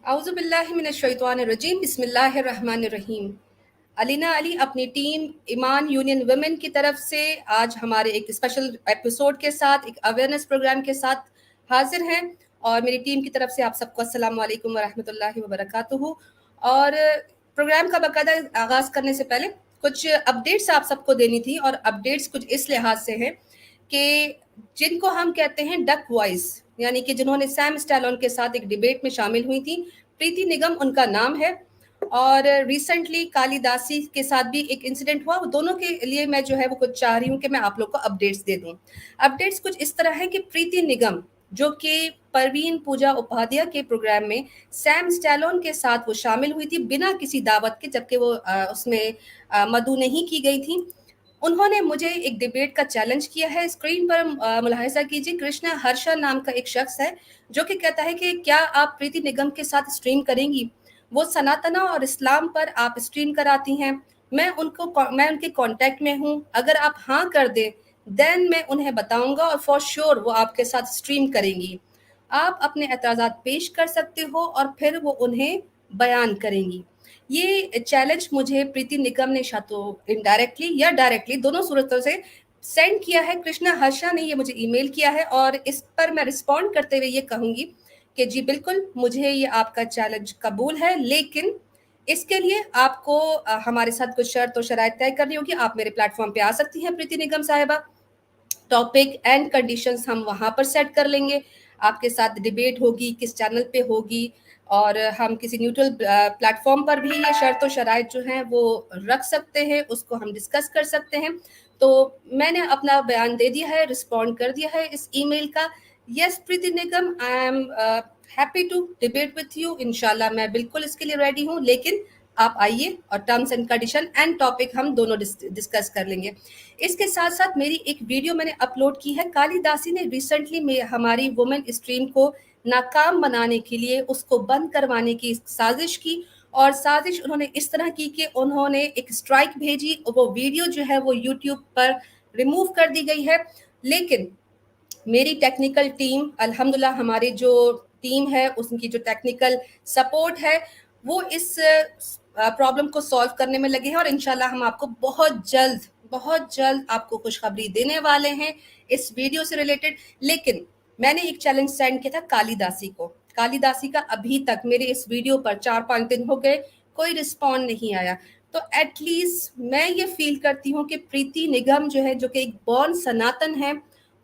आउज़ु बिल्लाहि मिनश्शैतानिर्रजीम बिस्मिल्लाहिर्रहमानिर्रहीम। अलीना अली अपनी टीम ईमान यूनियन वुमेन की तरफ से आज हमारे एक स्पेशल एपिसोड के साथ एक अवेयरनेस प्रोग्राम के साथ हाजिर हैं और मेरी टीम की तरफ से आप सबको अस्सलाम वालेकुम व रहमतुल्लाहि व बरकातुहू। और प्रोग्राम का बाकायदा आगाज़ करने से पहले कुछ अपडेट्स आप सबको देनी थी और अपडेट्स कुछ इस लिहाज से हैं कि जिनको हम कहते हैं डक वॉइस, यानी कि जिन्होंने सैम स्टैलोन के साथ एक डिबेट में शामिल हुई थी, प्रीति निगम उनका नाम है। और रिसेंटली कालिदासी के साथ भी एक इंसिडेंट हुआ, वो दोनों के लिए मैं जो है वो कुछ चाह रही हूँ कि मैं आप लोग को अपडेट्स दे दूँ। अपडेट्स कुछ इस तरह है कि प्रीति निगम जो कि परवीन पूजा उपाध्याय के प्रोग्राम में सैम स्टैलोन के साथ वो शामिल हुई थी बिना किसी दावत के, जबकि वो उसमें मदऊ नहीं की गई थी। उन्होंने मुझे एक डिबेट का चैलेंज किया है। स्क्रीन पर मुलाहिजा कीजिए, कृष्णा हर्षा नाम का एक शख्स है जो कि कहता है कि क्या आप प्रीति निगम के साथ स्ट्रीम करेंगी? वो सनातना और इस्लाम पर आप स्ट्रीम कराती हैं। मैं उनके कांटेक्ट में हूँ। अगर आप हाँ कर दें देन मैं उन्हें बताऊंगा और फॉर श्योर वो आपके साथ स्ट्रीम करेंगी। आप अपने एतराज़ात पेश कर सकते हो और फिर वो उन्हें बयान करेंगी। ये चैलेंज मुझे प्रीति निगम ने या तो इनडायरेक्टली या डायरेक्टली दोनों सूरतों से सेंड किया है। कृष्णा हर्षा ने ये मुझे ईमेल किया है और इस पर मैं रिस्पॉन्ड करते हुए ये कहूंगी कि जी बिल्कुल मुझे ये आपका चैलेंज कबूल है, लेकिन इसके लिए आपको हमारे साथ कुछ शर्त और शराइत तय करनी होगी। आप मेरे प्लेटफॉर्म पे आ सकती हैं प्रीति निगम साहिबा। टॉपिक एंड कंडीशंस हम वहाँ पर सेट कर लेंगे। आपके साथ डिबेट होगी, किस चैनल पे होगी, और हम किसी न्यूट्रल प्लेटफॉर्म पर भी ये शर्त और शराइत जो हैं वो रख सकते हैं, उसको हम डिस्कस कर सकते हैं। तो मैंने अपना बयान दे दिया है, रिस्पॉन्ड कर दिया है इस ईमेल का। Yes Preeti Nigam, I am happy to debate with you. इंशाल्लाह मैं बिल्कुल इसके लिए रेडी हूँ, लेकिन आप आइए और terms and condition and topic हम दोनों डिस्कस कर लेंगे। इसके साथ साथ मेरी एक वीडियो मैंने अपलोड की है। कालिदासी ने रिसेंटली में हमारी वुमेन स्ट्रीम को नाकाम बनाने के लिए उसको बंद करवाने की साजिश की, और साजिश उन्होंने इस तरह की कि उन्होंने एक स्ट्राइक भेजी और वो वीडियो जो है वो यूट्यूब पर रिमूव कर दी गई है। लेकिन मेरी टेक्निकल टीम, अल्हम्दुलिल्लाह हमारी जो टीम है उसकी जो टेक्निकल सपोर्ट है वो इस प्रॉब्लम को सॉल्व करने में लगे हैं, और इंशाल्लाह हम आपको बहुत जल्द आपको खुशखबरी देने वाले हैं इस वीडियो से रिलेटेड। लेकिन मैंने एक चैलेंज सेंड किया था कालिदासी को। कालिदासी का अभी तक मेरे इस वीडियो पर 4-5 दिन हो गए, कोई रिस्पॉन्ड नहीं आया। तो एटलीस्ट मैं ये फील करती हूँ कि प्रीति निगम जो है, जो कि एक बॉर्न सनातन है,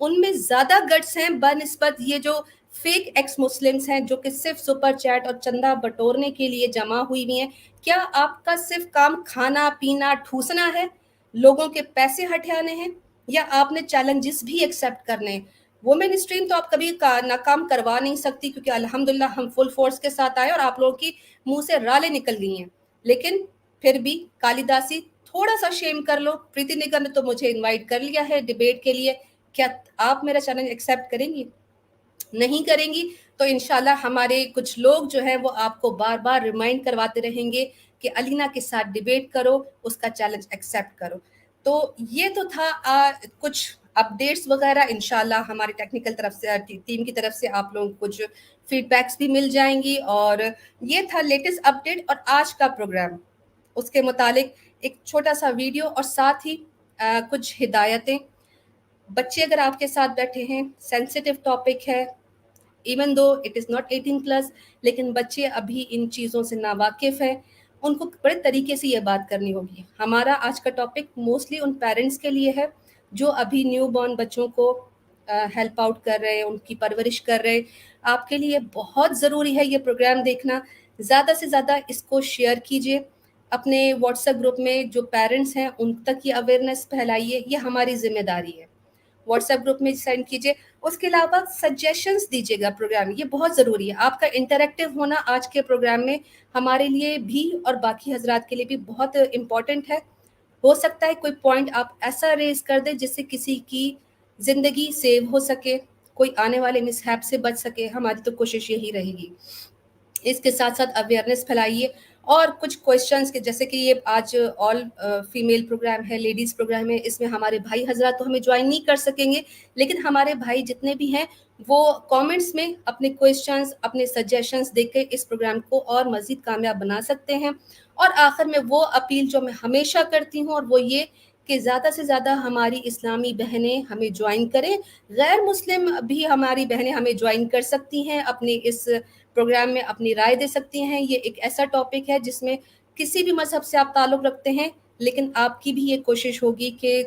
उनमें ज्यादा गट्स हैं बनिस्बत ये जो फेक एक्स मुस्लिम्स हैं जो कि सिर्फ सुपर चैट और चंदा बटोरने के लिए जमा हुई हुई हैं। क्या आपका सिर्फ काम खाना पीना ठूसना है, लोगों के पैसे हथियाने हैं, या आपने चैलेंजेस भी एक्सेप्ट करने हैं? वुमेन स्ट्रीम तो आप कभी नाकाम करवा नहीं सकती, क्योंकि अल्हम्दुलिल्लाह हम फुल फोर्स के साथ आए और आप लोगों की मुंह से रालें निकल गई हैं। लेकिन फिर भी कालिदासी थोड़ा सा शेम कर लो। प्रीति निगम ने तो मुझे इनवाइट कर लिया है डिबेट के लिए, क्या आप मेरा चैलेंज एक्सेप्ट करेंगी? नहीं करेंगी तो इंशाल्लाह हमारे कुछ लोग जो हैं वो आपको बार बार रिमाइंड करवाते रहेंगे कि अलीना के साथ डिबेट करो, उसका चैलेंज एक्सेप्ट करो। तो ये तो था कुछ अपडेट्स वगैरह। इंशाल्लाह हमारी टेक्निकल तरफ से टीम की तरफ से आप लोगों को कुछ फीडबैक्स भी मिल जाएंगी। और ये था लेटेस्ट अपडेट और आज का प्रोग्राम। उसके मुतालिक एक छोटा सा वीडियो और साथ ही कुछ हिदायतें। बच्चे अगर आपके साथ बैठे हैं, सेंसिटिव टॉपिक है, even though it is not 18+, लेकिन बच्चे अभी इन चीज़ों से नावाकिफ हैं, उनको बड़े तरीके से ये बात करनी होगी। हमारा आज का टॉपिक मोस्टली उन पेरेंट्स के लिए है जो अभी न्यू बॉर्न बच्चों को हेल्प आउट कर रहे हैं, उनकी परवरिश कर रहे हैं। आपके लिए बहुत ज़रूरी है ये प्रोग्राम देखना। ज़्यादा से ज़्यादा इसको शेयर कीजिए अपने व्हाट्सएप ग्रुप में। जो पेरेंट्स हैं उन तक ये अवेयरनेस फैलाइए, ये हमारी जिम्मेदारी है। व्हाट्सएप ग्रुप में सेंड कीजिए। उसके अलावा सजेशंस दीजिएगा प्रोग्राम, ये बहुत ज़रूरी है। आपका इंटरेक्टिव होना आज के प्रोग्राम में हमारे लिए भी और बाकी हजरात के लिए भी बहुत इम्पॉर्टेंट है। हो सकता है कोई पॉइंट आप ऐसा रेज कर दे जिससे किसी की ज़िंदगी सेव हो सके, कोई आने वाले मिसहैप से बच सके। हमारी तो कोशिश यही रहेगी। इसके साथ साथ अवेयरनेस फैलाइए اور کچھ کویشچنس کے جیسے کہ یہ آج آل فیمیل پروگرام ہے، لیڈیز پروگرام ہے، اس میں ہمارے بھائی حضرات تو ہمیں جوائن نہیں کر سکیں گے، لیکن ہمارے بھائی جتنے بھی ہیں وہ کامنٹس میں اپنے کویشچنس، اپنے سجیشنس دے کے اس پروگرام کو اور مزید کامیاب بنا سکتے ہیں۔ اور آخر میں وہ اپیل جو میں ہمیشہ کرتی ہوں، اور وہ یہ کہ زیادہ سے زیادہ ہماری اسلامی بہنیں ہمیں جوائن کریں، غیر مسلم بھی ہماری بہنیں ہمیں جوائن کر سکتی ہیں، اپنی اس پروگرام میں اپنی رائے دے سکتی ہیں۔ یہ ایک ایسا ٹاپک ہے جس میں کسی بھی مذہب سے آپ تعلق رکھتے ہیں، لیکن آپ کی بھی یہ کوشش ہوگی کہ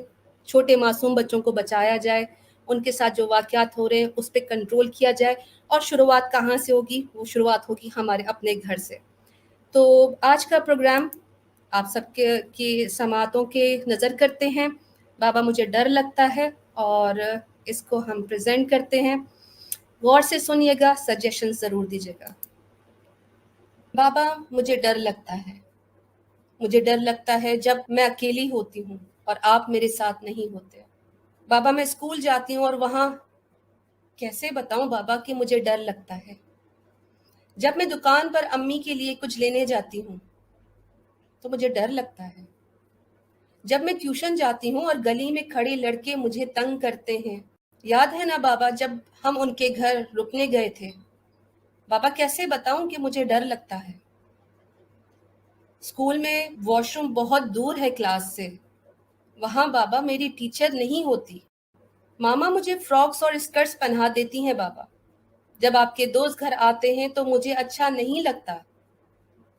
چھوٹے معصوم بچوں کو بچایا جائے، ان کے ساتھ جو واقعات ہو رہے ہیں اس پہ کنٹرول کیا جائے، اور شروعات کہاں سے ہوگی؟ وہ شروعات ہوگی ہمارے اپنے گھر سے۔ تو آج کا پروگرام آپ سب کی سماعتوں کے نظر کرتے ہیں، بابا مجھے ڈر لگتا ہے، اور اس کو ہم پریزنٹ کرتے ہیں۔ غور سے سنیے گا، سجیشن ضرور دیجیے گا۔ بابا مجھے ڈر لگتا ہے، مجھے ڈر لگتا ہے جب میں اکیلی ہوتی ہوں اور آپ میرے ساتھ نہیں ہوتے۔ بابا میں اسکول جاتی ہوں اور وہاں کیسے بتاؤں بابا کہ مجھے ڈر لگتا ہے۔ جب میں دکان پر امی کے لیے کچھ لینے جاتی ہوں تو مجھے ڈر لگتا ہے۔ جب میں ٹیوشن جاتی ہوں اور گلی میں کھڑے لڑکے مجھے تنگ کرتے ہیں، یاد ہے نا بابا جب ہم ان کے گھر رکنے گئے تھے؟ بابا کیسے بتاؤں کہ مجھے ڈر لگتا ہے۔ اسکول میں واش روم بہت دور ہے کلاس سے، وہاں بابا میری ٹیچر نہیں ہوتی، ماما مجھے فراکس اور اسکرٹس پہنا دیتی ہیں بابا۔ جب آپ کے دوست گھر آتے ہیں تو مجھے اچھا نہیں لگتا،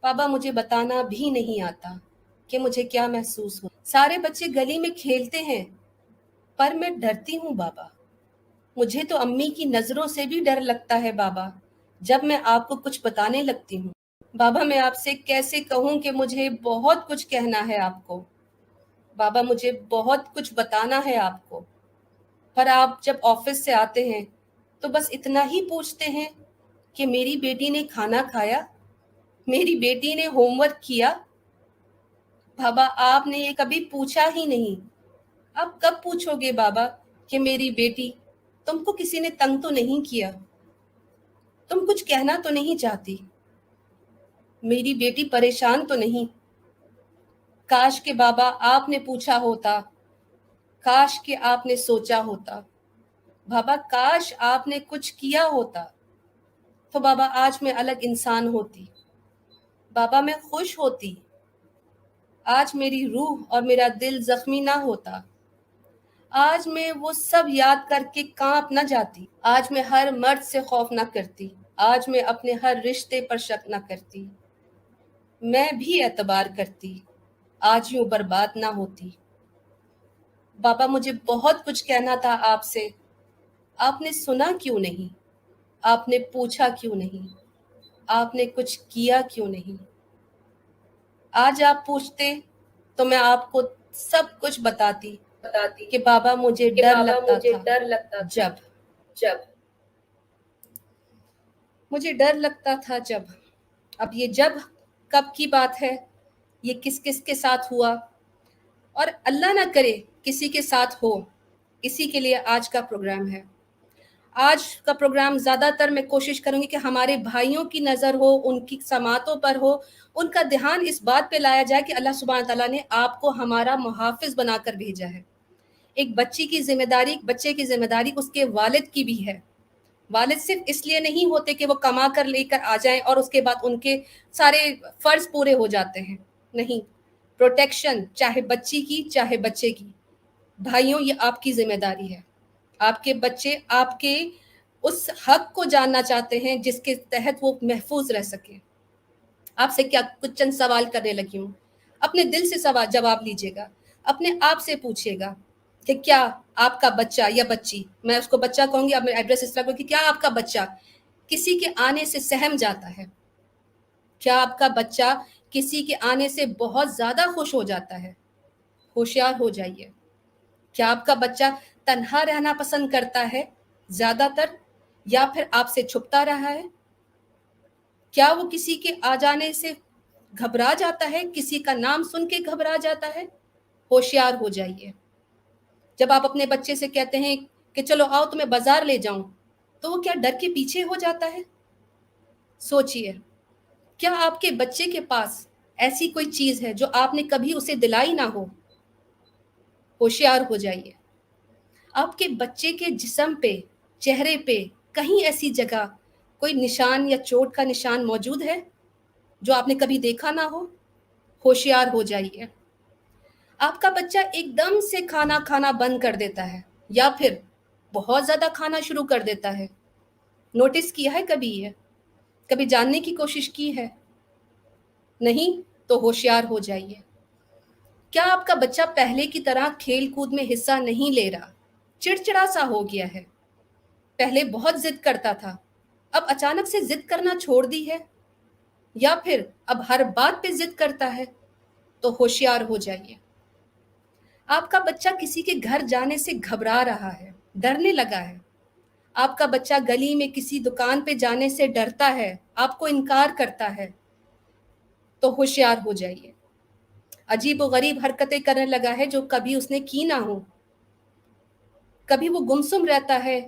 بابا مجھے بتانا بھی نہیں آتا کہ مجھے کیا محسوس ہو۔ سارے بچے گلی میں کھیلتے ہیں پر میں ڈرتی ہوں بابا، مجھے تو امی کی نظروں سے بھی ڈر لگتا ہے بابا جب میں آپ کو کچھ بتانے لگتی ہوں۔ بابا میں آپ سے کیسے کہوں کہ مجھے بہت کچھ کہنا ہے آپ کو، بابا مجھے بہت کچھ بتانا ہے آپ کو، پر آپ جب آفس سے آتے ہیں تو بس اتنا ہی پوچھتے ہیں کہ میری بیٹی نے کھانا کھایا، میری بیٹی نے ہوم ورک کیا۔ بابا آپ نے یہ کبھی پوچھا ہی نہیں، اب کب پوچھو گے بابا کہ میری بیٹی، تم کو کسی نے تنگ تو نہیں کیا، تم کچھ کہنا تو نہیں چاہتی، میری بیٹی پریشان تو نہیں؟ کاش کہ بابا آپ نے پوچھا ہوتا، کاش کہ آپ نے سوچا ہوتا، بابا کاش آپ نے کچھ کیا ہوتا تو بابا آج میں الگ انسان ہوتی، بابا میں خوش ہوتی، آج میری روح اور میرا دل زخمی نہ ہوتا، آج میں وہ سب یاد کر کے کانپ نہ جاتی، آج میں ہر مرد سے خوف نہ کرتی، آج میں اپنے ہر رشتے پر شک نہ کرتی، میں بھی اعتبار کرتی، آج یوں برباد نہ ہوتی۔ بابا مجھے بہت کچھ کہنا تھا آپ سے، آپ نے سنا کیوں نہیں؟ آپ نے پوچھا کیوں نہیں؟ آپ نے کچھ کیا کیوں نہیں؟ آج آپ پوچھتے تو میں آپ کو سب کچھ بتاتی کہ بابا مجھے ڈر لگتا تھا جب مجھے ڈر لگتا تھا جب۔ اب یہ جب کب کی بات ہے، یہ کس کس کے ساتھ ہوا، اور اللہ نہ کرے کسی کے ساتھ ہو، اسی کے لیے آج کا پروگرام ہے۔ آج کا پروگرام زیادہ تر میں کوشش کروں گی کہ ہمارے بھائیوں کی نظر ہو، ان کی سماعتوں پر ہو، ان کا دھیان اس بات پہ لایا جائے کہ اللہ سبحانہ تعالیٰ نے آپ کو ہمارا محافظ بنا کر بھیجا ہے۔ ایک بچی کی ذمہ داری، ایک بچے کی ذمہ داری اس کے والد کی بھی ہے۔ والد صرف اس لیے نہیں ہوتے کہ وہ کما کر لے کر آ جائیں اور اس کے بعد ان کے سارے فرض پورے ہو جاتے ہیں، نہیں، پروٹیکشن چاہے بچی کی چاہے بچے کی۔ بھائیوں یہ آپ کی ذمہ داری ہے، آپ کے بچے آپ کے اس حق کو جاننا چاہتے ہیں جس کے تحت وہ محفوظ رہ سکیں۔ آپ سے کیا کچھ چند سوال کرنے لگی ہوں، اپنے دل سے سوال جواب لیجیے گا، اپنے آپ سے پوچھیے گا کہ کیا آپ کا بچہ یا بچی، میں اس کو بچہ کہوں گی، اب میں ایڈریس اس طرح کروں کہ کیا آپ کا بچہ کسی کے آنے سے سہم جاتا ہے؟ کیا آپ کا بچہ کسی کے آنے سے بہت زیادہ خوش ہو جاتا ہے؟ ہوشیار ہو جائیے۔ کیا آپ کا بچہ تنہا رہنا پسند کرتا ہے زیادہ تر، یا پھر آپ سے چھپتا رہا ہے؟ کیا وہ کسی کے آ جانے سے گھبرا جاتا ہے، کسی کا نام سن کے گھبرا جاتا ہے؟ ہوشیار ہو جائیے۔ جب آپ اپنے بچے سے کہتے ہیں کہ چلو آؤ تمہیں بازار لے جاؤں، تو وہ کیا ڈر کے پیچھے ہو جاتا ہے؟ سوچئے۔ کیا آپ کے بچے کے پاس ایسی کوئی چیز ہے جو آپ نے کبھی اسے دلائی نہ ہو؟ ہوشیار ہو جائیے۔ آپ کے بچے کے جسم پہ، چہرے پہ کہیں ایسی جگہ کوئی نشان یا چوٹ کا نشان موجود ہے جو آپ نے کبھی دیکھا نہ ہو؟ ہوشیار ہو جائیے۔ آپ کا بچہ ایک دم سے کھانا کھانا بند کر دیتا ہے یا پھر بہت زیادہ کھانا شروع کر دیتا ہے، نوٹس کیا ہے کبھی یہ؟ کبھی جاننے کی کوشش کی ہے؟ نہیں تو ہوشیار ہو جائیے۔ کیا آپ کا بچہ پہلے کی طرح کھیل کود میں حصہ نہیں لے رہا، چڑچڑا سا ہو گیا ہے؟ پہلے بہت ضد کرتا تھا، اب اچانک سے ضد کرنا چھوڑ دی ہے، یا پھر اب ہر بات پہ ضد کرتا ہے؟ تو ہوشیار ہو جائیے۔ آپ کا بچہ کسی کے گھر جانے سے گھبرا رہا ہے، ڈرنے لگا ہے۔ آپ کا بچہ گلی میں کسی دکان پہ جانے سے ڈرتا ہے، آپ کو انکار کرتا ہے، تو ہوشیار ہو جائیے۔ عجیب و غریب حرکتیں کرنے لگا ہے جو کبھی اس نے کی نہ ہو۔ کبھی وہ گمسم رہتا ہے،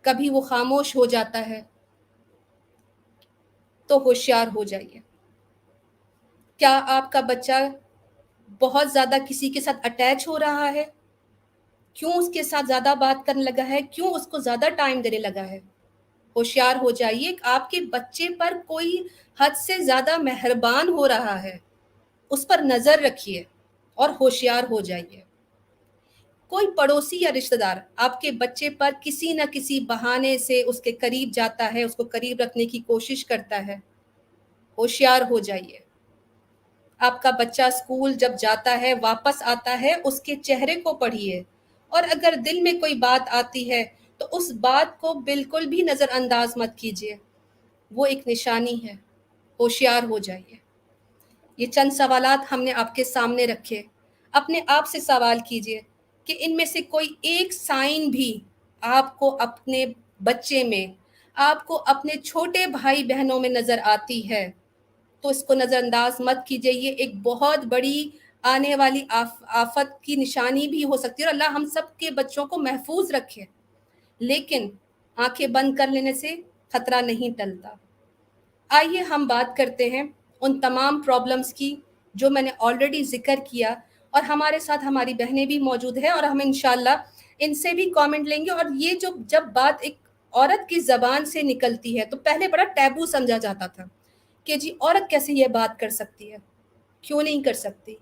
کبھی وہ خاموش ہو جاتا ہے، تو ہوشیار ہو جائیے۔ کیا آپ کا بچہ بہت زیادہ کسی کے ساتھ اٹیچ ہو رہا ہے؟ کیوں اس کے ساتھ زیادہ بات کرنے لگا ہے؟ کیوں اس کو زیادہ ٹائم دینے لگا ہے؟ ہوشیار ہو جائیے۔ آپ کے بچے پر کوئی حد سے زیادہ مہربان ہو رہا ہے، اس پر نظر رکھیے اور ہوشیار ہو جائیے۔ کوئی پڑوسی یا رشتہ دار آپ کے بچے پر کسی نہ کسی بہانے سے اس کے قریب جاتا ہے، اس کو قریب رکھنے کی کوشش کرتا ہے، ہوشیار ہو جائیے۔ آپ کا بچہ اسکول جب جاتا ہے، واپس آتا ہے، اس کے چہرے کو پڑھیے، اور اگر دل میں کوئی بات آتی ہے تو اس بات کو بالکل بھی نظر انداز مت کیجیے، وہ ایک نشانی ہے، ہوشیار ہو جائیے۔ یہ چند سوالات ہم نے آپ کے سامنے رکھے، اپنے آپ سے سوال کیجیے کہ ان میں سے کوئی ایک سائن بھی آپ کو اپنے بچے میں، آپ کو اپنے چھوٹے بھائی بہنوں میں نظر آتی ہے تو اس کو نظر انداز مت کیجیے۔ یہ ایک بہت بڑی آنے والی آفت کی نشانی بھی ہو سکتی ہے، اور اللہ ہم سب کے بچوں کو محفوظ رکھے، لیکن آنکھیں بند کر لینے سے خطرہ نہیں ٹلتا۔ آئیے ہم بات کرتے ہیں ان تمام پرابلمز کی جو میں نے آلریڈی ذکر کیا، اور ہمارے ساتھ ہماری بہنیں بھی موجود ہیں اور ہم انشاءاللہ ان سے بھی کامنٹ لیں گے۔ اور یہ جب بات ایک عورت کی زبان سے نکلتی ہے تو پہلے بڑا ٹیبو سمجھا جاتا تھا کہ جی عورت کیسے یہ بات کر سکتی ہے، کیوں نہیں کر سکتی؟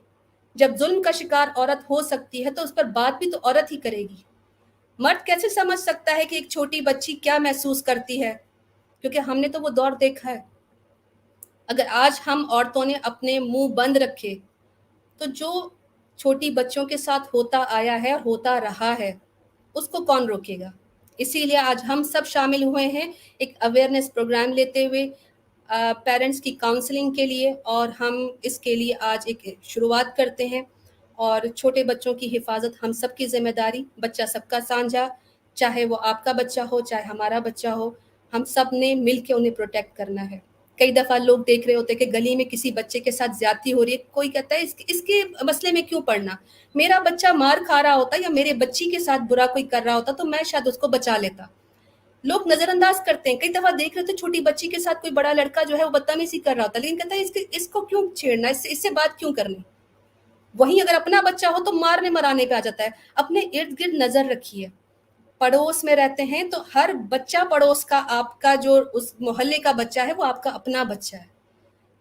جب ظلم کا شکار عورت ہو سکتی ہے تو اس پر بات بھی تو عورت ہی کرے گی۔ مرد کیسے سمجھ سکتا ہے کہ ایک چھوٹی بچی کیا محسوس کرتی ہے، کیونکہ ہم نے تو وہ دور دیکھا ہے۔ اگر آج ہم عورتوں نے اپنے منہ بند رکھے تو جو چھوٹی بچوں کے ساتھ ہوتا آیا ہے اور ہوتا رہا ہے اس کو کون روکے گا؟ اسی لیے آج ہم سب شامل ہوئے ہیں ایک اویئرنیس پروگرام لیتے ہوئے پیرنٹس کی کاؤنسلنگ کے لیے، اور ہم اس کے لیے آج ایک شروعات کرتے ہیں۔ اور چھوٹے بچوں کی حفاظت ہم سب کی ذمہ داری، بچہ سب کا سانجھا، چاہے وہ آپ کا بچہ ہو چاہے ہمارا بچہ ہو، ہم سب نے مل کے انہیں پروٹیکٹ کرنا ہے۔ کئی دفعہ لوگ دیکھ رہے ہوتے کہ گلی میں کسی بچے کے ساتھ زیادتی ہو رہی ہے، کوئی کہتا ہے اس کے مسئلے میں کیوں پڑنا، میرا بچہ مار کھا رہا ہوتا یا میرے بچی کے ساتھ برا کوئی کر رہا ہوتا تو میں شاید اس کو بچا لیتا۔ لوگ نظر انداز کرتے ہیں، کئی دفعہ دیکھ رہے ہوتے چھوٹی بچی کے ساتھ کوئی بڑا لڑکا جو ہے وہ بدتمیزی کر رہا ہوتا، لیکن کہتا ہے اس کو کیوں چھیڑنا، اس سے بات کیوں کرنی؟ وہیں اگر اپنا بچہ ہو تو مارنے مرانے پہ آ جاتا ہے۔ اپنے ارد گرد نظر رکھیے، پڑوس میں رہتے ہیں تو ہر بچہ پڑوس کا، آپ کا جو اس محلے کا بچہ ہے وہ آپ کا اپنا بچہ ہے۔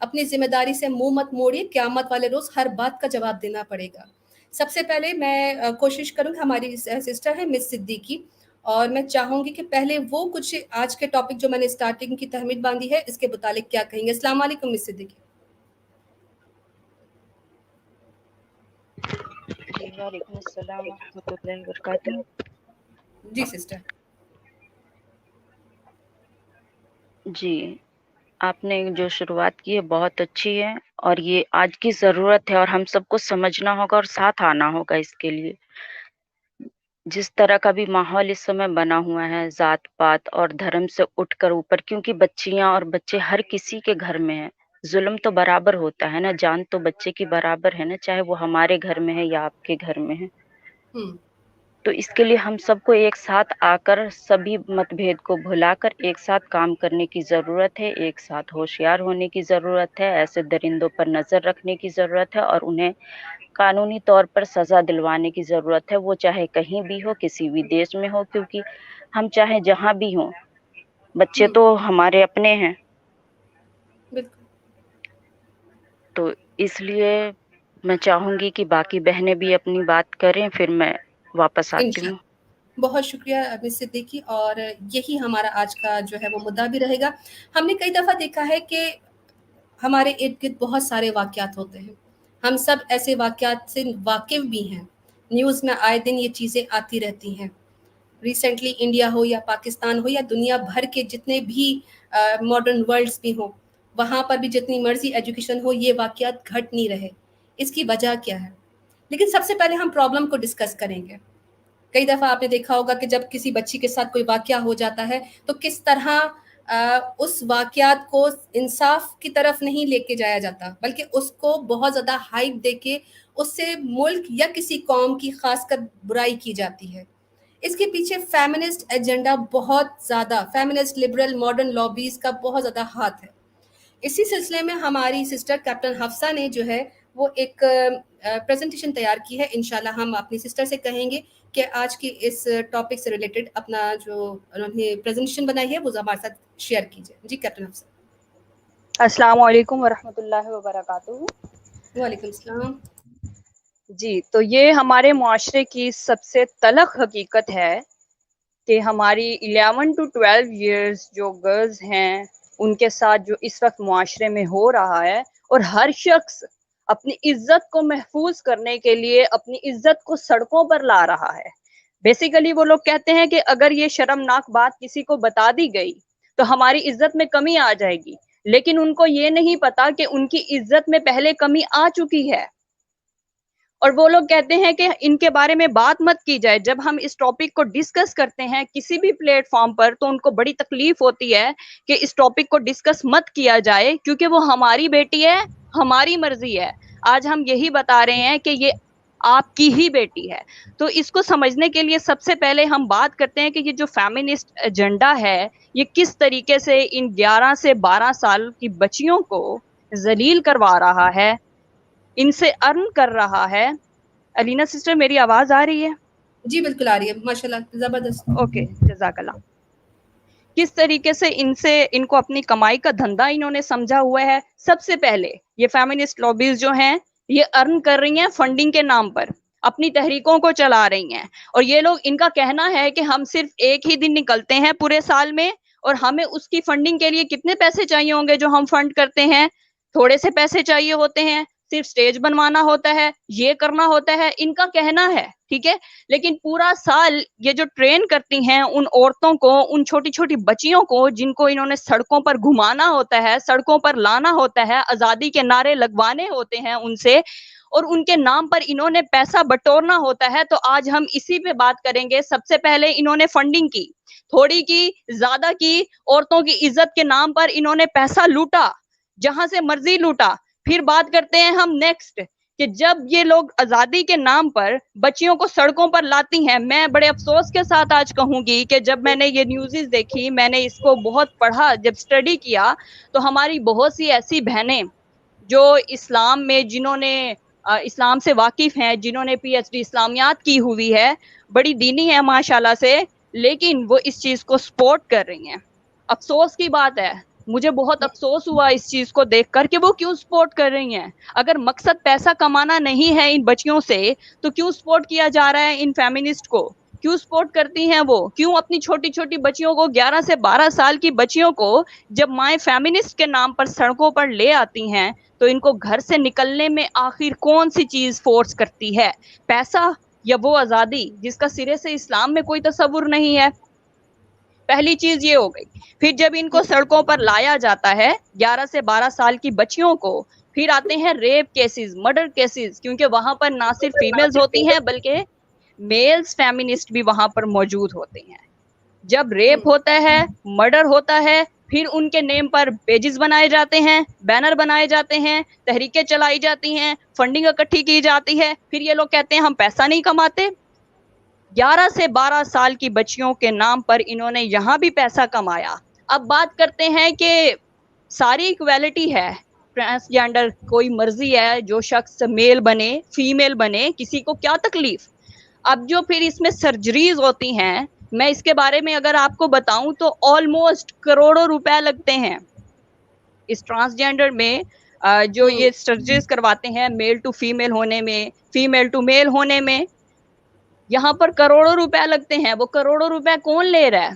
اپنی ذمہ داری سے منہ مت موڑیے، قیامت والے روز ہر بات کا جواب دینا پڑے گا۔ سب سے پہلے میں کوشش کروں گی، ہماری سسٹر ہے مس صدیقی، اور میں چاہوں گی کہ پہلے وہ کچھ آج کے ٹاپک جو میں نے اسٹارٹنگ کی تہمید باندھی ہے اس کے متعلق کیا کہیں گے۔ السلام علیکم مس صدیقی۔ جی وعلیکم السلام ورحمۃ اللہ وبرکاتہ۔ جی سسٹر۔ جی آپ نے جو شروعات کی ہے بہت اچھی ہے، اور یہ آج کی ضرورت ہے، اور ہم سب کو سمجھنا ہوگا اور ساتھ آنا ہوگا اس کے لیے۔ جس طرح کا بھی ماحول اس سمے بنا ہوا ہے، ذات پات اور دھرم سے اٹھ کر اوپر، کیونکہ بچیاں اور بچے ہر کسی کے گھر میں ہیں، ظلم تو برابر ہوتا ہے نا، جان تو بچے کی برابر ہے نا، چاہے وہ ہمارے گھر میں ہے یا آپ کے گھر میں ہے۔ تو اس کے لیے ہم سب کو ایک ساتھ آ کر سبھی متبھید کو بھلا کر ایک ساتھ کام کرنے کی ضرورت ہے، ایک ساتھ ہوشیار ہونے کی ضرورت ہے، ایسے درندوں پر نظر رکھنے کی ضرورت ہے اور انہیں قانونی طور پر سزا دلوانے کی ضرورت ہے، وہ چاہے کہیں بھی ہو، کسی بھی دیش میں ہو، کیونکہ ہم چاہے جہاں بھی ہوں، بچے تو ہمارے اپنے ہیں. بالکل. تو اس لیے میں چاہوں گی کہ باقی بہنیں بھی اپنی بات کریں، پھر میں واپس آتی ہوں. انشاءاللہ. بہت شکریہ مس صدیقی، اور یہی ہمارا آج کا جو ہے وہ مدعا بھی رہے گا. ہم نے کئی دفعہ دیکھا ہے کہ ہمارے ارد گرد بہت سارے واقعات ہوتے ہیں، ہم سب ایسے واقعات سے واقف بھی ہیں، نیوز میں آئے دن یہ چیزیں آتی رہتی ہیں. ریسنٹلی انڈیا ہو یا پاکستان ہو یا دنیا بھر کے جتنے بھی ماڈرن ورلڈس بھی ہوں، وہاں پر بھی جتنی مرضی ایجوکیشن ہو، یہ واقعات گھٹ نہیں رہے. اس کی وجہ کیا ہے؟ لیکن سب سے پہلے ہم پرابلم کو ڈسکس کریں گے. کئی دفعہ آپ نے دیکھا ہوگا کہ جب کسی بچی کے ساتھ کوئی واقعہ ہو جاتا ہے تو کس طرح اس واقعات کو انصاف کی طرف نہیں لے کے جایا جاتا، بلکہ اس کو بہت زیادہ ہائپ دے کے اس سے ملک یا کسی قوم کی خاص کر برائی کی جاتی ہے. اس کے پیچھے فیمنسٹ ایجنڈا بہت زیادہ، فیمنسٹ لبرل ماڈرن لابیز کا بہت زیادہ ہاتھ ہے. اسی سلسلے میں ہماری سسٹر کیپٹن حفصہ نے جو ہے وہ ایک پریزنٹیشن تیار کی ہے. انشاءاللہ ہم اپنی سسٹر سے کہیں گے کہ آج کی اس ٹاپک سے ریلیٹڈ اپنا جو انہوں نے پریزنٹیشن بنائی ہے وہ ہمارے ساتھ شیئر کیجیے. جی کیپٹن حفصہ. السلام علیکم ورحمۃ اللہ وبرکاتہ. وعلیکم السلام. جی، تو یہ ہمارے معاشرے کی سب سے تلخ حقیقت ہے کہ ہماری 11 to 12 ایئرز جو گرلز ہیں ان کے ساتھ جو اس وقت معاشرے میں ہو رہا ہے، اور ہر شخص اپنی عزت کو محفوظ کرنے کے لیے اپنی عزت کو سڑکوں پر لا رہا ہے. بیسیکلی وہ لوگ کہتے ہیں کہ اگر یہ شرمناک بات کسی کو بتا دی گئی تو ہماری عزت میں کمی آ جائے گی، لیکن ان کو یہ نہیں پتا کہ ان کی عزت میں پہلے کمی آ چکی ہے. اور وہ لوگ کہتے ہیں کہ ان کے بارے میں بات مت کی جائے. جب ہم اس ٹاپک کو ڈسکس کرتے ہیں کسی بھی پلیٹ فارم پر تو ان کو بڑی تکلیف ہوتی ہے کہ اس ٹاپک کو ڈسکس مت کیا جائے، کیونکہ وہ ہماری بیٹی ہے، ہماری مرضی ہے. آج ہم یہی بتا رہے ہیں کہ یہ آپ کی ہی بیٹی ہے. تو اس کو سمجھنے کے لیے سب سے پہلے ہم بات کرتے ہیں کہ یہ جو فیمنسٹ ایجنڈا ہے یہ کس طریقے سے ان 11 سے 12 سال کی بچیوں کو ذلیل کروا رہا ہے، ان سے ارن کر رہا ہے. الینا سسٹر میری آواز آ رہی ہے؟ جی بالکل آ رہی ہے، ماشاءاللہ زبردست. اوکے، جزاک اللہ. کس طریقے سے ان کو اپنی کمائی کا دھندا انہوں نے سمجھا ہوا ہے. سب سے پہلے یہ فیمنسٹ لابیز جو ہیں یہ ارن کر رہی ہیں فنڈنگ کے نام پر، اپنی تحریکوں کو چلا رہی ہیں. اور یہ لوگ، ان کا کہنا ہے کہ ہم صرف ایک ہی دن نکلتے ہیں پورے سال میں، اور ہمیں اس کی فنڈنگ کے لیے کتنے پیسے چاہیے ہوں گے جو ہم فنڈ کرتے ہیں؟ تھوڑے سے پیسے چاہیے ہوتے ہیں، صرف سٹیج بنوانا ہوتا ہے، یہ کرنا ہوتا ہے، ان کا کہنا ہے. ٹھیک ہے، لیکن پورا سال یہ جو ٹرین کرتی ہیں ان عورتوں کو، ان چھوٹی چھوٹی بچیوں کو جن کو انہوں نے سڑکوں پر گھمانا ہوتا ہے، سڑکوں پر لانا ہوتا ہے، آزادی کے نعرے لگوانے ہوتے ہیں ان سے، اور ان کے نام پر انہوں نے پیسہ بٹورنا ہوتا ہے. تو آج ہم اسی پہ بات کریں گے. سب سے پہلے انہوں نے فنڈنگ کی، تھوڑی کی، زیادہ کی، عورتوں کی عزت کے نام پر انہوں نے پیسہ لوٹا، جہاں سے مرضی لوٹا. پھر بات کرتے ہیں ہم نیکسٹ کہ جب یہ لوگ آزادی کے نام پر بچیوں کو سڑکوں پر لاتی ہیں. میں بڑے افسوس کے ساتھ آج کہوں گی کہ جب میں نے یہ نیوزز دیکھی، میں نے اس کو بہت پڑھا، جب اسٹڈی کیا، تو ہماری بہت سی ایسی بہنیں جو اسلام میں، جنہوں نے اسلام سے واقف ہیں، جنہوں نے پی ایچ ڈی اسلامیات کی ہوئی ہے، بڑی دینی ہے ماشاءاللہ سے، لیکن وہ اس چیز کو سپورٹ کر رہی ہیں. افسوس کی بات ہے، مجھے بہت افسوس ہوا اس چیز کو دیکھ کر کہ وہ کیوں سپورٹ کر رہی ہیں. اگر مقصد پیسہ کمانا نہیں ہے ان بچیوں سے تو کیوں سپورٹ کیا جا رہا ہے ان فیمنسٹ کو؟ کیوں سپورٹ کرتی ہیں وہ؟ کیوں اپنی چھوٹی چھوٹی بچیوں کو، 11 سے 12 سال کی بچیوں کو جب مائیں فیمنسٹ کے نام پر سڑکوں پر لے آتی ہیں تو ان کو گھر سے نکلنے میں آخر کون سی چیز فورس کرتی ہے؟ پیسہ یا وہ آزادی جس کا سرے سے اسلام میں کوئی تصور نہیں ہے؟ پہلی چیز یہ ہو گئی. پھر جب ان کو سڑکوں پر لایا جاتا ہے 11 سے 12 سال کی بچیوں کو، پھر آتے ہیں ریپ کیسز، مرڈر کیسز، کیونکہ وہاں پر نہ صرف فیمیلز ہوتی ہیں بلکہ میلز فیمنسٹ بھی وہاں پر موجود ہوتے ہیں. جب ریپ ہوتا ہے، مرڈر ہوتا ہے، پھر ان کے نیم پر پیجز بنائے جاتے ہیں، بینر بنائے جاتے ہیں، تحریکیں چلائی جاتی ہیں، فنڈنگ اکٹھی کی جاتی ہے. پھر یہ لوگ کہتے ہیں ہم پیسہ نہیں کماتے. 11 سے 12 سال کی بچیوں کے نام پر انہوں نے یہاں بھی پیسہ کمایا. اب بات کرتے ہیں کہ ساری ایکویلٹی ہے, ٹرانسجینڈر کوئی مرضی ہے, جو شخص میل بنے فیمیل بنے, کسی کو کیا تکلیف. اب جو پھر اس میں سرجریز ہوتی ہیں, میں اس کے بارے میں اگر آپ کو بتاؤں تو آلموسٹ کروڑوں روپے لگتے ہیں اس ٹرانسجینڈر میں. جو یہ سرجریز کرواتے ہیں میل ٹو فیمیل ہونے میں, فیمیل ٹو میل ہونے میں, یہاں پر کروڑوں روپے لگتے ہیں. وہ کروڑوں روپے کون لے رہا ہے,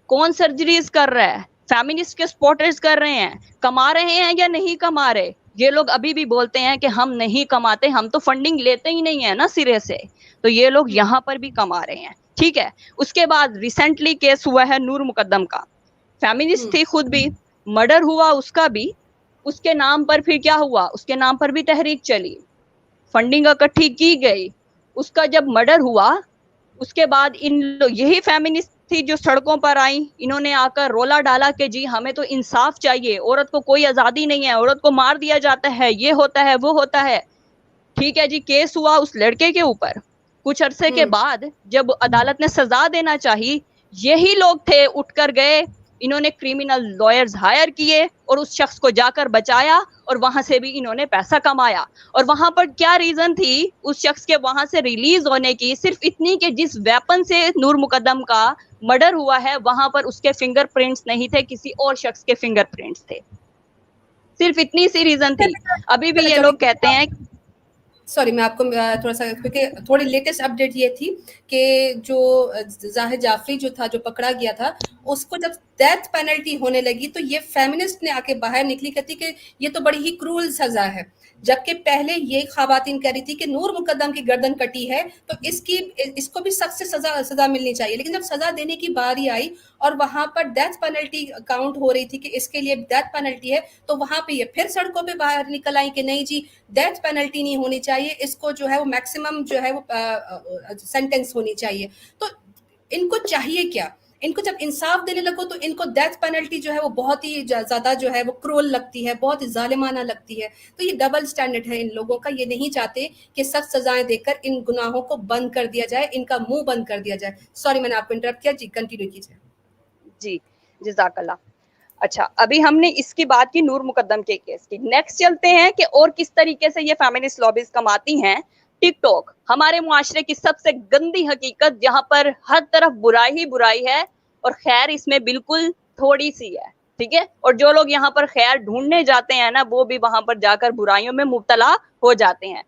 کون سرجریز کر رہا ہے؟ فیمنسٹ کے سپورٹرز کر رہے ہیں. کما رہے ہیں یا نہیں کما رہے؟ یہ لوگ ابھی بھی بولتے ہیں کہ ہم نہیں کماتے, ہم تو فنڈنگ لیتے ہی نہیں ہے نا سرے سے. تو یہ لوگ یہاں پر بھی کما رہے ہیں. ٹھیک ہے. اس کے بعد ریسنٹلی کیس ہوا ہے نور مقدم کا, فیمنسٹ تھی خود بھی, مرڈر ہوا اس کا بھی. اس کے نام پر پھر کیا ہوا, اس کے نام پر بھی تحریک چلی, فنڈنگ اکٹھی کی گئی. اس کا جب مرڈر ہوا اس کے بعد یہی فیمنسٹ تھی جو سڑکوں پر آئیں, انہوں نے آ کر رولا ڈالا کہ جی ہمیں تو انصاف چاہیے, عورت کو کوئی آزادی نہیں ہے, عورت کو مار دیا جاتا ہے, یہ ہوتا ہے وہ ہوتا ہے. ٹھیک ہے جی, کیس ہوا اس لڑکے کے اوپر. کچھ عرصے کے بعد جب عدالت نے سزا دینا چاہی, یہی لوگ تھے اٹھ کر گئے, انہوں نے کریمنل لائرز ہائر کیے اور اس شخص کو جا کر بچایا, اور وہاں سے بھی انہوں نے پیسہ کمایا. اور وہاں پر کیا ریزن تھی اس شخص کے وہاں سے ریلیز ہونے کی؟ صرف اتنی کہ جس ویپن سے نور مقدم کا مرڈر ہوا ہے وہاں پر اس کے فنگر پرنٹس نہیں تھے, کسی اور شخص کے فنگر پرنٹس تھے. صرف اتنی سی ریزن تھی. ابھی بھی یہ لوگ کہتے ہیں, سوری میں آپ کو تھوڑا سا, کیونکہ تھوڑی لیٹسٹ اپڈیٹ یہ تھی کہ جو زاہد جعفری جو تھا, جو پکڑا گیا تھا, اس کو جب ڈیتھ پینلٹی ہونے لگی تو یہ فیمنسٹ نے آ کے باہر نکلی, کہتی کہ یہ تو بڑی ہی کرول سزا ہے. جبکہ پہلے یہ خواتین کہہ رہی تھی کہ نور مقدم کی گردن کٹی ہے تو اس کو بھی سخت سے سزا ملنی چاہیے. لیکن جب سزا دینے کی باری آئی اور وہاں پر ڈیتھ پینلٹی کاؤنٹ ہو رہی تھی کہ اس کے لیے ڈیتھ پینلٹی ہے, تو وہاں پہ یہ پھر سڑکوں پہ باہر نکل آئی کہ نہیں جی ڈیتھ پینلٹی نہیں ہونی چاہیے, اس کو جو ہے وہ میکسیمم جو ہے وہ سینٹینس ہونی چاہیے. تو ان کو چاہیے کیا؟ ان کو جب انصاف دینے لگو تو ان کو ڈیتھ پینلٹی جو ہے وہ بہت ہی زیادہ جو ہے وہ کرول لگتی ہے, بہت ہی ظالمانہ لگتی ہے. تو یہ ڈبل سٹینڈرڈ ہے ان لوگوں کا. یہ نہیں چاہتے کہ سخت سزائیں دے کر ان گناہوں کو بند کر دیا جائے, ان کا منہ بند کر دیا جائے. سوری میں نے آپ کو انٹرپٹ کیا, جی کنٹینیو کیجیے. جی جزاک اللہ. اچھا, ابھی ہم نے اس کی بات کی نور مقدم کے کیس کی. نیکسٹ چلتے ہیں کہ اور کس طریقے سے یہ فیمنسٹ لابیز کماتی ہیں. ٹک ٹاک ہمارے معاشرے کی سب سے گندی حقیقت, جہاں پر ہر طرف برائی ہی برائی ہے اور خیر اس میں بالکل تھوڑی سی ہے. ٹھیک ہے, اور جو لوگ یہاں پر خیر ڈھونڈنے جاتے ہیں نا, وہ بھی وہاں پر جا کر برائیوں میں مبتلا ہو جاتے ہیں.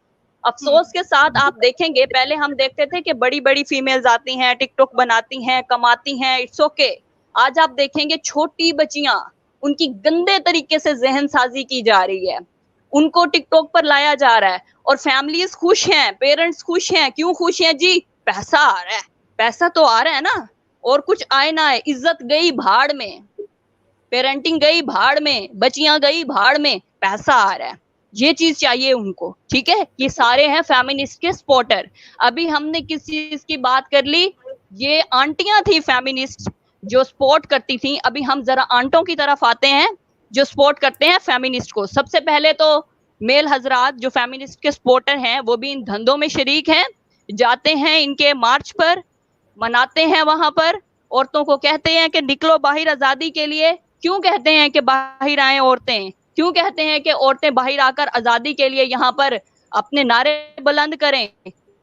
افسوس کے ساتھ آپ دیکھیں گے, پہلے ہم دیکھتے تھے کہ بڑی بڑی فیمیلز آتی ہیں, ٹک ٹاک بناتی ہیں, کماتی ہیں, اٹس اوکے. آج آپ دیکھیں گے چھوٹی بچیاں, ان کی گندے طریقے سے ذہن سازی کی جا رہی ہے, ان کو ٹک ٹاک پر لایا جا رہا ہے, اور فیملیز خوش ہیں, پیرنٹس خوش ہیں. کیوں خوش ہیں جی؟ پیسہ آ رہا ہے. پیسہ تو آ رہا ہے نا, اور کچھ آئے نہ آئے, عزت گئی بھاڑ میں, پیرنٹنگ گئی بھاڑ میں, بچیاں گئی بھاڑ میں, پیسہ آ رہا ہے. یہ چیز چاہیے ان کو. ٹھیک ہے, یہ سارے ہیں فیمنسٹ کے سپورٹر. ابھی ہم نے کس چیز کی بات کر لی, یہ آنٹیاں تھی فیمنسٹ جو سپورٹ کرتی تھیں. ابھی ہم ذرا آنٹوں کی طرف آتے ہیں جو سپورٹ کرتے ہیں فیمنسٹ کو. سب سے پہلے تو میل حضرات جو فیمنسٹ کے سپورٹر ہیں وہ بھی ان دھندوں میں شریک ہیں, جاتے ہیں ان کے مارچ پر, مناتے ہیں وہاں پر, عورتوں کو کہتے ہیں کہ نکلو باہر آزادی کے لیے. کیوں کہتے ہیں کہ باہر آئیں عورتیں؟ کیوں کہتے ہیں کہ عورتیں باہر آ کر آزادی کے لیے یہاں پر اپنے نعرے بلند کریں؟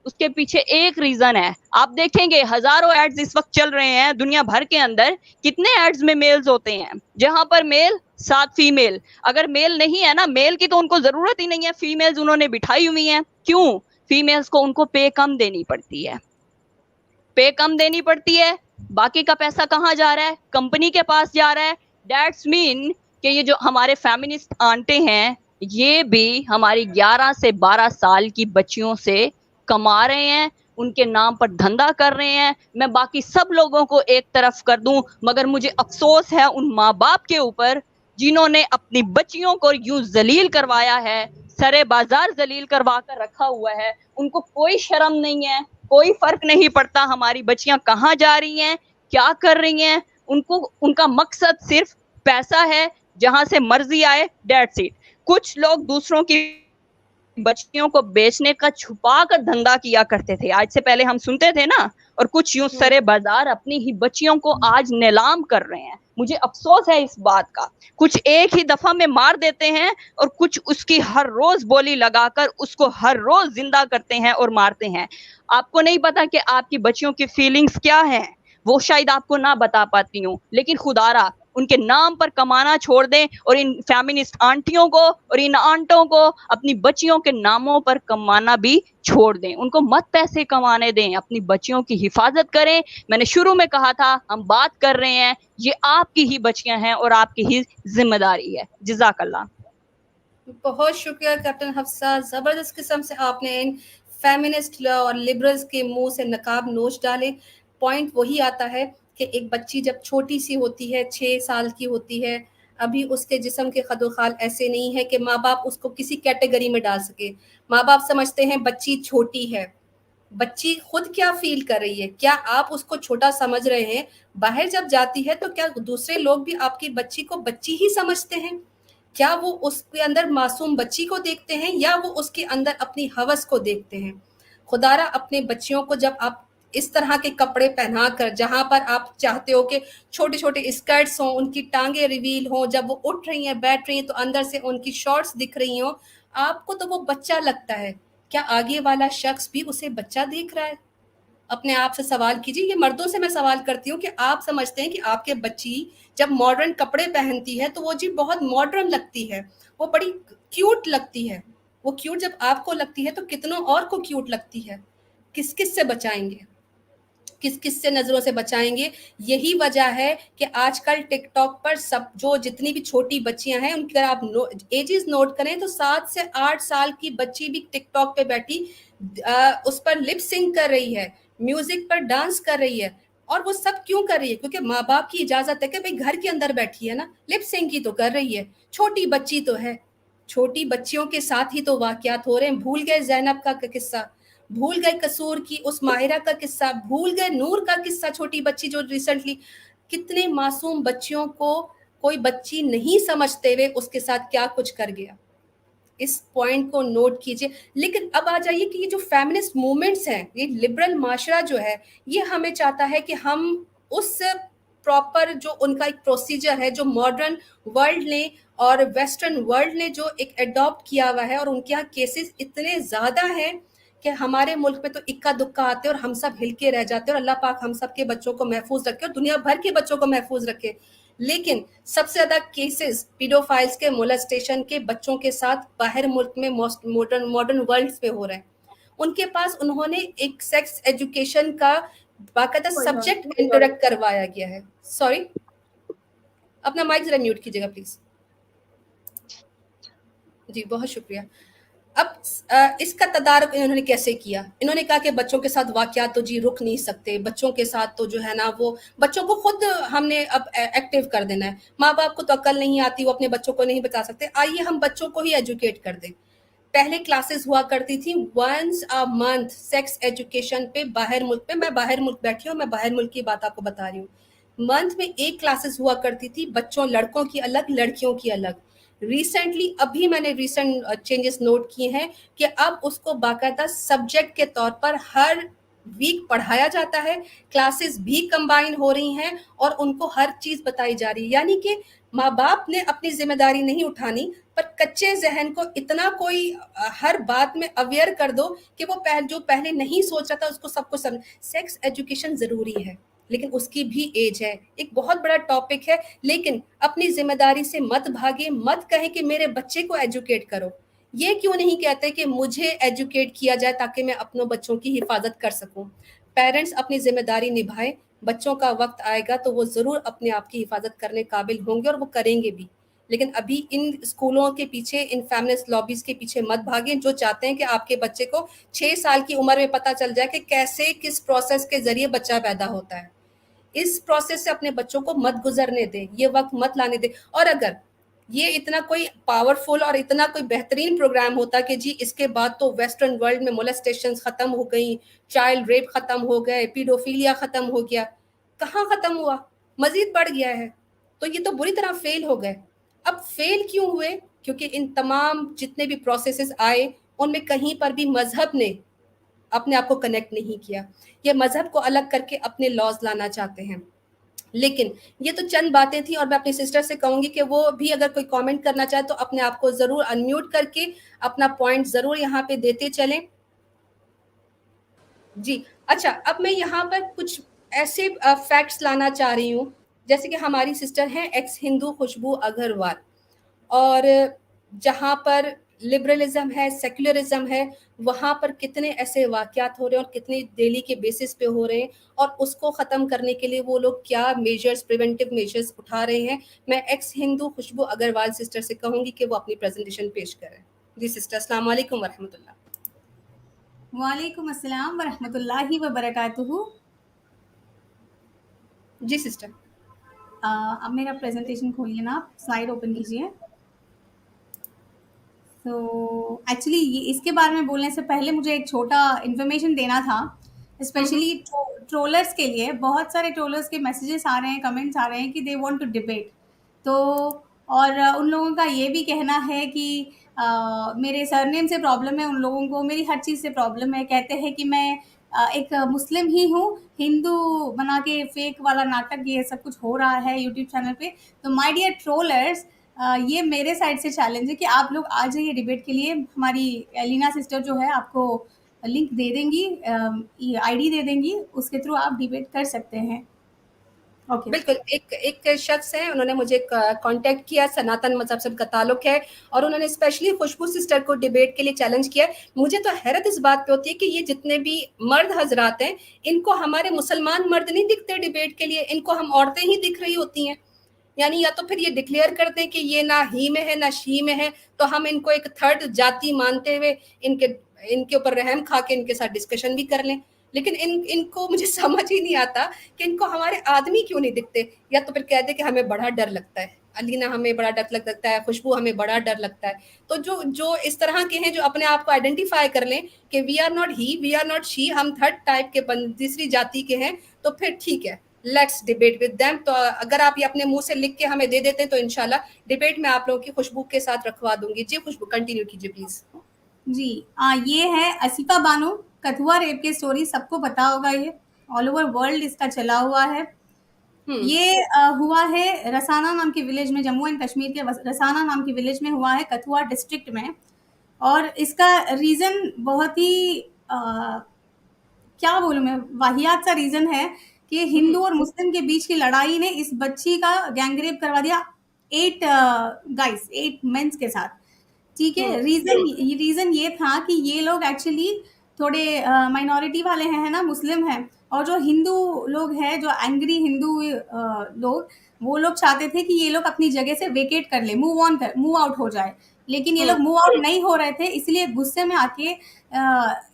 اس کے پیچھے ایک ریزن ہے. آپ دیکھیں گے ہزاروں ایڈز اس وقت چل رہے ہیں دنیا بھر کے اندر, کتنے ایڈز میں میلز ہوتے ہیں, جہاں پر میل ساتھ فیمیل. اگر میل نہیں ہے نا, میل کی تو ان کو ضرورت ہی نہیں ہے, فیمیلز انہوں نے بٹھائی ہوئی ہیں. کیوں؟ فیمیلز کو ان کو پے کم دینی پڑتی ہے, پے کم دینی پڑتی ہے. باقی کا پیسہ کہاں جا رہا ہے؟ کمپنی کے پاس جا رہا ہے. دیٹس مین کہ یہ جو ہمارے فیمنسٹ آنٹے ہیں یہ بھی ہماری 11 سے 12 سال کی بچیوں سے کما رہے ہیں, ان کے نام پر دھندا کر رہے ہیں. میں باقی سب لوگوں کو ایک طرف کر دوں, مگر مجھے افسوس ہے ان ماں باپ کے اوپر جنہوں نے اپنی بچیوں کو یوں ذلیل کروایا ہے, سرے بازار ذلیل کروا کر رکھا ہوا ہے. ان کو کوئی شرم نہیں ہے, کوئی فرق نہیں پڑتا ہماری بچیاں کہاں جا رہی ہیں, کیا کر رہی ہیں. ان کا مقصد صرف پیسہ ہے, جہاں سے مرضی آئے, دیٹس اٹ. کچھ لوگ دوسروں کی बच्चियों को बेचने का छुपा कर धंधा किया करते थे। आज से पहले हम सुनते थे ना, और कुछ यूं सरे बाजार अपनी ही बच्चियों को आज नीलाम कर रहे हैं। मुझे अफसोस है इस बात का। कुछ एक ही दफा में मार देते हैं और कुछ उसकी हर रोज बोली लगाकर उसको हर रोज जिंदा करते हैं और मारते हैं। आपको नहीं पता कि आपकी बच्चियों की फीलिंग्स क्या हैं, वो शायद आपको ना बता पाती हूँ, लेकिन खुदारा उनके नाम पर कमाना छोड़ दें और इन फेमिनिस्ट आंटियों को और इन आंटों को अपनी बच्चियों के नामों पर कमाना भी छोड़ दें। उनको मत पैसे कमाने दें, अपनी बच्चियों की हिफाजत करें। मैंने शुरू में कहा था हम बात कर रहे हैं, ये आपकी ही बच्चियां हैं और आपकी ही जिम्मेदारी है। जज़ाकल्लाह। बहुत शुक्रिया कैप्टन हफ्सा, जबरदस्त किस्म से आपने इन फेमिनिस्ट और लिबरल्स के मुंह से नकाब नोच डाले। पॉइंट वही आता है कि एक बच्ची जब छोटी सी होती है, 6 साल की होती है, अभी उसके जिस्म के खदोखाल ऐसे नहीं है कि माँ बाप उसको किसी कैटेगरी में डाल सके। माँ बाप समझते हैं बच्ची छोटी है, बच्ची खुद क्या फील कर रही है, क्या आप उसको छोटा समझ रहे हैं? बाहर जब जाती है तो क्या दूसरे लोग भी आपकी बच्ची को बच्ची ही समझते हैं? क्या वो उसके अंदर मासूम बच्ची को देखते हैं या वो उसके अंदर अपनी हवस को देखते हैं? खुदारा अपने बच्चियों को जब आप इस तरह के कपड़े पहना कर, जहां पर आप चाहते हो कि छोटे छोटे स्कर्ट्स हों, उनकी टांगे रिवील हों, जब वो उठ रही हैं बैठ रही हैं तो अंदर से उनकी शॉर्ट्स दिख रही हों, आपको तो वो बच्चा लगता है। क्या आगे वाला शख्स भी उसे बच्चा देख रहा है? अपने आप से सवाल कीजिए। ये मर्दों से मैं सवाल करती हूँ कि आप समझते हैं कि आपके बच्ची जब मॉडर्न कपड़े पहनती है तो वो जी बहुत मॉडर्न लगती है, वो बड़ी क्यूट लगती है। वो क्यूट जब आपको लगती है तो कितनों और को क्यूट लगती है। किस किस से बचाएंगे, किस किस से नजरों से बचाएंगे? यही वजह है कि आजकल टिकटॉक पर सब जो जितनी भी छोटी बच्चियां हैं उनकी अगर आप एजेस नोट करें तो 7 से 8 साल की बच्ची भी टिकटॉक पे बैठी उस पर लिप सिंक कर रही है, म्यूजिक पर डांस कर रही है। और वो सब क्यों कर रही है? क्योंकि माँ बाप की इजाजत है कि भाई घर के अंदर बैठी है ना, लिप सिंक ही तो कर रही है, छोटी बच्ची तो है। छोटी बच्चियों के साथ ही तो वाकयात हो रहे हैं। भूल गए जैनब का किस्सा, भूल गए कसूर की उस माहिरा का किस्सा, भूल गए नूर का किस्सा, छोटी बच्ची जो रिसेंटली, कितने मासूम बच्चियों को कोई बच्ची नहीं समझते हुए उसके साथ क्या कुछ कर गया। इस पॉइंट को नोट कीजिए। लेकिन अब आ जाइए कि ये जो फेमिनिस्ट मूवमेंट्स हैं, ये लिबरल माशरा जो है, ये हमें चाहता है कि हम उस प्रॉपर जो उनका एक प्रोसीजर है जो मॉडर्न वर्ल्ड ने और वेस्टर्न वर्ल्ड ने जो एक अडॉप्ट किया हुआ है, और उनके यहाँ केसेस इतने ज़्यादा हैं कि हमारे मुल्क में तो इक्का दुक्का आते और हम सब हिल के रह जाते हैं। और अल्लाह पाक हम सब के बच्चों को महफूज रखे और दुनिया भर के बच्चों को महफूज रखे। लेकिन सबसे ज्यादा केसेस पीडोफाइल्स के, मोलेस्टेशन के बच्चों के साथ बाहर मुल्क में मॉडर्न वर्ल्ड पे हो रहे हैं। उनके पास उन्होंने एक सेक्स एजुकेशन का बाकायदा सब्जेक्ट इंट्रोडक्ट करवाया गया है। सॉरी, अपना माइक जरा म्यूट कीजिएगा प्लीज। जी बहुत शुक्रिया। अब इसका तदारुक इन्होंने कैसे किया? इन्होंने कहा कि बच्चों के साथ वाकयात तो जी रुक नहीं सकते, बच्चों के साथ तो जो है ना वो बच्चों को खुद हमने अब एक्टिव कर देना है। माँ बाप को तो अक्ल नहीं आती, वो अपने बच्चों को नहीं बता सकते, आइए हम बच्चों को ही एजुकेट कर दें। पहले क्लासेस हुआ करती थी once a month sex education पे बाहर मुल्क पे। मैं बाहर मुल्क बैठी हूँ, मैं बाहर मुल्क की बात आपको बता रही हूँ। मंथ में एक क्लासेस हुआ करती थी, बच्चों लड़कों की अलग लड़कियों की अलग। रिसेंटली अभी मैंने रिसेंट चेंजेस नोट किए हैं कि अब उसको बाकायदा सब्जेक्ट के तौर पर हर वीक पढ़ाया जाता है, क्लासेस भी कंबाइन हो रही हैं और उनको हर चीज बताई जा रही है। यानी कि माँ बाप ने अपनी जिम्मेदारी नहीं उठानी, पर कच्चे जहन को इतना कोई हर बात में अवेयर कर दो कि वो जो पहले नहीं सोच रहा था उसको सब कुछ समझ। सेक्स एजुकेशन जरूरी है लेकिन उसकी भी एज है, एक बहुत बड़ा टॉपिक है। लेकिन अपनी जिम्मेदारी से मत भागे, मत कहे कि मेरे बच्चे को एजुकेट करो। ये क्यों नहीं कहते कि मुझे एजुकेट किया जाए ताकि मैं अपनों बच्चों की हिफाजत कर सकूं? पेरेंट्स अपनी जिम्मेदारी निभाएं, बच्चों का वक्त आएगा तो वो जरूर अपने आप की हिफाजत करने काबिल होंगे और वो करेंगे भी। लेकिन अभी इन स्कूलों के पीछे, इन फेमिनिस्ट लॉबीज के पीछे मत भागें जो चाहते हैं कि आपके बच्चे को 6 साल की उम्र में पता चल जाए कि कैसे किस प्रोसेस के जरिए बच्चा पैदा होता है। इस प्रोसेस से अपने बच्चों को मत गुजरने दें, ये वक्त मत लाने दें। और अगर ये इतना कोई पावरफुल और इतना कोई बेहतरीन प्रोग्राम होता कि जी इसके बाद तो वेस्टर्न वर्ल्ड में मोलेस्टेशन खत्म हो गई, चाइल्ड रेप खत्म हो गए, पीडोफिलिया खत्म हो गया, कहाँ खत्म हुआ, मजीद बढ़ गया है। तो ये तो बुरी तरह फेल हो गए। अब फेल क्यों हुए? क्योंकि इन तमाम जितने भी प्रोसेसेस आए उनमें कहीं पर भी मजहब ने अपने आप को कनेक्ट नहीं किया, ये मजहब को अलग करके अपने लॉज लाना चाहते हैं। लेकिन ये तो चंद बातें थी, और मैं अपनी सिस्टर से कहूंगी कि वो भी अगर कोई कमेंट करना चाहे तो अपने आप को जरूर अनम्यूट करके अपना पॉइंट जरूर यहाँ पे देते चलें। जी अच्छा, अब मैं यहाँ पर कुछ ऐसे फैक्ट्स लाना चाह रही हूँ, जैसे कि हमारी सिस्टर हैं एक्स हिंदू खुशबू अग्रवाल, और जहाँ पर लिबरलिज्म है, सेक्युलरिज्म है, वहाँ पर कितने ऐसे वाकयात हो रहे हैं और कितने डेली के बेसिस पे हो रहे हैं, और उसको ख़त्म करने के लिए वो लोग क्या मेजर्स, प्रिवेंटिव मेजर्स उठा रहे हैं। मैं एक्स हिंदू खुशबू अग्रवाल सिस्टर से कहूँगी कि वो अपनी प्रेजेंटेशन पेश करें। जी सिस्टर, अस्सलाम वालेकुम वरहमतुल्लाह। वालेकुम अस्सलाम वरहमतुल्लाहि वबरकातुहू। जी सिस्टर। अब मेरा प्रेजेंटेशन खोलिए ना, आप स्लाइड ओपन कीजिए। तो एक्चुअली ये इसके बारे में बोलने से पहले मुझे एक छोटा इन्फॉर्मेशन देना था, स्पेशली ट्रोलर्स के लिए। बहुत सारे ट्रोलर्स के मैसेजेस आ रहे हैं, कमेंट्स आ रहे हैं कि दे वांट टू डिबेट। तो और उन लोगों का ये भी कहना है कि मेरे सरनेम से प्रॉब्लम है उन लोगों को, मेरी हर चीज़ से प्रॉब्लम है। कहते हैं कि मैं एक मुस्लिम ही हूँ, हिंदू बना के फेक वाला नाटक ये सब कुछ हो रहा है यूट्यूब चैनल पे। तो माय डियर ट्रोलर्स, ये मेरे साइड से चैलेंज है कि आप लोग आ जाइए डिबेट के लिए। हमारी एलिना सिस्टर जो है आपको लिंक दे देंगी, आईडी दे देंगी, उसके थ्रू आप डिबेट कर सकते हैं। ओके बिल्कुल। एक शख्स है, उन्होंने मुझे कांटेक्ट किया, सनातन मजहब से उनका ताल्लुक है, और उन्होंने स्पेशली खुशबू सिस्टर को डिबेट के लिए चैलेंज किया। मुझे तो हैरत इस बात पे होती है कि ये जितने भी मर्द हजरात हैं, इनको हमारे मुसलमान मर्द नहीं दिखते डिबेट के लिए, इनको हम औरतें ही दिख रही होती हैं। यानी या तो फिर ये डिक्लेयर कर दें कि ये ना ही में है ना शी में है, तो हम इनको एक थर्ड जाति मानते हुए इनके ऊपर रहम खा के इनके साथ डिस्कशन भी कर लें। लेकिन इनको मुझे समझ ही नहीं आता कि इनको हमारे आदमी क्यों नहीं दिखते। या तो फिर कहते कि हमें बड़ा डर लगता है, अलीना हमें बड़ा डर लगता है, खुशबू हमें बड़ा डर लगता है। तो जो इस तरह के हैं, जो अपने आप को आइडेंटिफाई कर लें कि we are not he, we are not she, हम थर्ड टाइप के तीसरी जाति के हैं, तो फिर ठीक है, लेट्स डिबेट विद देम। तो अगर आप ये अपने मुंह से लिख के हमें दे देते हैं तो इंशाल्लाह डिबेट में आप लोगों की खुशबू के साथ रखवा दूंगी। जी खुशबू, कंटिन्यू कीजिए प्लीज। जी, ये है आसिफा बानो, कथुआ रेप की स्टोरी सबको पता होगा, ये ऑल ओवर वर्ल्ड इसका चला हुआ है। ये हुआ है रसाना नाम के विलेज में, जम्मू एंड कश्मीर के रसाना नाम के विलेज में हुआ है, कथुआ डिस्ट्रिक्ट में। और इसका रीज़न बहुत ही क्या बोलूँ मैं, वाहियात सा रीज़न है कि हिंदू और मुस्लिम के बीच की लड़ाई ने इस बच्ची का गैंगरेप करवा दिया 8 मेंस के साथ। ठीक है, रीज़न ये था कि ये लोग एक्चुअली थोड़े माइनॉरिटी वाले हैं ना, मुस्लिम हैं, और जो हिंदू लोग हैं, जो एंग्री हिंदू लोग, वो लोग चाहते थे कि ये लोग अपनी जगह से वेकेट कर ले, मूव आउट हो जाए। लेकिन ये लोग मूव आउट नहीं हो रहे थे, इसलिए गुस्से में आके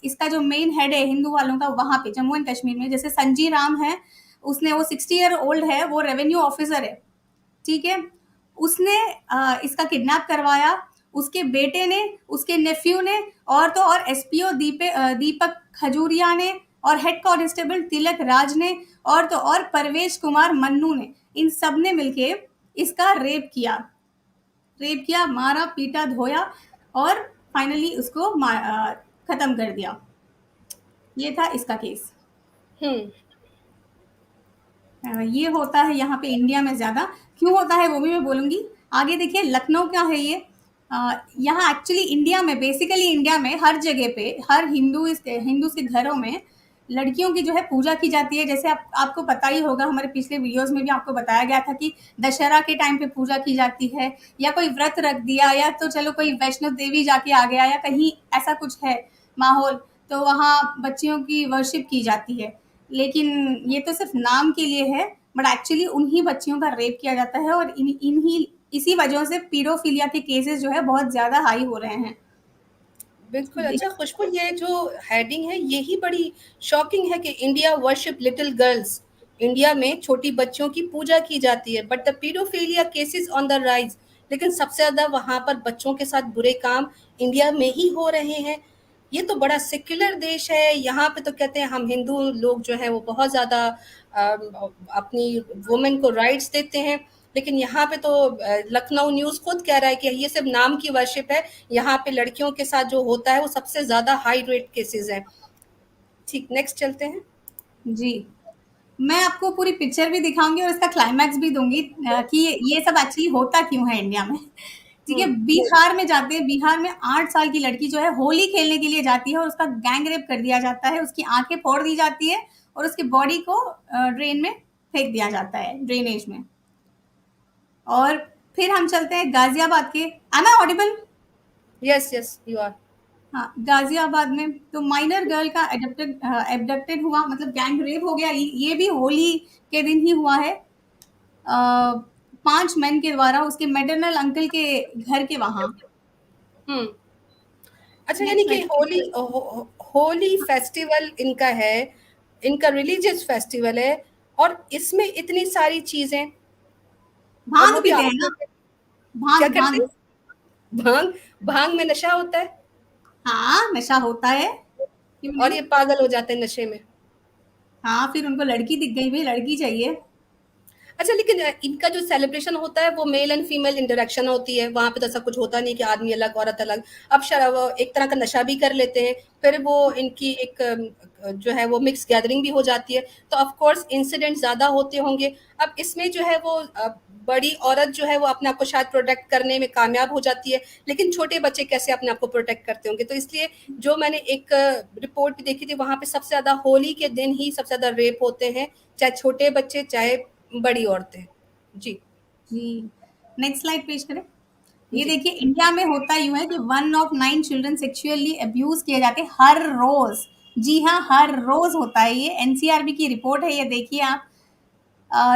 इसका जो मेन हेड है हिंदू वालों का वहाँ पे जम्मू एंड कश्मीर में, जैसे संजी राम है, उसने, वो 60 ईयर ओल्ड है, वो रेवेन्यू ऑफिसर है, ठीक है। उसने इसका किडनैप करवाया, उसके बेटे ने, उसके नेफ्यू ने, और तो और एसपीओ दीपक खजूरिया ने, और हेड कांस्टेबल तिलक राज ने, और तो और परवेश कुमार मन्नू ने, इन सब ने मिलके इसका रेप किया, मारा, पीटा, धोया, और फाइनली उसको खत्म कर दिया। ये था इसका केस। ये होता है यहाँ पे इंडिया में ज़्यादा, क्यों होता है वो भी मैं बोलूँगी आगे। देखिए लखनऊ का है ये, यहाँ एक्चुअली इंडिया में, बेसिकली इंडिया में हर जगह पे, हर हिंदूज़ के घरों में लड़कियों की जो है पूजा की जाती है। जैसे आपको पता ही होगा, हमारे पिछले वीडियोस में भी आपको बताया गया था कि दशहरा के टाइम पे पूजा की जाती है, या कोई व्रत रख दिया, या तो चलो कोई वैष्णो देवी जाके आ गया, या कहीं ऐसा कुछ है माहौल, तो वहाँ बच्चियों की वर्शिप की जाती है। लेकिन ये तो सिर्फ नाम के लिए है, बट एक्चुअली उन्हीं बच्चियों का रेप किया जाता है, और इसी वजह से पीडोफिलिया के केसेस जो है बहुत ज़्यादा हाई हो रहे हैं। बिल्कुल। अच्छा खुशबू, ये जो हेडिंग है यही बड़ी शॉकिंग है कि India worship little girls, India में छोटी बच्चियों की पूजा की जाती है, but the paedophilia cases on the rise. लेकिन सबसे ज्यादा वहां पर बच्चों के साथ बुरे काम इंडिया में ही हो रहे हैं। ये तो बड़ा सेक्युलर देश है, यहाँ पे तो कहते हैं हम हिंदू लोग जो है वो बहुत ज्यादा अपनी वुमेन को राइट्स देते हैं, लेकिन यहाँ पे तो लखनऊ न्यूज़ खुद कह रहा है कि ये सिर्फ नाम की वर्शिप है, यहाँ पे लड़कियों के साथ जो होता है वो सबसे ज़्यादा हाई रेट केसेस हैं। ठीक, नेक्स्ट चलते हैं। जी, मैं आपको पूरी पिक्चर भी दिखाऊँगी और इसका क्लाइमैक्स भी दूँगी कि ये सब एक्चुअली होता क्यों है इंडिया में। ठीक है, बिहार में जाते हैं, बिहार में 8 साल की लड़की जो है होली खेलने के लिए जाती है और उसका गैंग रेप कर दिया जाता है, उसकी आँखें फोड़ दी जाती है और उसकी बॉडी को ड्रेन में फेंक दिया जाता है, ड्रेनेज में। और फिर हम चलते हैं गाज़ियाबाद के। Am I audible? Yes yes you are. हाँ, गाज़ियाबाद में तो माइनर गर्ल का एब्डक्टेड हुआ, मतलब गैंग रेप हो गया। ये भी होली के दिन ही हुआ है। 5 मेन के द्वारा उसके मैटरनल अंकल के घर के वहाँ। अच्छा, यानी कि होली फेस्टिवल इनका है, इनका रिलीजियस फेस्टिवल है और इसमें इतनी सारी चीजें। भांग पीते हैं ना, क्या भांग करते हैं? भांग में नशा होता है। हाँ, नशा होता है। और ये पागल हो जाते हैं नशे में। हाँ, फिर उनको लड़की दिख गई, भाई लड़की चाहिए। अच्छा, लेकिन इनका जो सेलिब्रेशन होता है वो मेल एंड फीमेल इंटरेक्शन होती है, वहां पे तो ऐसा कुछ होता नहीं कि आदमी अलग औरत अलग। अब वो एक तरह का नशा भी कर लेते हैं, फिर वो इनकी एक जो है वो मिक्स गैदरिंग भी हो जाती है, तो ऑफ कोर्स इंसिडेंट ज्यादा होते होंगे। अब इसमें जो है वो बड़ी औरत जो है वो अपने आप को शायद प्रोटेक्ट करने में कामयाब हो जाती है, लेकिन छोटे बच्चे कैसे अपने आप को प्रोटेक्ट करते होंगे। तो इसलिए जो मैंने एक रिपोर्ट भी देखी थी, वहां पे सबसे ज्यादा होली के दिन ही सबसे ज्यादा रेप होते हैं, चाहे छोटे बच्चे चाहे बड़ी औरतें। जी जी, नेक्स्ट स्लाइड पेश करें। ये देखिए, इंडिया में होता यूं है कि 1 ऑफ 9 चिल्ड्रन सेक्सुअली अब्यूज किए जाते हैं हर रोज। जी हाँ, हर रोज होता है। ये एनसीआरबी की रिपोर्ट है, ये देखिए आप।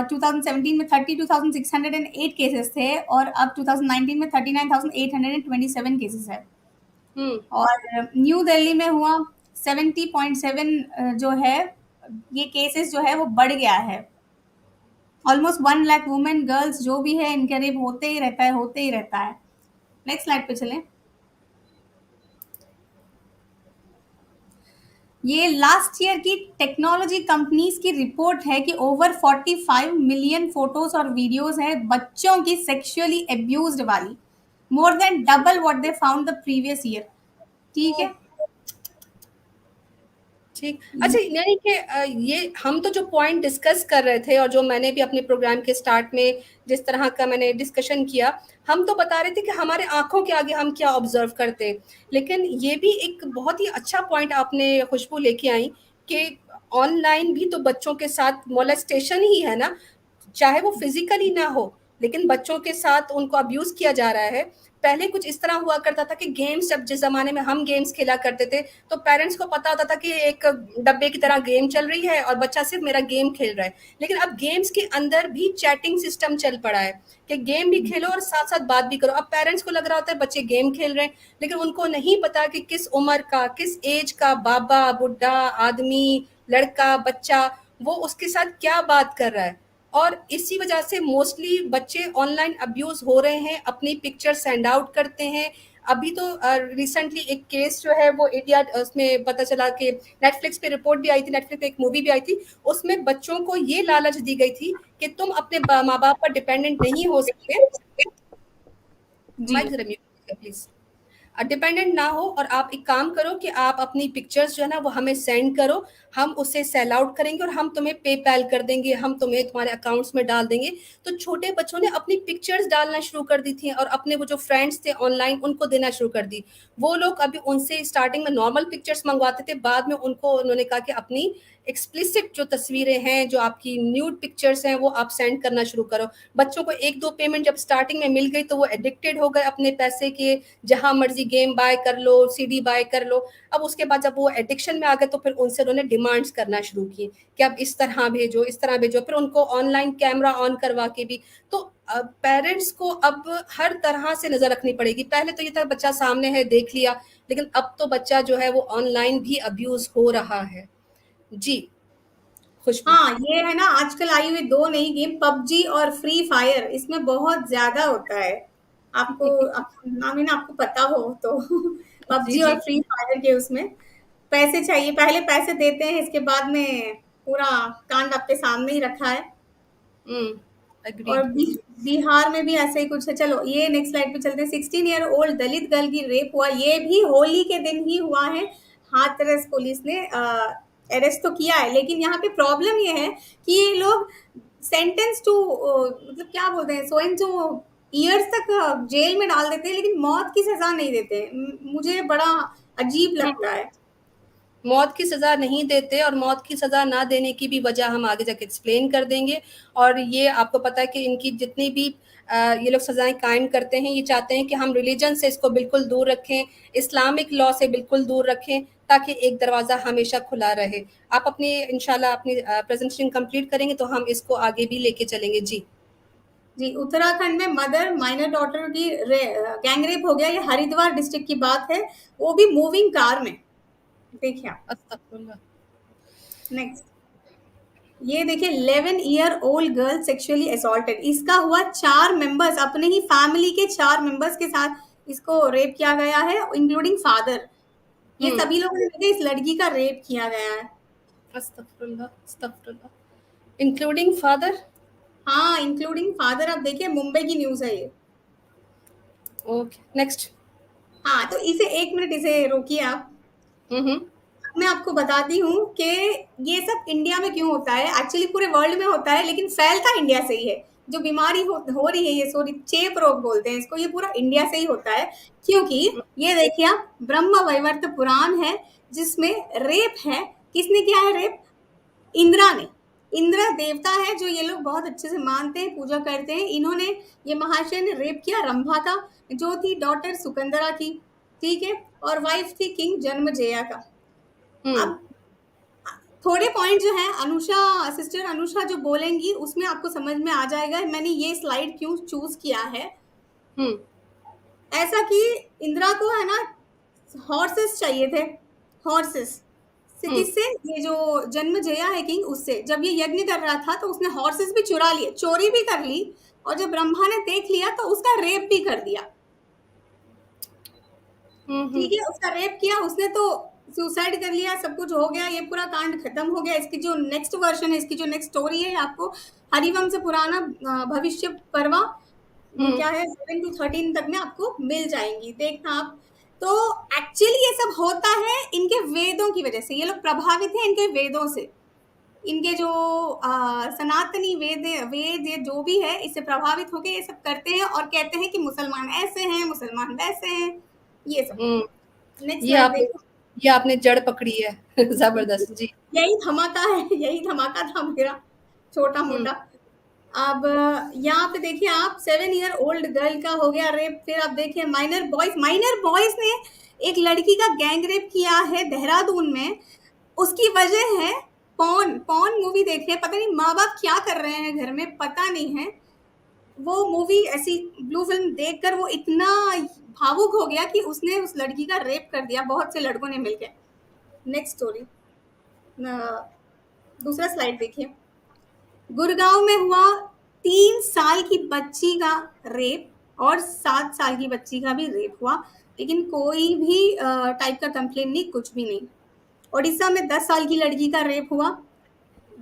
2017 में 32,608 केसेस थे और अब 2019 में 39,827 केसेस है। और न्यू दिल्ली में हुआ 70.7 जो है ये केसेस जो है वो बढ़ गया है। ऑलमोस्ट 1 लाख वुमेन गर्ल्स जो भी है इनके रेप होते ही रहता है, होते ही रहता है। नेक्स्ट स्लाइड पे चलें। ये लास्ट ईयर की टेक्नोलॉजी कंपनीज की रिपोर्ट है कि ओवर 45 मिलियन फोटोज और वीडियोस है बच्चों की सेक्सुअली अब्यूज्ड वाली, more than double what they found the previous year. ठीक है, ठीक। अच्छा, यानी कि ये हम तो जो पॉइंट डिस्कस कर रहे थे और जो मैंने भी अपने प्रोग्राम के स्टार्ट में जिस तरह का मैंने डिस्कशन किया, हम तो बता रहे थे कि हमारे आंखों के आगे हम क्या ऑब्जर्व करते हैं, लेकिन ये भी एक बहुत ही अच्छा पॉइंट आपने खुशबू लेके आई कि ऑनलाइन भी तो बच्चों के साथ मोलेस्टेशन ही है ना, चाहे वो फिजिकली ना हो, लेकिन बच्चों के साथ उनको अब्यूज किया जा रहा है। पहले कुछ इस तरह हुआ करता था कि गेम्स, जब जिस जमाने में हम गेम्स खेला करते थे तो पेरेंट्स को पता होता था कि एक डब्बे की तरह गेम चल रही है और बच्चा सिर्फ मेरा गेम खेल रहा है। लेकिन अब गेम्स के अंदर भी चैटिंग सिस्टम चल पड़ा है कि गेम भी खेलो और साथ साथ बात भी करो। अब पेरेंट्स को लग रहा होता है बच्चे गेम खेल रहे हैं, लेकिन उनको नहीं पता कि किस उम्र का, किस एज का बाबा, बुढ़ा, आदमी, लड़का, बच्चा वो उसके साथ क्या बात कर रहा है। और इसी वजह से मोस्टली बच्चे ऑनलाइन अब्यूज हो रहे हैं, अपनी पिक्चर सेंड आउट करते हैं। अभी तो रिसेंटली एक केस जो है वो इंडिया, उसमें पता चला कि नेटफ्लिक्स पे रिपोर्ट भी आई थी, नेटफ्लिक्स पे एक मूवी भी आई थी, उसमें बच्चों को ये लालच दी गई थी कि तुम अपने माँ बाप पर डिपेंडेंट नहीं हो सकते। प्लीज डिपेंडेंट ना हो और आप एक काम करो कि आप अपनी पिक्चर्स जो है ना वो हमें सेंड करो, हम उसे सेल आउट करेंगे और हम तुम्हें पेपैल कर देंगे, हम तुम्हें तुम्हारे अकाउंट्स में डाल देंगे। तो छोटे बच्चों ने अपनी पिक्चर्स डालना शुरू कर दी थी और अपने वो जो फ्रेंड्स थे ऑनलाइन उनको देना शुरू कर दी। वो लोग अभी उनसे स्टार्टिंग में नॉर्मल पिक्चर्स मंगवाते थे, बाद में उनको उन्होंने कहा कि अपनी एक्सप्लिसिट जो तस्वीरें हैं, जो आपकी न्यूड पिक्चर्स हैं, वो आप सेंड करना शुरू करो। बच्चों को 1-2 पेमेंट जब स्टार्टिंग में मिल गई तो वो एडिक्टेड हो गए अपने पैसे के, जहां मर्जी गेम बाय कर लो, सीडी बाय कर लो। अब उसके बाद जब वो एडिक्शन में आ गए तो फिर उनसे उन्होंने डिमांड्स करना शुरू की कि अब इस तरह भेजो, इस तरह भेजो। फिर उनको ऑनलाइन कैमरा ऑन करवा के भी, तो पेरेंट्स को अब हर तरह से नजर रखनी पड़ेगी। पहले तो ये था बच्चा सामने है देख लिया, लेकिन अब तो बच्चा जो है वो ऑनलाइन भी अब्यूज हो रहा है। जी खुशबू। हाँ, ये है ना आजकल आई हुई 2 नई गेम पबजी और फ्री फायर, इसमें बहुत ज्यादा होता है। आपको नाम ही ना आपको पता हो तो पबजी जी और जी फ्री फायर के उसमें पैसे चाहिए, पहले पैसे देते हैं, इसके बाद में पूरा कांड आपके सामने ही रखा है। Agreed. اور بہار میں بھی ایسا ہی کچھ ہے. چلو یہ نیکسٹ سلائڈ پہ چلتے ہیں. 16 ایئر اولڈ دلت گرل کی ریپ ہوا, یہ بھی ہولی کے دن ہی ہوا ہے. ہاتھرس پولیس نے اریسٹ تو کیا ہے, لیکن یہاں پہ پرابلم یہ ہے کہ یہ لوگ سینٹینس ٹو مطلب کیا بولتے ہیں, سو اینڈ سو ایئرس تک جیل میں ڈال دیتے ہیں, لیکن موت کی سزا نہیں دیتے. مجھے بڑا عجیب لگتا ہے. موت کی سزا نہیں دیتے, اور موت کی سزا نہ دینے کی بھی وجہ ہم آگے جا کے ایکسپلین کر دیں گے. اور یہ آپ کو پتہ ہے کہ ان کی جتنی بھی یہ لوگ سزائیں قائم کرتے ہیں, یہ چاہتے ہیں کہ ہم ریلیجن سے اس کو بالکل دور رکھیں, اسلامک لا سے بالکل دور رکھیں, تاکہ ایک دروازہ ہمیشہ کھلا رہے. آپ اپنی انشاءاللہ اپنی پریزنٹیشن کمپلیٹ کریں گے تو ہم اس کو آگے بھی لے کے چلیں گے. جی, اتراکھنڈ میں مدر مائنر ڈاٹر کی گینگ ریپ ہو گیا. یہ ہریدوار ڈسٹرکٹ کی بات ہے, وہ بھی موونگ کار میں. دیکھیں آپ استغفر اللہ. نیکسٹ, یہ دیکھیں 11 year old girl sexually assaulted. اس کا ہوا 4 ممبرس, اپنے ہی فیملی کے 4 ممبرس کے ساتھ اس کو ریپ کیا گیا ہے, انکلوڈنگ فادر. یہ سبھی لوگوں نے مل کے اس لڑکی کا ریپ کیا گیا ہے. استغفر اللہ, استغفر اللہ. Including father. ہاں, انکلوڈنگ فادر. اب دیکھیں ممبئی کی نیوز ہے یہ. Okay next. ہاں, تو اسے 1 منٹ اسے روکیے آپ. میں آپ کو بتاتی ہوں کہ یہ سب انڈیا میں کیوں ہوتا ہے. ایکچولی پورے ورلڈ میں ہوتا ہے, لیکن پھیلتا انڈیا سے ہی ہے. جو بیماری ہو رہی ہے یہ سوری چیپ روگ بولتے ہیں اس کو, یہ پورا انڈیا سے ہی ہوتا ہے. کیونکہ یہ دیکھیے آپ, برہما ویورت پران ہے جس میں ریپ ہے. کس نے کیا ہے ریپ؟ اندرا نے. اندرا دیوتا ہے جو یہ لوگ بہت اچھے سے مانتے ہیں, پوجا کرتے ہیں. انہوں نے, یہ مہاشے نے ریپ کیا رمبھا کا, جو تھی ڈاٹر سکندرا کی, ٹھیک ہے, اور وائف تھی کنگ جنم جیا کا. اب تھوڑے پوائنٹ جو ہیں انوشا سسٹر انوشا جو بولیں گی اس میں آپ کو سمجھ میں آ جائے گا میں نے یہ سلائیڈ کیوں چوز کیا ہے. ایسا کہ اندرا کو ہے نا ہارسز چاہیے تھے, ہارسز. کس سے؟ یہ جو جنم جیا ہے کنگ, اس سے. جب یہ یجن کر رہا تھا تو اس نے ہارسز بھی چرا لیے, چوری بھی کر لی, اور جب برہما نے دیکھ لیا تو اس کا ریپ بھی کر دیا. ٹھیک ہے, اس کا ریپ کیا اس نے, تو سوسائڈ کر لیا, سب کچھ ہو گیا, یہ پورا کانڈ ختم ہو گیا. اس کی جو نیکسٹ ورژن ہے, اس کی جو نیکسٹ سٹوری ہے, آپ کو ہری ونش سے پرانا بھوشیہ پروا کیا ہے 7 to 13 تک میں آپ کو مل جائیں گی, دیکھنا آپ. تو ایکچولی یہ سب ہوتا ہے ان کے ویدوں کی وجہ سے. یہ لوگ پربھاوت ہیں ان کے ویدوں سے. ان کے جو سناتنی وید یہ جو بھی ہے اس سے پربھاوت ہو کے یہ سب کرتے ہیں, اور کہتے ہیں کہ مسلمان ایسے ہیں, مسلمان ویسے ہیں. یہ سب یہ آپ نے جڑ پکڑی ہے زبردست. جی, یہی دھماکہ ہے, یہی دھماکہ تھا میرا چھوٹا موٹا. اب یہاں پہ دیکھیے آپ 7 ایئر اولڈ گرل کا ہو گیا ریپ. پھر آپ دیکھیں مائنر بوائز نے ایک لڑکی کا گینگ ریپ کیا ہے دہرادون میں. اس کی وجہ ہے پون مووی دیکھ رہے, پتہ نہیں ماں باپ کیا کر رہے ہیں گھر میں, پتہ نہیں ہے. وہ مووی ایسی بلو فلم دیکھ کر وہ اتنا بھاوک ہو گیا کہ اس نے اس لڑکی کا ریپ کر دیا بہت سے لڑکوں نے مل کے. نیکسٹ سٹوری, دوسرا سلائیڈ دیکھیے. گڑگاؤں میں ہوا 3 سال کی بچی کا ریپ, اور 7 سال کی بچی کا بھی ریپ ہوا, لیکن کوئی بھی ٹائپ کا کمپلین نہیں, کچھ بھی نہیں. اڑیسہ میں 10 سال کی لڑکی کا ریپ ہوا.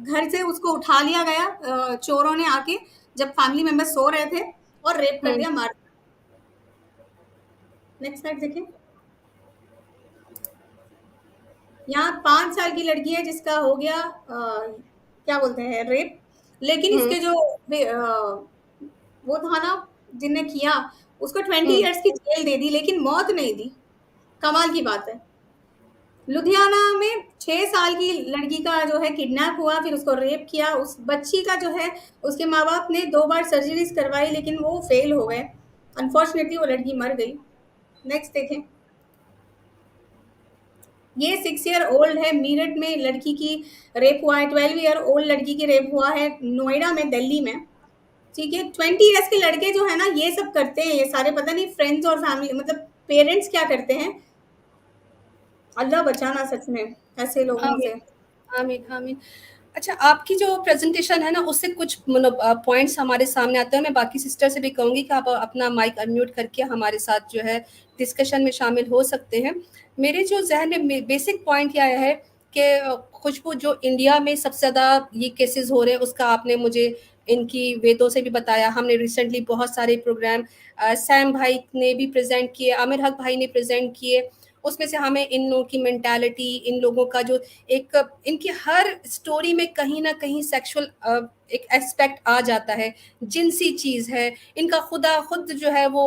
گھر سے اس کو اٹھا لیا گیا چوروں نے آ کے, جب فیملی ممبر سو رہے تھے, اور ریپ کر دیا, مار دیا. نیکسٹ سلائیڈ دیکھیں. یہاں 5 سال کی لڑکی ہے جس کا ہو گیا کیا بولتے ہیں ریپ, لیکن اس کے جو وہ تھا نا جن نے کیا اس کو 20 ایئرس کی جیل دے دی, لیکن موت نہیں دی. کمال کی بات ہے. لدھیانہ میں 6 سال کی لڑکی کا جو ہے کڈنیپ ہوا, پھر اس کو ریپ کیا. اس بچی کا جو ہے اس کے ماں باپ نے 2 بار سرجریز کروائی, لیکن وہ فیل ہو گئے. انفارچونیٹلی وہ لڑکی مر گئی. نیکسٹ دیکھیں. یہ 6 ایئر اولڈ ہے, میرٹھ میں لڑکی کی ریپ ہوا ہے. 12 ایئر اولڈ لڑکی کی ریپ ہوا ہے نوئیڈا میں, دلی میں. ٹھیک ہے, 20 ایئرس کے لڑکے جو ہے نا یہ سب کرتے ہیں, یہ سارے پتہ نہیں فرینڈز اور فیملی مطلب پیرنٹس کیا کرتے ہیں. اللہ بچانا سچ میں ایسے لوگوں سے. آمین آمین. اچھا, آپ کی جو پریزنٹیشن ہے نا اس سے کچھ پوائنٹس ہمارے سامنے آتے ہیں. میں باقی سسٹر سے بھی کہوں گی کہ آپ اپنا مائک انمیوٹ کر کے ہمارے ساتھ جو ہے ڈسکشن میں شامل ہو سکتے ہیں. میرے جو ذہن میں بیسک پوائنٹ یہ آیا ہے کہ خوشبو جو انڈیا میں سب سے زیادہ یہ کیسز ہو رہے ہیں اس کا آپ نے مجھے ان کی वेदों से भी बताया. हमने रिसेंटली बहुत सारे प्रोग्राम सैम भाई ने भी प्रेजेंट किए, आमिर हक भाई ने प्रेजेंट किए. उसमें से हमें इन लोगों की मेंटालिटी, इन लोगों का जो एक इनकी हर स्टोरी में कहीं ना कहीं सेक्सुअल एक एस्पेक्ट आ जाता है, जिनसी चीज़ है. इनका खुद जो है वो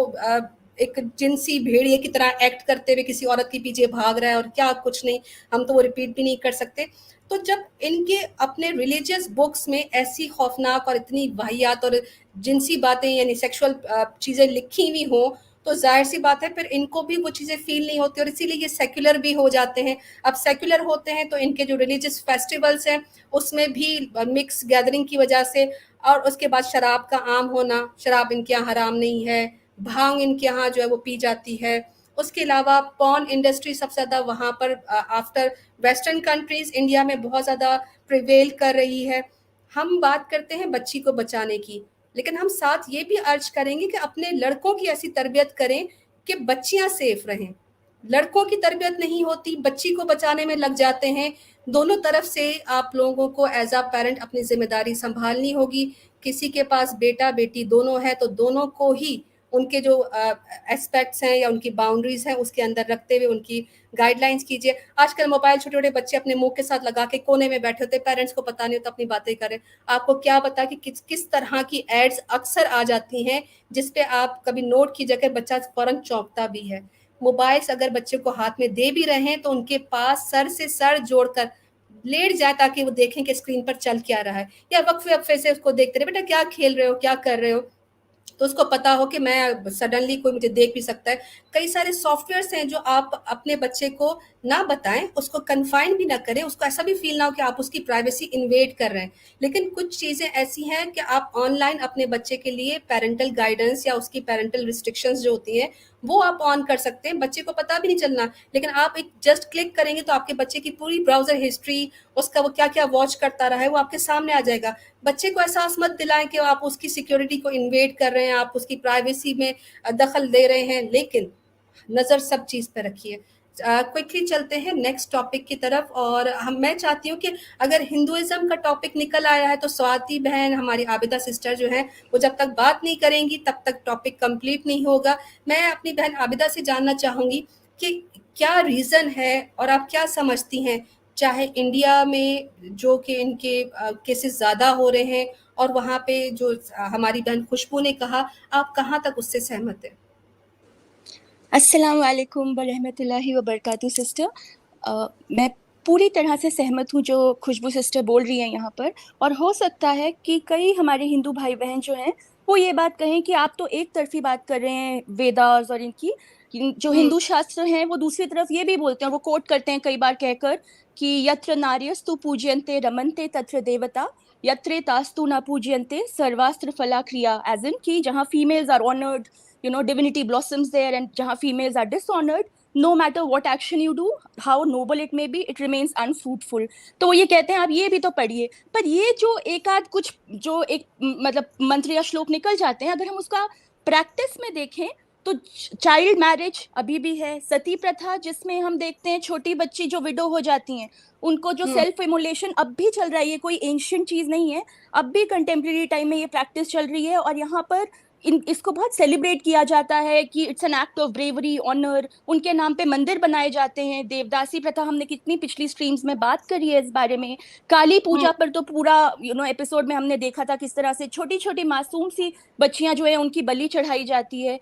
एक जिनसी भेड़िए की तरह एक्ट करते हुए किसी औरत के पीछे भाग रहा है और क्या कुछ नहीं, हम तो वो रिपीट भी नहीं कर सकते. तो जब इनके अपने रिलीजियस बुक्स में ऐसी खौफनाक और इतनी वाहियात और जिनसी बातें यानी सेक्सुअल चीज़ें लिखी हुई हों, तो जाहिर सी बात है फिर इनको भी वो चीज़ें फील नहीं होती और इसीलिए ये सेक्युलर भी हो जाते हैं. अब सेक्युलर होते हैं तो इनके जो रिलीजियस फेस्टिवल्स हैं उसमें भी मिक्स गैदरिंग की वजह से, और उसके बाद शराब का आम होना, शराब इनके यहाँ हराम नहीं है, भांग इनके यहाँ जो है वो पी जाती है. उसके अलावा पॉर्न इंडस्ट्री सबसे ज़्यादा वहाँ पर आफ्टर वेस्टर्न कंट्रीज़ इंडिया में बहुत ज़्यादा प्रिवेल कर रही है. हम बात करते हैं बच्ची को बचाने की, लेकिन हम साथ ये भी अर्ज करेंगे कि अपने लड़कों की ऐसी तरबियत करें कि बच्चियां सेफ रहें. लड़कों की तरबियत नहीं होती, बच्ची को बचाने में लग जाते हैं. दोनों तरफ से आप लोगों को एज अ पेरेंट अपनी जिम्मेदारी संभालनी होगी. किसी के पास बेटा बेटी दोनों है तो दोनों को ही उनके जो एस्पेक्ट्स हैं या उनकी बाउंड्रीज हैं उसके अंदर रखते हुए उनकी गाइडलाइंस कीजिए. आजकल मोबाइल छोटे छोटे बच्चे अपने मुंह के साथ लगा के कोने में बैठे होते, पेरेंट्स को पता नहीं होता, अपनी बातें करें. आपको क्या पता कि किस तरह की एड्स अक्सर आ जाती हैं जिस पे आप कभी नोट की जगह बच्चा फौरन चौंकता भी है. मोबाइल्स अगर बच्चे को हाथ में दे भी रहे हैं तो उनके पास सर से सर जोड़कर लेट जाए ताकि वो देखें कि स्क्रीन पर चल क्या रहा है, या वक्फे वक्फे से उसको देखते रहे, बेटा क्या खेल रहे हो, क्या कर रहे हो, तो उसको पता हो कि मैं सडनली कोई मुझे देख भी सकता है. कई सारे सॉफ्टवेयर्स हैं जो आप अपने बच्चे को ना बताएं, उसको कन्फाइन भी ना करें, उसको ऐसा भी फील ना हो कि आप उसकी प्राइवेसी इन्वेड कर रहे हैं. लेकिन कुछ चीज़ें ऐसी हैं कि आप ऑनलाइन अपने बच्चे के लिए पेरेंटल गाइडेंस या उसकी पेरेंटल रिस्ट्रिक्शंस जो होती हैं वो आप ऑन कर सकते हैं. बच्चे को पता भी नहीं चलना, लेकिन आप एक जस्ट क्लिक करेंगे तो आपके बच्चे की पूरी ब्राउजर हिस्ट्री, उसका वो क्या क्या वॉच करता रहा है वो आपके सामने आ जाएगा. बच्चे को एहसास मत दिलाएं कि आप उसकी सिक्योरिटी को इन्वेड कर रहे हैं, आप उसकी प्राइवेसी में दखल दे रहे हैं, लेकिन नज़र सब चीज़ पे रखिए. क्विकली चलते हैं नेक्स्ट टॉपिक की तरफ. और मैं चाहती हूँ कि अगर हिंदुइज्म का टॉपिक निकल आया है तो स्वाति बहन, हमारी आबिदा सिस्टर जो हैं, वो जब तक बात नहीं करेंगी तब तक टॉपिक कंप्लीट नहीं होगा. मैं अपनी बहन आबिदा से जानना चाहूँगी कि क्या रीज़न है और आप क्या समझती हैं, चाहे इंडिया में जो कि इनके केसेस ज़्यादा हो रहे हैं और वहाँ पे जो हमारी बहन खुशबू ने कहा, आप कहाँ तक उससे सहमत हैं? अस्सलाम वालेकुम वरहमतुल्लाहि वबरकातुहू सिस्टर. मैं पूरी तरह से सहमत हूँ जो खुशबू सिस्टर बोल रही हैं यहाँ पर. और हो सकता है कि कई हमारे हिंदू भाई बहन जो हैं वो ये बात कहें कि आप तो एक तरफी बात कर रहे हैं वेदास और इनकी, जो हिंदू शास्त्र हैं वो दूसरी तरफ ये भी बोलते हैं, वो कोट करते हैं कई बार कहकर कि यत्र नार्यस्तु पूज्यन्ते रमन्ते तत्र देवता यत्रे तास्तु न पूज्यन्ते सर्वास्त्र फला क्रिया. एज इन कि जहाँ females are honoured, divinity blossoms there, and jahan females are dishonored, no matter what action you do, how noble it may be, it remains unfruitful. तो ये कहते हैं आप ये भी तो पढ़िए. पर ये जो एक आध कुछ जो एक मतलब मंत्र या श्लोक निकल जाते हैं, अगर हम उसका प्रैक्टिस में देखें तो चाइल्ड मैरिज अभी भी है, सती प्रथा जिसमें हम देखते हैं छोटी बच्ची जो विडो हो जाती हैं उनको जो सेल्फ इमोलेशन अब भी चल रहा है, ये कोई एंशियंट चीज नहीं है, अब भी कंटेम्प्रेरी टाइम में ये प्रैक्टिस चल रही है. और यहाँ पर इसको बहुत सेलिब्रेट किया जाता है कि it's an act of bravery, honour. उनके नाम पे मंदिर बनाए जाते हैं. देवदासी प्रथा हमने कितनी पिछली स्ट्रीम्स में बात करी है इस बारे में. काली पूजा पर तो पूरा एपिसोड में हमने देखा था किस तरह से छोटी छोटी मासूम सी बच्चियां जो है उनकी बलि चढ़ाई जाती है.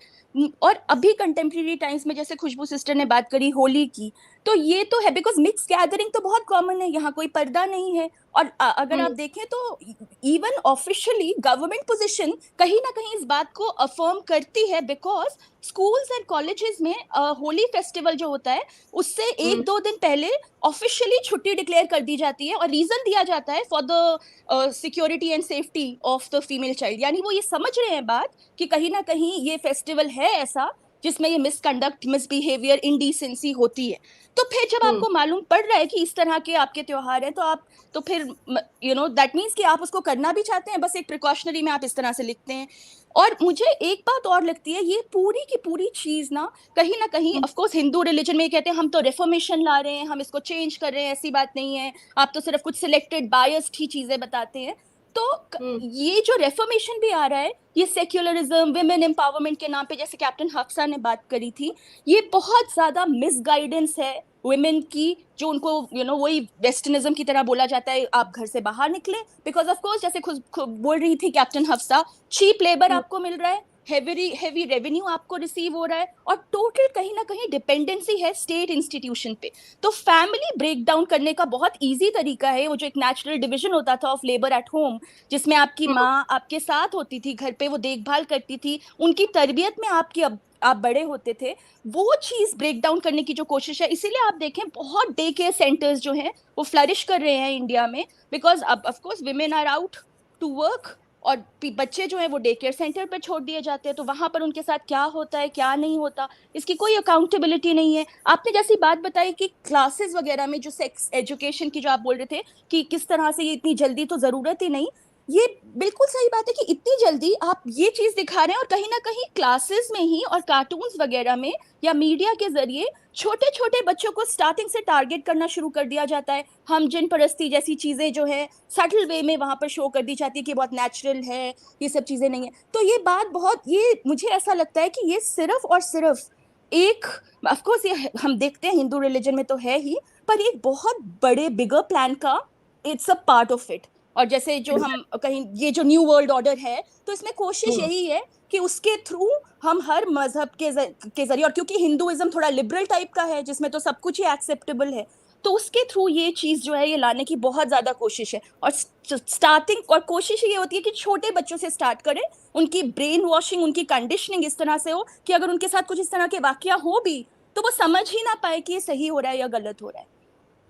और अभी कंटेम्प्रेरी टाइम्स में जैसे खुशबू सिस्टर ने बात करी होली की, तो ये तो है बिकॉज मिक्स गैदरिंग तो बहुत कॉमन है, यहाँ कोई पर्दा नहीं है. और अगर आप देखें तो इवन ऑफिशियली गवर्नमेंट पोजीशन कहीं ना कहीं इस बात को अफर्म करती है, बिकॉज स्कूल्स एंड कॉलेजेस में होली फेस्टिवल जो होता है उससे एक दो दिन पहले ऑफिशियली छुट्टी डिक्लेयर कर दी जाती है और रीजन दिया जाता है for the security and safety of the female child. यानी वो ये समझ रहे हैं बात कि कहीं ना कहीं ये फेस्टिवल है ऐसा जिसमें ये मिसकंडक्ट, मिसबिहेवियर, इंडिसेंसी होती है. तो फिर जब आपको मालूम पड़ रहा है कि इस तरह के आपके त्योहार हैं, तो आप तो फिर दैट मीन्स कि आप उसको करना भी चाहते हैं, बस एक प्रिकॉशनरी में आप इस तरह से लिखते हैं. और मुझे एक बात और लगती है, ये पूरी की पूरी चीज ना कहीं ऑफ कोर्स हिंदू रिलीजन में कहते हैं हम तो रिफॉर्मेशन ला रहे हैं, हम इसको चेंज कर रहे हैं, ऐसी बात नहीं है, आप तो सिर्फ कुछ सिलेक्टेड बायस्ड ही चीजें बताते हैं. تو हम्म, ये जो रेफॉर्मेशन भी आ रहा है, ये सेक्युलरिज्म, विमेन एम्पावरमेंट के नाम पे, जैसे कैप्टन हफ्सा ने बात करी थी, ये बहुत ज्यादा मिसगाइडेंस है वुमेन की, जो उनको वही वेस्टर्निज्म की तरह बोला जाता है, आप घर से बाहर निकले, बिकॉज ऑफ कोर्स जैसे खुद बोल रही थी कैप्टन हफ्सा, चीप लेबर आपको मिल रहा है, हेवी रेवेन्यू आपको रिसीव हो रहा है, और टोटल कहीं ना कहीं डिपेंडेंसी है स्टेट इंस्टीट्यूशन पे। तो फैमिली ब्रेक डाउन करने का बहुत इजी तरीका है वो जो एक नेचुरल डिवीजन होता था ऑफ लेबर एट होम, जिसमें आपकी माँ आपके साथ होती थी घर पे, वो देखभाल करती थी, उनकी तरबियत में आप बड़े होते थे, वो चीज ब्रेक डाउन करने की जो कोशिश है। इसीलिए आप देखें बहुत डे केयर सेंटर्स जो हैं वो फ्लरिश कर रहे हैं इंडिया में, बिकॉज अब of course women are out to work, और बच्चे जो है वो डे केयर सेंटर पर छोड़ दिए जाते हैं, तो वहां पर उनके साथ क्या होता है क्या नहीं होता, इसकी कोई अकाउंटेबिलिटी नहीं है। आपने जैसी बात बताई कि क्लासेस वगैरह में जो सेक्स एजुकेशन की जो आप बोल रहे थे कि किस तरह से ये इतनी जल्दी तो जरूरत ही नहीं, ये बिल्कुल सही बात है कि इतनी जल्दी आप ये चीज दिखा रहे हैं, और कहीं ना कहीं क्लासेस में ही और कार्टून्स वगैरह में या मीडिया के जरिए छोटे छोटे बच्चों को स्टार्टिंग से टारगेट करना शुरू कर दिया जाता है। हम जिन परस्ती जैसी चीजें जो है सटल वे में वहां पर शो कर दी जाती है कि बहुत नेचुरल है, ये सब चीजें नहीं है। तो ये बात बहुत, ये मुझे ऐसा लगता है कि ये सिर्फ और सिर्फ एक, ऑफ कोर्स ये हम देखते हैं हिंदू रिलीजन में तो है ही, पर एक बहुत बड़े बिगर प्लान का it's a part of it. और जैसे जो हम कहीं ये जो न्यू वर्ल्ड ऑर्डर है, तो इसमें कोशिश यही है कि उसके थ्रू हम हर मजहब के जरिए, और क्योंकि हिंदुइज्म थोड़ा लिबरल टाइप का है जिसमें तो सब कुछ ही एक्सेप्टेबल है, तो उसके थ्रू ये चीज जो है ये लाने की बहुत ज्यादा कोशिश है। और स्टार्टिंग और कोशिश ये होती है कि छोटे बच्चों से स्टार्ट करें, उनकी ब्रेन वॉशिंग, उनकी कंडीशनिंग इस तरह से हो कि अगर उनके साथ कुछ इस तरह के वाकया हो भी तो वो समझ ही ना पाए कि ये सही हो रहा है या गलत हो रहा है।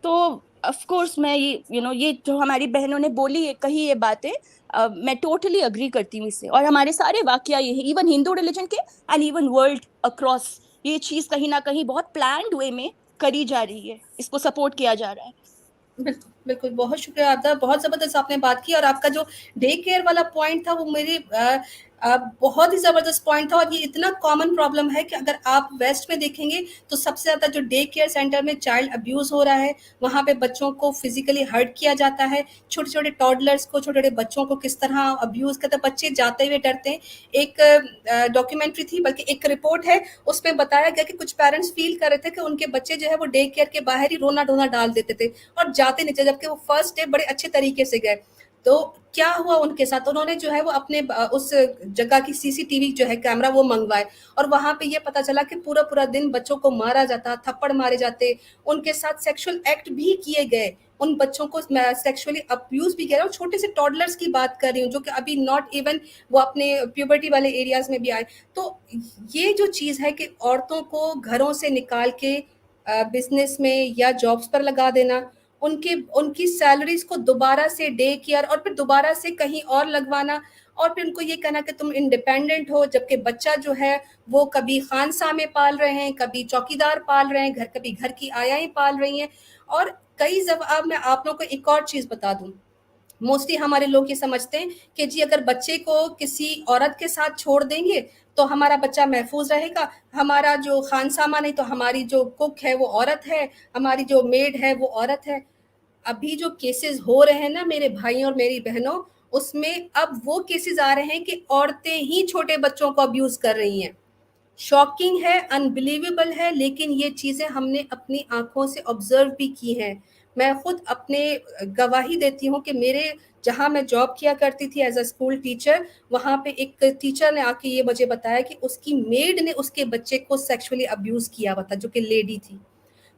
तो ऑफ कोर्स मैं ये जो हमारी बहनों ने बोली है, कही ये बातें, मैं टोटली अग्री करती हूँ इससे। और हमारे सारे वाकया ये है, इवन हिंदू रिलीजन के एंड इवन वर्ल्ड अक्रॉस, ये चीज कहीं ना कहीं बहुत प्लान्ड वे में करी जा रही है, इसको सपोर्ट किया जा रहा है। बिल्कुल, बहुत शुक्रिया आपका, बहुत जबरदस्त आपने बात की। और आपका जो डे केयर वाला पॉइंट था वो मेरी बहुत ही जबरदस्त पॉइंट था। और ये इतना कॉमन प्रॉब्लम है कि अगर आप वेस्ट में देखेंगे तो सबसे ज्यादा जो डे केयर सेंटर में चाइल्ड अब्यूज हो रहा है, वहां पे बच्चों को फिजिकली हर्ट किया जाता है, छोटे छोटे टॉडलर्स को, छोटे छोटे बच्चों को किस तरह अब्यूज करते हैं, बच्चे जाते हुए डरते हैं। एक डॉक्यूमेंट्री थी, बल्कि एक रिपोर्ट है, उसमें बताया गया कि कुछ पेरेंट्स फील कर रहे थे कि उनके बच्चे जो है वो डे केयर के बाहर ही रोना ढोना डाल देते थे और जाते नहीं थे, जबकि वो फर्स्ट डे बड़े अच्छे तरीके से गए। तो क्या हुआ उनके साथ, उन्होंने जो है वो अपने उस जगह की सीसीटीवी जो है कैमरा वो मंगवाए, और वहां पे ये पता चला कि पूरा पूरा दिन बच्चों को मारा जाता, थप्पड़ मारे जाते, उनके साथ सेक्सुअल एक्ट भी किए गए, उन बच्चों को सेक्सुअली अब्यूज भी किया गया। और छोटे से टॉडलर्स की बात कर रही हूँ जो कि अभी नॉट इवन वो अपने प्यूबर्टी वाले एरियाज में भी आए। तो ये जो चीज है कि औरतों को घरों से निकाल के बिजनेस में या जॉब्स पर लगा देना, उनकी सैलरीज को दोबारा से डे केयर और फिर दोबारा से कहीं और लगवाना, और फिर उनको ये कहना कि तुम इंडिपेंडेंट हो, जबकि बच्चा जो है वो कभी खानसा में पाल रहे हैं, कभी चौकीदार पाल रहे हैं, कभी घर की आयाएं पाल रही हैं। और कई अब मैं आप लोगों को एक और चीज बता दूं, मोस्टली हमारे लोग ये समझते हैं कि जी अगर बच्चे को किसी औरत के साथ छोड़ देंगे तो हमारा बच्चा महफूज रहेगा, हमारा जो खानसामा नहीं तो हमारी जो कुक है वो औरत है, हमारी जो मेड है वो औरत है। अभी जो केसेस हो रहे हैं ना मेरे भाई और मेरी बहनों, उसमें अब वो केसेस आ रहे हैं कि औरतें ही छोटे बच्चों को अब्यूज कर रही हैं। शॉकिंग है, अनबिलीवेबल है, लेकिन ये चीजें हमने अपनी आंखों से ऑब्जर्व भी की हैं। मैं खुद अपने गवाही देती हूँ कि मेरे जहाँ मैं जॉब किया करती थी एज अ स्कूल टीचर, वहाँ पे एक टीचर ने आके ये मुझे बताया कि उसकी मेड ने उसके बच्चे को सेक्सुअली अब्यूज किया हुआ था, जो कि लेडी थी।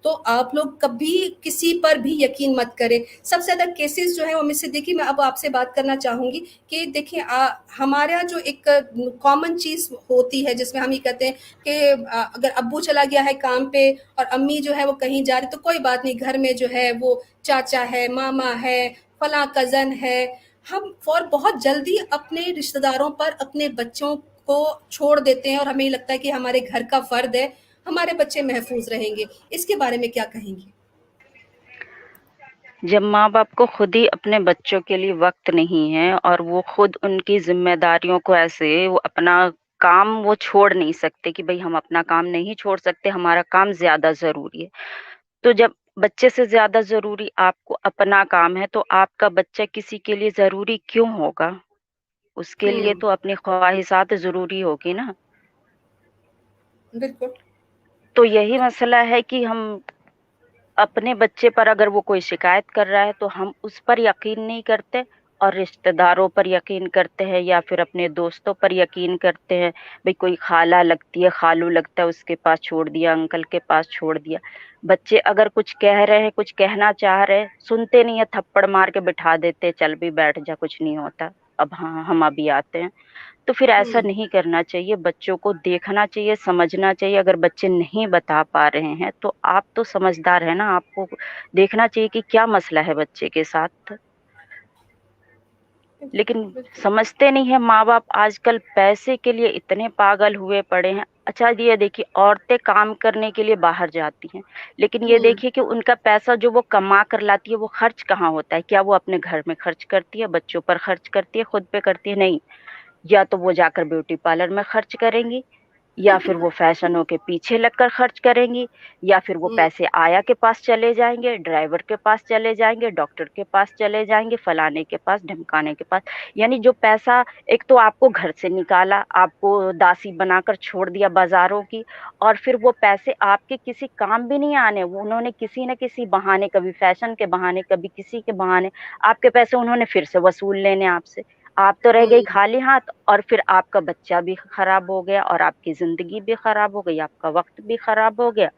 तो आप लोग कभी किसी पर भी यकीन मत करें। सबसे ज्यादा केसेस जो है वो मुझसे, देखिए मैं अब आपसे बात करना चाहूंगी कि देखिए हमारा जो एक कॉमन चीज होती है जिसमें हम ये कहते हैं कि अगर अब्बू चला गया है काम पे और अम्मी जो है वो कहीं जा रही, तो कोई बात नहीं, घर में जो है वो चाचा है, मामा है, फला कजन है। हम और बहुत जल्दी अपने रिश्तेदारों पर अपने बच्चों को छोड़ देते हैं और हमें लगता है कि हमारे घर का फर्द है, हमारे बच्चे महफूज रहेंगे। इसके बारे में क्या कहेंगे? जब माँ बाप को खुद ही अपने बच्चों के लिए वक्त नहीं है और वो खुद उनकी जिम्मेदारियों को ऐसे वो अपना काम वो छोड़ नहीं सकते कि भाई हम अपना काम नहीं छोड़ सकते, हमारा काम ज्यादा जरूरी है। तो जब बच्चे से ज्यादा जरूरी आपको अपना काम है, तो आपका बच्चा किसी के लिए जरूरी क्यों होगा? उसके लिए तो अपनी ख्वाहिशात जरूरी होगी ना। बिल्कुल। तो यही मसला है कि हम अपने बच्चे पर अगर वो कोई शिकायत कर रहा है तो हम उस पर यकीन नहीं करते और रिश्तेदारों पर यकीन करते हैं या फिर अपने दोस्तों पर यकीन करते हैं। भाई कोई खाला लगती है, खालू लगता है, उसके पास छोड़ दिया, अंकल के पास छोड़ दिया। बच्चे अगर कुछ कह रहे हैं, कुछ कहना चाह रहे हैं, सुनते नहीं है, थप्पड़ मार के बिठा देते, चल भी बैठ जा, कुछ नहीं होता, अब हाँ हम अभी आते हैं। तो फिर ऐसा नहीं करना चाहिए। बच्चों को देखना चाहिए, समझना चाहिए। अगर बच्चे नहीं बता पा रहे हैं तो आप तो समझदार है ना, आपको देखना चाहिए कि क्या मसला है बच्चे के साथ। लेकिन समझते नहीं है माँ बाप। आजकल पैसे के लिए इतने पागल हुए पड़े हैं। अच्छा ये देखिए, औरतें काम करने के लिए बाहर जाती हैं, लेकिन ये देखिए कि उनका पैसा जो वो कमा कर लाती है वो खर्च कहाँ होता है? क्या वो अपने घर में खर्च करती है, बच्चों पर खर्च करती है, खुद पे करती है? नहीं। या तो वो जाकर ब्यूटी पार्लर में खर्च करेंगी, या फिर वो फैशनों के पीछे लगकर खर्च करेंगी, या फिर वो पैसे आया के पास चले जाएंगे, ड्राइवर के पास चले जाएंगे, डॉक्टर के पास चले जाएंगे, फलाने के पास, ढमकाने के पास। यानी जो पैसा एक तो आपको घर से निकाला, आपको दासी बनाकर छोड़ दिया बाजारों की, और फिर वो पैसे आपके किसी काम भी नहीं आने। वो उन्होंने किसी न किसी बहाने, कभी फैशन के बहाने, कभी किसी के बहाने, आपके पैसे उन्होंने फिर से वसूल लेने आपसे। आप तो रह गई खाली हाथ, और फिर आपका बच्चा भी खराब हो गया, और आपकी जिंदगी भी खराब हो गई, आपका वक्त भी खराब हो गया।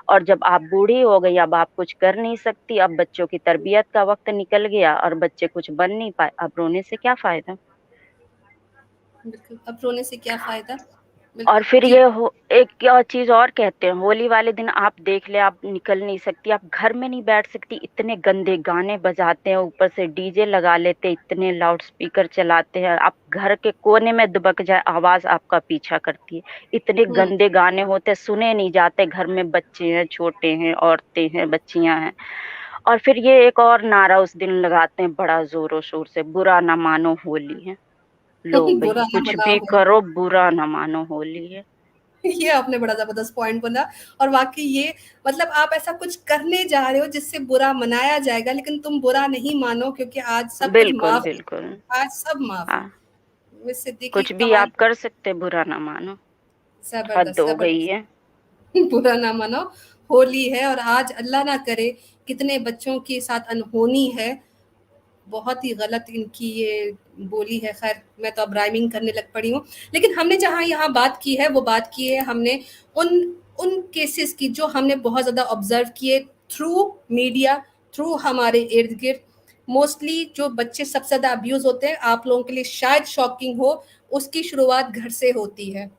और जब आप बूढ़ी हो गई, अब आप कुछ कर नहीं सकती, अब बच्चों की तरबियत का वक्त निकल गया और बच्चे कुछ बन नहीं पाए, अब रोने से क्या फायदा? बिल्कुल, अब रोने से क्या फायदा। और फिर ये एक क्या चीज और कहते हैं, होली वाले दिन आप देख ले, आप निकल नहीं सकती, आप घर में नहीं बैठ सकती, इतने गंदे गाने बजाते हैं, ऊपर से डीजे लगा लेते, इतने लाउड स्पीकर चलाते हैं, आप घर के कोने में दुबक जाए आवाज आपका पीछा करती है। इतने गंदे गाने होते, सुने नहीं जाते। घर में बच्चे हैं, छोटे हैं, औरतें हैं, बच्चियां हैं। और फिर ये एक और नारा उस दिन लगाते हैं बड़ा जोरों शोर से, बुरा ना मानो होली है। लो भाई, बुरा ना कुछ मनाओ भी होली। करो, बुरा ना मानो होली है। ये आपने बड़ा जबरदस्त पॉइंट बोला। और वाकई ये मतलब आप ऐसा कुछ करने जा रहे हो जिससे बुरा मनाया जाएगा, लेकिन तुम बुरा नहीं मानो, क्योंकि आज सब कुछ बिल्कुल माफ है। बिल्कुल। आज सब माफ है। हाँ, सिद्दीकी कुछ भी कमाल। आप कर सकते, बुरा ना मानो, हद जबरदस्त हो गई जबरदस्त। है। बुरा ना मानो, होली है। और आज अल्लाह ना करे कितने बच्चों के साथ अनहोनी है। बहुत ही गलत इनकी ये बोली है। खैर मैं तो अब राइमिंग करने लग पड़ी हूँ। लेकिन हमने जहाँ यहाँ बात की है वो बात की है हमने उन उन केसेस की जो हमने बहुत ज़्यादा ऑब्जर्व किए थ्रू मीडिया, थ्रू हमारे इर्द गिर्द। मोस्टली जो बच्चे सबसे ज़्यादा अब्यूज़ होते हैं, आप लोगों के लिए शायद शॉकिंग हो, उसकी शुरुआत घर से होती है।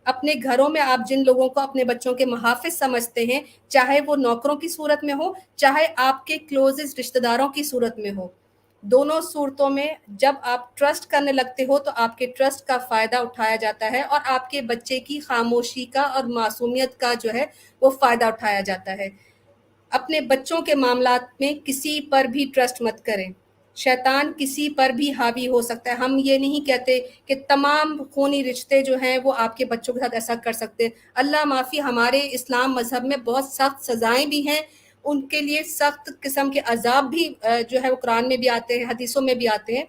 अपने घरों में आप जिन लोगों को अपने बच्चों के मुहाफिज समझते हैं, चाहे वो नौकरों की सूरत में हो, चाहे आपके क्लोजेस्ट रिश्तेदारों की सूरत में हो, दोनों सूरतों में जब आप ट्रस्ट करने लगते हो तो आपके ट्रस्ट का फ़ायदा उठाया जाता है और आपके बच्चे की खामोशी का और मासूमियत का जो है वो फ़ायदा उठाया जाता है। अपने बच्चों के मामलात में किसी पर भी ट्रस्ट मत करें। शैतान किसी पर भी हावी हो सकता है। हम ये नहीं कहते कि तमाम खूनी रिश्ते जो हैं वो आपके बच्चों के साथ ऐसा कर सकते हैं। अल्लाह माफ़ी, हमारे इस्लाम मज़हब में बहुत सख्त सज़ाएं भी हैं, उनके लिए सख्त किस्म के अजाब भी जो है वो कुरान में भी आते हैं, हदीसों में भी आते हैं।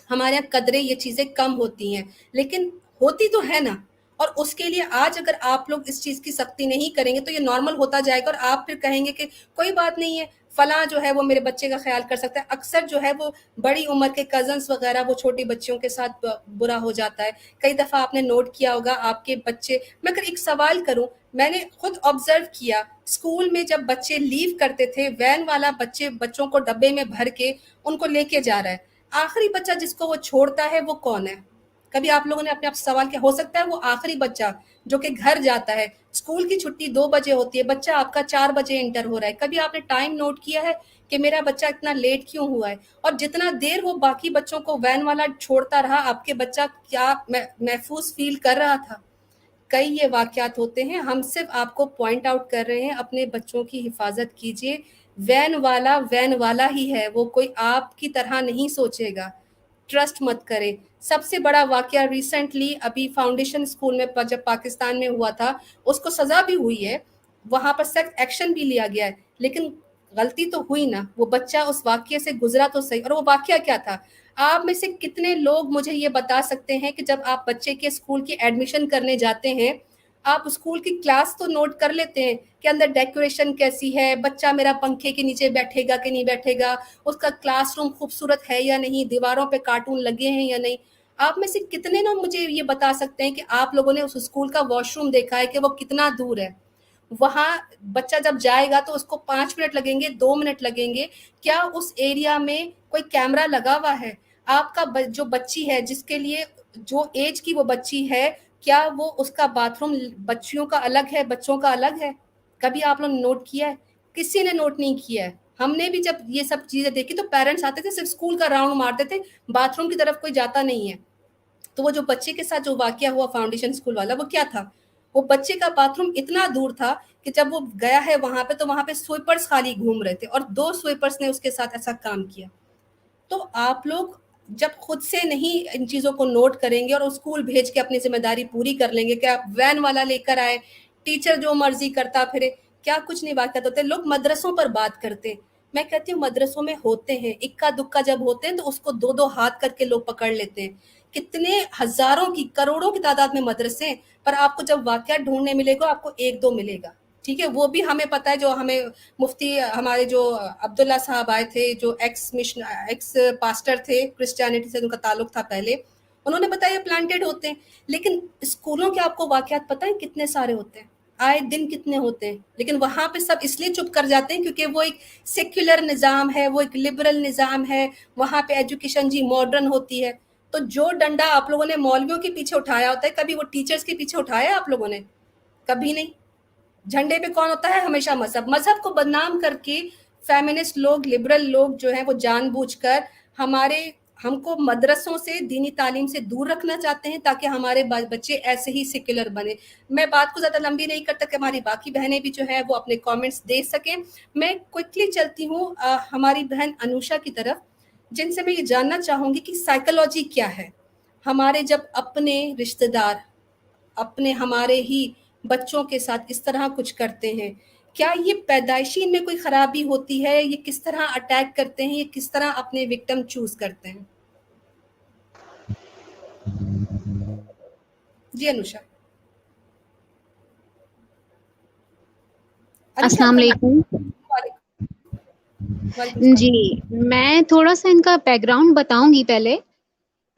हमारे यहाँ कदरें ये चीज़ें कम होती हैं, लेकिन होती तो है ना। और उसके लिए आज अगर आप लोग इस चीज़ की सख्ती नहीं करेंगे तो ये नॉर्मल होता जाएगा और आप फिर कहेंगे कि कोई बात नहीं है, फलां जो है वो मेरे बच्चे का ख्याल कर सकता है। अक्सर जो है वो बड़ी उम्र के कजन्स वगैरह वो छोटी बच्चियों के साथ बुरा हो जाता है। कई दफ़ा आपने नोट किया होगा आपके बच्चे, मैं अगर एक सवाल करूं, मैंने खुद ऑब्जर्व किया स्कूल में जब बच्चे लीव करते थे, वैन वाला बच्चों को डब्बे में भर के उनको लेके जा रहा है, आखिरी बच्चा जिसको वो छोड़ता है वो कौन है? कभी आप लोगों ने अपने आप सवाल किया? हो सकता है वो आखिरी बच्चा जो कि घर जाता है, स्कूल की छुट्टी 2 बजे होती है, बच्चा आपका 4 बजे एंटर हो रहा है। कभी आपने टाइम नोट किया है कि मेरा बच्चा इतना लेट क्यों हुआ है? और जितना देर वो बाकी बच्चों को वैन वाला छोड़ता रहा, आपके बच्चा क्या महफूज फील कर रहा था? कई ये वाकयात होते हैं। हम सिर्फ आपको पॉइंट आउट कर रहे हैं, अपने बच्चों की हिफाजत कीजिए। वैन वाला ही है, वो कोई आपकी तरह नहीं सोचेगा। ट्रस्ट मत करें। सबसे बड़ा वाकया रिसेंटली अभी फाउंडेशन स्कूल में जब पाकिस्तान में हुआ था, उसको सजा भी हुई है, वहां पर सख्त एक्शन भी लिया गया है, लेकिन गलती तो हुई ना, वो बच्चा उस वाक्य से गुजरा तो सही, और वो वाक्य क्या था? आप में से कितने लोग मुझे ये बता सकते हैं कि जब आप बच्चे के स्कूल की एडमिशन करने जाते हैं, आप स्कूल की क्लास तो नोट कर लेते हैं कि अंदर डेकोरेशन कैसी है, बच्चा मेरा पंखे के नीचे बैठेगा कि नहीं बैठेगा, उसका क्लासरूम खूबसूरत है या नहीं, दीवारों पे कार्टून लगे हैं या नहीं। आप में से कितने लोग मुझे ये बता सकते हैं कि आप लोगों ने उस स्कूल का वॉशरूम देखा है कि वो कितना दूर है? वहां बच्चा जब जाएगा तो उसको 5 मिनट लगेंगे, 2 मिनट लगेंगे, क्या उस एरिया में कोई कैमरा लगा हुआ है? आपका जो बच्ची है, जिसके लिए जो एज की वो बच्ची है, क्या वो उसका बाथरूम बच्चियों का अलग है, बच्चों का अलग है? कभी आप लोग ने नोट किया है? किसी ने नोट नहीं किया है। हमने भी जब ये सब चीजें देखी तो पेरेंट्स आते थे, सिर्फ स्कूल का राउंड मारते थे, बाथरूम की तरफ कोई जाता नहीं है। तो वो जो बच्चे के साथ जो वाकया हुआ फाउंडेशन स्कूल वाला, वो क्या था? वो बच्चे का बाथरूम इतना दूर था कि जब वो गया है वहां पे, तो वहां पे स्वीपर्स खाली घूम रहे थे, और 2 स्वीपर्स ने उसके साथ ऐसा काम किया। तो आप लोग जब खुद से नहीं इन चीजों को नोट करेंगे और स्कूल भेज के अपनी जिम्मेदारी पूरी कर लेंगे कि आप वैन वाला लेकर आए, टीचर जो मर्जी करता फिरे, क्या कुछ नहीं वाकयात होते। लोग मदरसों पर बात करते, मैं कहती हूँ मदरसों में होते हैं, इक्का दुक्का जब होते हैं तो उसको 2-2 हाथ करके लोग पकड़ लेते हैं। कितने हजारों की, करोड़ों की तादाद में मदरसे, पर आपको जब वाकया ढूंढने मिलेगा आपको 1-2 मिलेगा। ठीक है, वो भी हमें पता है, जो हमें मुफ्ती हमारे जो अब्दुल्ला साहब आए थे, जो एक्स पास्टर थे, क्रिश्चियनिटी से उनका ताल्लुक था पहले, उन्होंने बताया प्लांटेड होते हैं। लेकिन स्कूलों के आपको वाकयात पता है कितने सारे होते हैं, आए दिन कितने होते हैं, लेकिन वहां पे सब इसलिए चुप कर जाते हैं क्योंकि वो एक सेक्युलर निज़ाम है, वो एक लिबरल निज़ाम है, वहां पे एजुकेशन जी मॉडर्न होती है। तो जो डंडा आप लोगों ने मौलवियों के पीछे उठाया होता है, कभी वो टीचर्स के पीछे उठाया आप लोगों ने? कभी नहीं। झंडे पे कौन होता है? हमेशा मजहब। मजहब को बदनाम करके फेमिनिस्ट लोग, लिबरल लोग जो हैं, वो जानबूझकर हमको मदरसों से, दीनी तालीम से दूर रखना चाहते हैं ताकि हमारे बच्चे ऐसे ही सेक्युलर बने। मैं बात को ज़्यादा लंबी नहीं करता कि हमारी बाकी बहनें भी जो है वो अपने कमेंट्स दे सकें। मैं क्विकली चलती हूँ हमारी बहन अनुषा की तरफ, जिनसे मैं ये जानना चाहूँगी कि साइकोलॉजी क्या है। हमारे जब अपने रिश्तेदार अपने हमारे ही बच्चों के साथ इस तरह कुछ करते हैं, क्या ये पैदाइशी इनमें कोई खराबी होती है? ये किस तरह अटैक करते हैं? ये किस तरह अपने विक्टिम चूज करते हैं? जी अनुषा। अस्सलाम वालेकुम। जी, मैं थोड़ा सा इनका बैकग्राउंड बताऊंगी पहले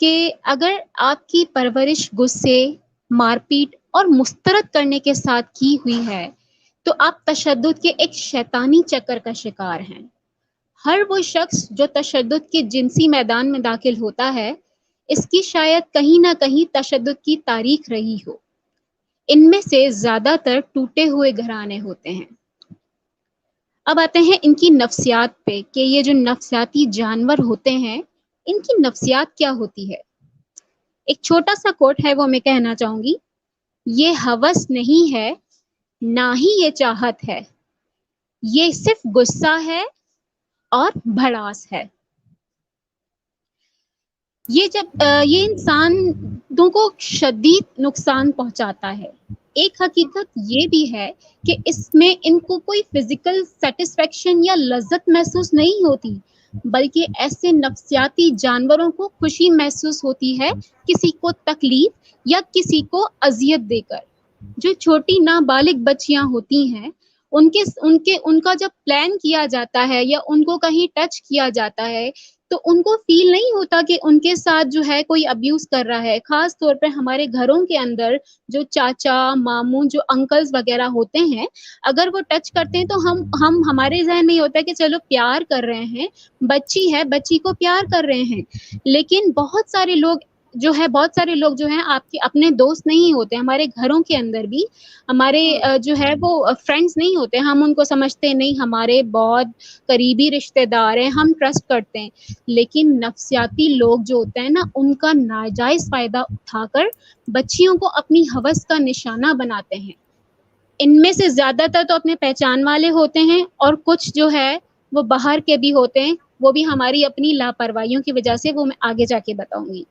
कि अगर आपकी परवरिश गुस्से, मारपीट और मुस्तरद करने के साथ की हुई है तो आप तशद्दुद के एक शैतानी चक्कर का शिकार हैं। हर वो शख्स जो तशद्दुद के जिनसी मैदान में दाखिल होता है, इसकी शायद कहीं ना कहीं तशद्दुद की तारीख रही हो। इनमें से ज़्यादातर टूटे हुए घराने होते हैं। अब आते हैं इनकी नफ्सियात पे कि ये जो नफ्सियाती जानवर होते हैं, इनकी नफ्सियात क्या होती है। एक छोटा सा कोट है, वो मैं कहना चाहूंगी। ये हवस नहीं है, ना ही ये चाहत है, ये सिर्फ गुस्सा है और भड़ास है। ये इंसानों को शदीद नुकसान पहुंचाता है। एक हकीकत ये भी है कि इसमें इनको कोई फिजिकल सेटिस्फेक्शन या लज्जत महसूस नहीं होती, बल्कि ऐसे नफ्सियाती जानवरों को खुशी महसूस होती है किसी को तकलीफ या किसी को अजियत देकर। जो छोटी नाबालिग बच्चियां होती हैं, उनका जब प्लान किया जाता है या उनको कहीं टच किया जाता है तो उनको फील नहीं होता कि उनके साथ जो है कोई अब्यूज कर रहा है। खास तौर पे हमारे घरों के अंदर जो चाचा, मामू, जो अंकल्स वगैरह होते हैं, अगर वो टच करते हैं तो हम हमारे जहन में होता है कि चलो प्यार कर रहे हैं, बच्ची है, बच्ची को प्यार कर रहे हैं। लेकिन बहुत सारे लोग जो हैं आपके अपने दोस्त नहीं होते। हमारे घरों के अंदर भी हमारे जो है वो फ्रेंड्स नहीं होते। हम उनको समझते नहीं, हमारे बहुत करीबी रिश्तेदार हैं, हम ट्रस्ट करते हैं। लेकिन नफ्सियाती लोग जो होते हैं ना, उनका नाजायज फायदा उठाकर बच्चियों को अपनी हवस का निशाना बनाते हैं। इनमें से ज्यादातर तो अपने पहचान वाले होते हैं और कुछ जो है वो बाहर के भी होते हैं। वो भी हमारी अपनी लापरवाहियों की वजह से, वो मैं आगे जाके बताऊंगी।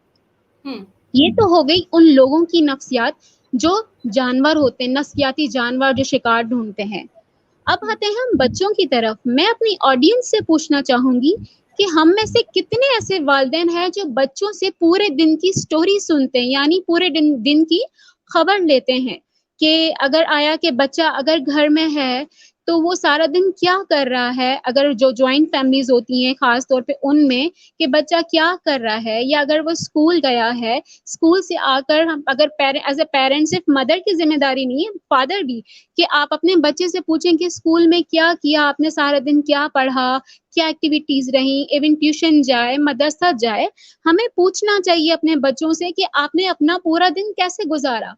ये तो हो गई उन लोगों की नफ्सियात जो जानवर होते हैं, नफ्सियाती जानवर जो शिकार ढूंढते हैं। اب آتے ہیں ہم بچوں کی طرف. میں اپنی آڈینس سے پوچھنا چاہوں گی کہ ہم میں سے کتنے ایسے والدین ہیں جو بچوں سے پورے دن کی سٹوری سنتے ہیں, یعنی پورے دن کی خبر لیتے ہیں کہ اگر آیا کہ بچہ اگر گھر میں ہے تو وہ سارا دن کیا کر رہا ہے, اگر جو جوائنٹ فیملیز ہوتی ہیں خاص طور پہ ان میں, کہ بچہ کیا کر رہا ہے, یا اگر وہ اسکول گیا ہے, اسکول سے آ کر ہم اگر ایز اے پیرنٹ صرف مدر کی ذمہ داری نہیں ہے, فادر بھی, کہ آپ اپنے بچے سے پوچھیں کہ اسکول میں کیا کیا, آپ نے سارا دن کیا پڑھا, کیا ایکٹیویٹیز رہیں, ایون ٹیوشن جائے, مدرسہ جائے. ہمیں پوچھنا چاہیے اپنے بچوں سے کہ آپ نے اپنا پورا دن کیسے گزارا.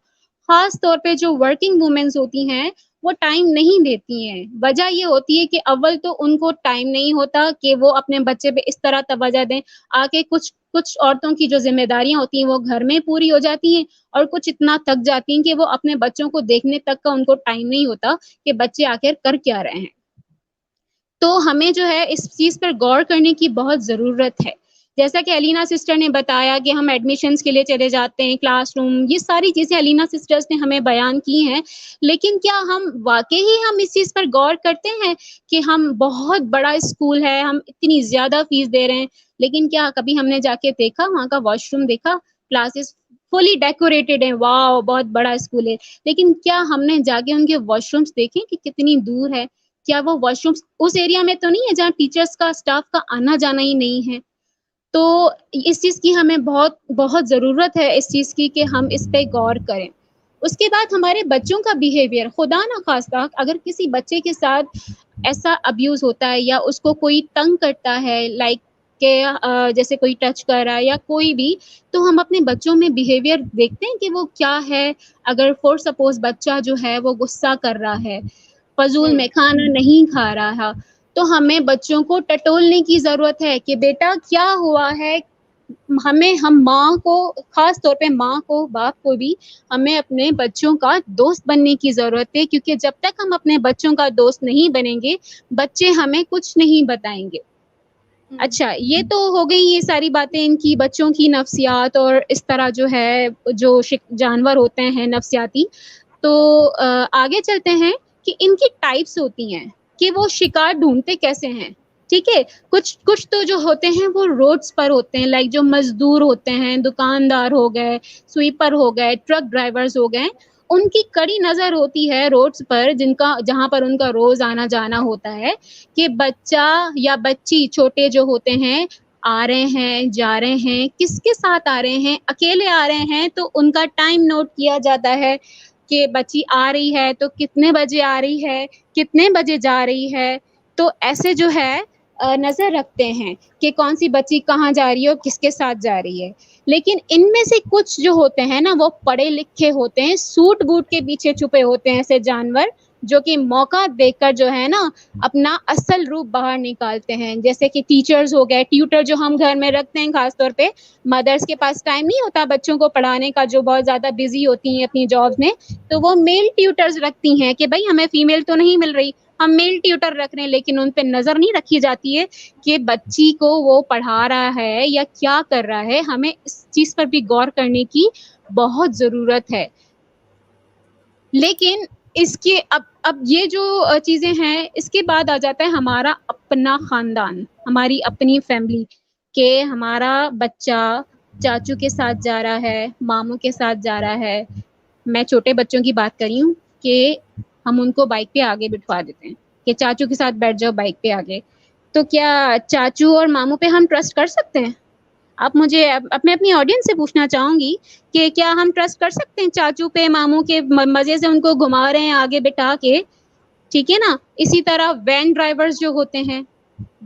خاص طور پہ جو ورکنگ وومنز ہوتی ہیں وہ ٹائم نہیں دیتی ہیں. وجہ یہ ہوتی ہے کہ اول تو ان کو ٹائم نہیں ہوتا کہ وہ اپنے بچے پہ اس طرح توجہ دیں. آگے کچھ عورتوں کی جو ذمہ داریاں ہوتی ہیں وہ گھر میں پوری ہو جاتی ہیں, اور کچھ اتنا تک جاتی ہیں کہ وہ اپنے بچوں کو دیکھنے تک کا ان کو ٹائم نہیں ہوتا کہ بچے آخر کر کیا رہے ہیں. تو ہمیں جو ہے اس چیز پر غور کرنے کی بہت ضرورت ہے. جیسا کہ علینا سسٹر نے بتایا کہ ہم ایڈمیشنز کے لیے چلے جاتے ہیں, کلاس روم, یہ ساری چیزیں علینا سسٹرز نے ہمیں بیان کی ہیں, لیکن کیا ہم واقعی ہم اس چیز پر غور کرتے ہیں کہ ہم بہت بڑا اسکول ہے, ہم اتنی زیادہ فیس دے رہے ہیں, لیکن کیا کبھی ہم نے جا کے دیکھا وہاں کا واش روم دیکھا, کلاسز فلی ڈیکوریٹڈ ہیں, واو بہت بڑا اسکول ہے, لیکن کیا ہم نے جا کے ان کے واش رومس دیکھے کہ کتنی دور ہے, کیا وہ واش رومس اس ایریا میں تو نہیں ہے جہاں ٹیچرز کا اسٹاف کا آنا جانا ہی نہیں ہے. تو اس چیز کی ہمیں بہت بہت ضرورت ہے اس چیز کی کہ ہم اس پہ غور کریں. اس کے بعد ہمارے بچوں کا بیہیویئر, خدا نہ خواستہ اگر کسی بچے کے ساتھ ایسا ابیوز ہوتا ہے یا اس کو کوئی تنگ کرتا ہے, لائک کہ جیسے کوئی ٹچ کر رہا ہے یا کوئی بھی, تو ہم اپنے بچوں میں بیہیویئر دیکھتے ہیں کہ وہ کیا ہے. اگر فور سپوز بچہ جو ہے وہ غصہ کر رہا ہے, فضول میں کھانا نہیں کھا رہا, تو ہمیں بچوں کو ٹٹولنے کی ضرورت ہے کہ بیٹا کیا ہوا ہے. ہم ماں کو, خاص طور پہ ماں کو, باپ کو بھی, ہمیں اپنے بچوں کا دوست بننے کی ضرورت ہے, کیونکہ جب تک ہم اپنے بچوں کا دوست نہیں بنیں گے بچے ہمیں کچھ نہیں بتائیں گے. اچھا, یہ تو ہو گئی یہ ساری باتیں ان کی بچوں کی نفسیات اور اس طرح جو ہے جو جانور ہوتے ہیں نفسیاتی. تو آگے چلتے ہیں کہ ان کی ٹائپس ہوتی ہیں کہ وہ شکار ڈھونڈتے کیسے ہیں. ٹھیک ہے, کچھ تو جو ہوتے ہیں وہ روڈز پر ہوتے ہیں, لائک جو مزدور ہوتے ہیں, دکاندار ہو گئے, سویپر ہو گئے, ٹرک ڈرائیورز ہو گئے, ان کی کڑی نظر ہوتی ہے روڈز پر, جہاں پر ان کا روز آنا جانا ہوتا ہے, کہ بچہ یا بچی چھوٹے جو ہوتے ہیں آ رہے ہیں, جا رہے ہیں, کس کے ساتھ آ رہے ہیں, اکیلے آ رہے ہیں تو ان کا ٹائم نوٹ کیا جاتا ہے کہ بچی آ رہی ہے تو کتنے بجے آ رہی ہے, کتنے بجے جا رہی ہے. تو ایسے جو ہے نظر رکھتے ہیں کہ کون سی بچی کہاں جا رہی ہے اور کس کے ساتھ جا رہی ہے. لیکن ان میں سے کچھ جو ہوتے ہیں نا وہ پڑھے لکھے ہوتے ہیں, سوٹ بوٹ کے پیچھے چھپے ہوتے ہیں ایسے جانور, جو کہ موقع دیکھ کر جو ہے نا اپنا اصل روپ باہر نکالتے ہیں. جیسے کہ ٹیچرز ہو گئے, ٹیوٹر جو ہم گھر میں رکھتے ہیں, خاص طور پہ مدرس کے پاس ٹائم نہیں ہوتا بچوں کو پڑھانے کا, جو بہت زیادہ بزی ہوتی ہیں اپنی جابس میں, تو وہ میل ٹیوٹرز رکھتی ہیں کہ بھائی ہمیں فیمیل تو نہیں مل رہی, ہم میل ٹیوٹر رکھ رہے ہیں, لیکن ان پہ نظر نہیں رکھی جاتی ہے کہ بچی کو وہ پڑھا رہا ہے یا کیا کر رہا ہے. ہمیں اس چیز پر بھی غور کرنے کی بہت ضرورت ہے. لیکن اس کے اب یہ جو چیزیں ہیں, اس کے بعد آ جاتا ہے ہمارا اپنا خاندان, ہماری اپنی فیملی, کہ ہمارا بچہ چاچو کے ساتھ جا رہا ہے, ماموں کے ساتھ جا رہا ہے. میں چھوٹے بچوں کی بات کری ہوں کہ ہم ان کو بائک پہ آگے بٹھوا دیتے ہیں کہ چاچو کے ساتھ بیٹھ جاؤ بائک پہ آگے. تو کیا چاچو اور ماموں پہ ہم ٹرسٹ کر سکتے ہیں؟ آپ مجھے اپنی آڈینس سے پوچھنا چاہوں گی کہ کیا ہم ٹرسٹ کر سکتے ہیں چاچو پہ, ماموں کے مزے سے ان کو گھما رہے ہیں آگے بٹھا کے, ٹھیک ہے نا. اسی طرح وین ڈرائیورز جو ہوتے ہیں,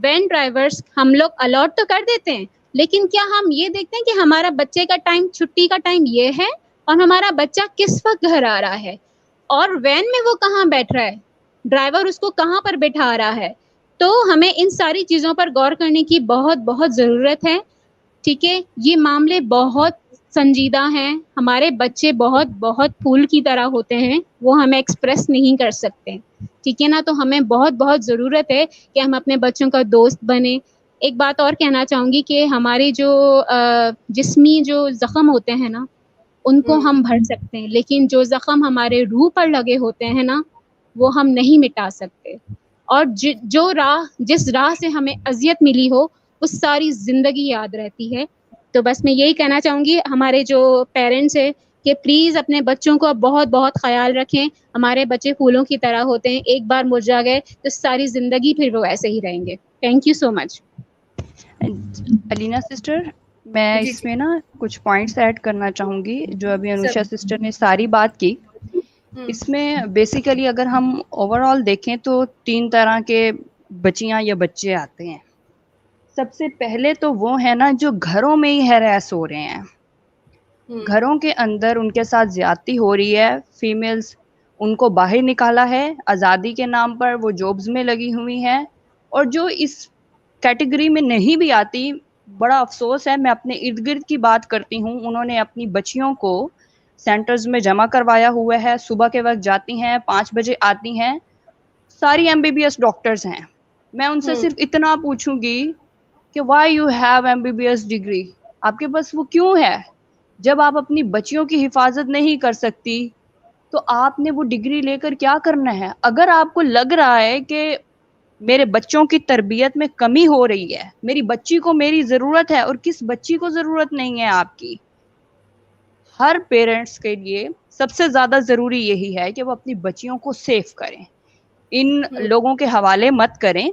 وین ڈرائیورز ہم لوگ الاٹ تو کر دیتے ہیں, لیکن کیا ہم یہ دیکھتے ہیں کہ ہمارا بچے کا ٹائم, چھٹی کا ٹائم یہ ہے اور ہمارا بچہ کس وقت گھر آ رہا ہے, اور وین میں وہ کہاں بیٹھ رہا ہے, ڈرائیور اس کو کہاں پر بٹھا رہا ہے. تو ہمیں ان ساری چیزوں پر غور کرنے کی بہت بہت ضرورت ہے. ٹھیک ہے, یہ معاملے بہت سنجیدہ ہیں. ہمارے بچے بہت بہت پھول کی طرح ہوتے ہیں, وہ ہمیں ایکسپریس نہیں کر سکتے, ٹھیک ہے نا. تو ہمیں بہت بہت ضرورت ہے کہ ہم اپنے بچوں کا دوست بنیں. ایک بات اور کہنا چاہوں گی کہ ہمارے جو جسمی جو زخم ہوتے ہیں نا ان کو ہم بھر سکتے ہیں, لیکن جو زخم ہمارے روح پر لگے ہوتے ہیں نا وہ ہم نہیں مٹا سکتے. اور جس راہ سے ہمیں اذیت ملی ہو وہ ساری زندگی یاد رہتی ہے. تو بس میں یہی کہنا چاہوں گی ہمارے جو پیرنٹس ہیں کہ پلیز اپنے بچوں کو بہت بہت خیال رکھیں. ہمارے بچے پھولوں کی طرح ہوتے ہیں, ایک بار مرجھا گئے تو ساری زندگی پھر وہ ایسے ہی رہیں گے. تھینک یو سو مچ. علینا سسٹر, میں جی اس جی میں نا کچھ پوائنٹس ایڈ کرنا چاہوں گی. جو ابھی سر. انوشا سسٹر نے ساری بات کی, اس میں بیسیکلی اگر ہم اوور آل دیکھیں تو 3 طرح کے بچیاں یا بچے آتے ہیں. سب سے پہلے تو وہ ہے نا جو گھروں میں ہی ہیراس ہو رہے ہیں, گھروں کے اندر ان کے ساتھ زیادتی ہو رہی ہے. فیمیلز ان کو باہر نکالا ہے آزادی کے نام پر, وہ جابز میں لگی ہوئی ہیں. اور جو اس کیٹیگری میں نہیں بھی آتی, بڑا افسوس ہے, میں اپنے ارد گرد کی بات کرتی ہوں, انہوں نے اپنی بچیوں کو سینٹرز میں جمع کروایا ہوا ہے. صبح کے وقت جاتی ہیں, 5 بجے آتی ہیں, ساری MBBS ڈاکٹرز ہیں. میں ان سے صرف اتنا پوچھوں گی کہ why you have MBBS degree, آپ کے پاس وہ کیوں ہے؟ جب آپ اپنی بچیوں کی حفاظت نہیں کر سکتی تو آپ نے وہ ڈگری لے کر کیا کرنا ہے؟ اگر آپ کو لگ رہا ہے کہ میرے بچوں کی تربیت میں کمی ہو رہی ہے, میری بچی کو میری ضرورت ہے, اور کس بچی کو ضرورت نہیں ہے آپ کی, ہر پیرنٹس کے لیے سب سے زیادہ ضروری یہی ہے کہ وہ اپنی بچیوں کو سیف کریں, ان لوگوں کے حوالے مت کریں.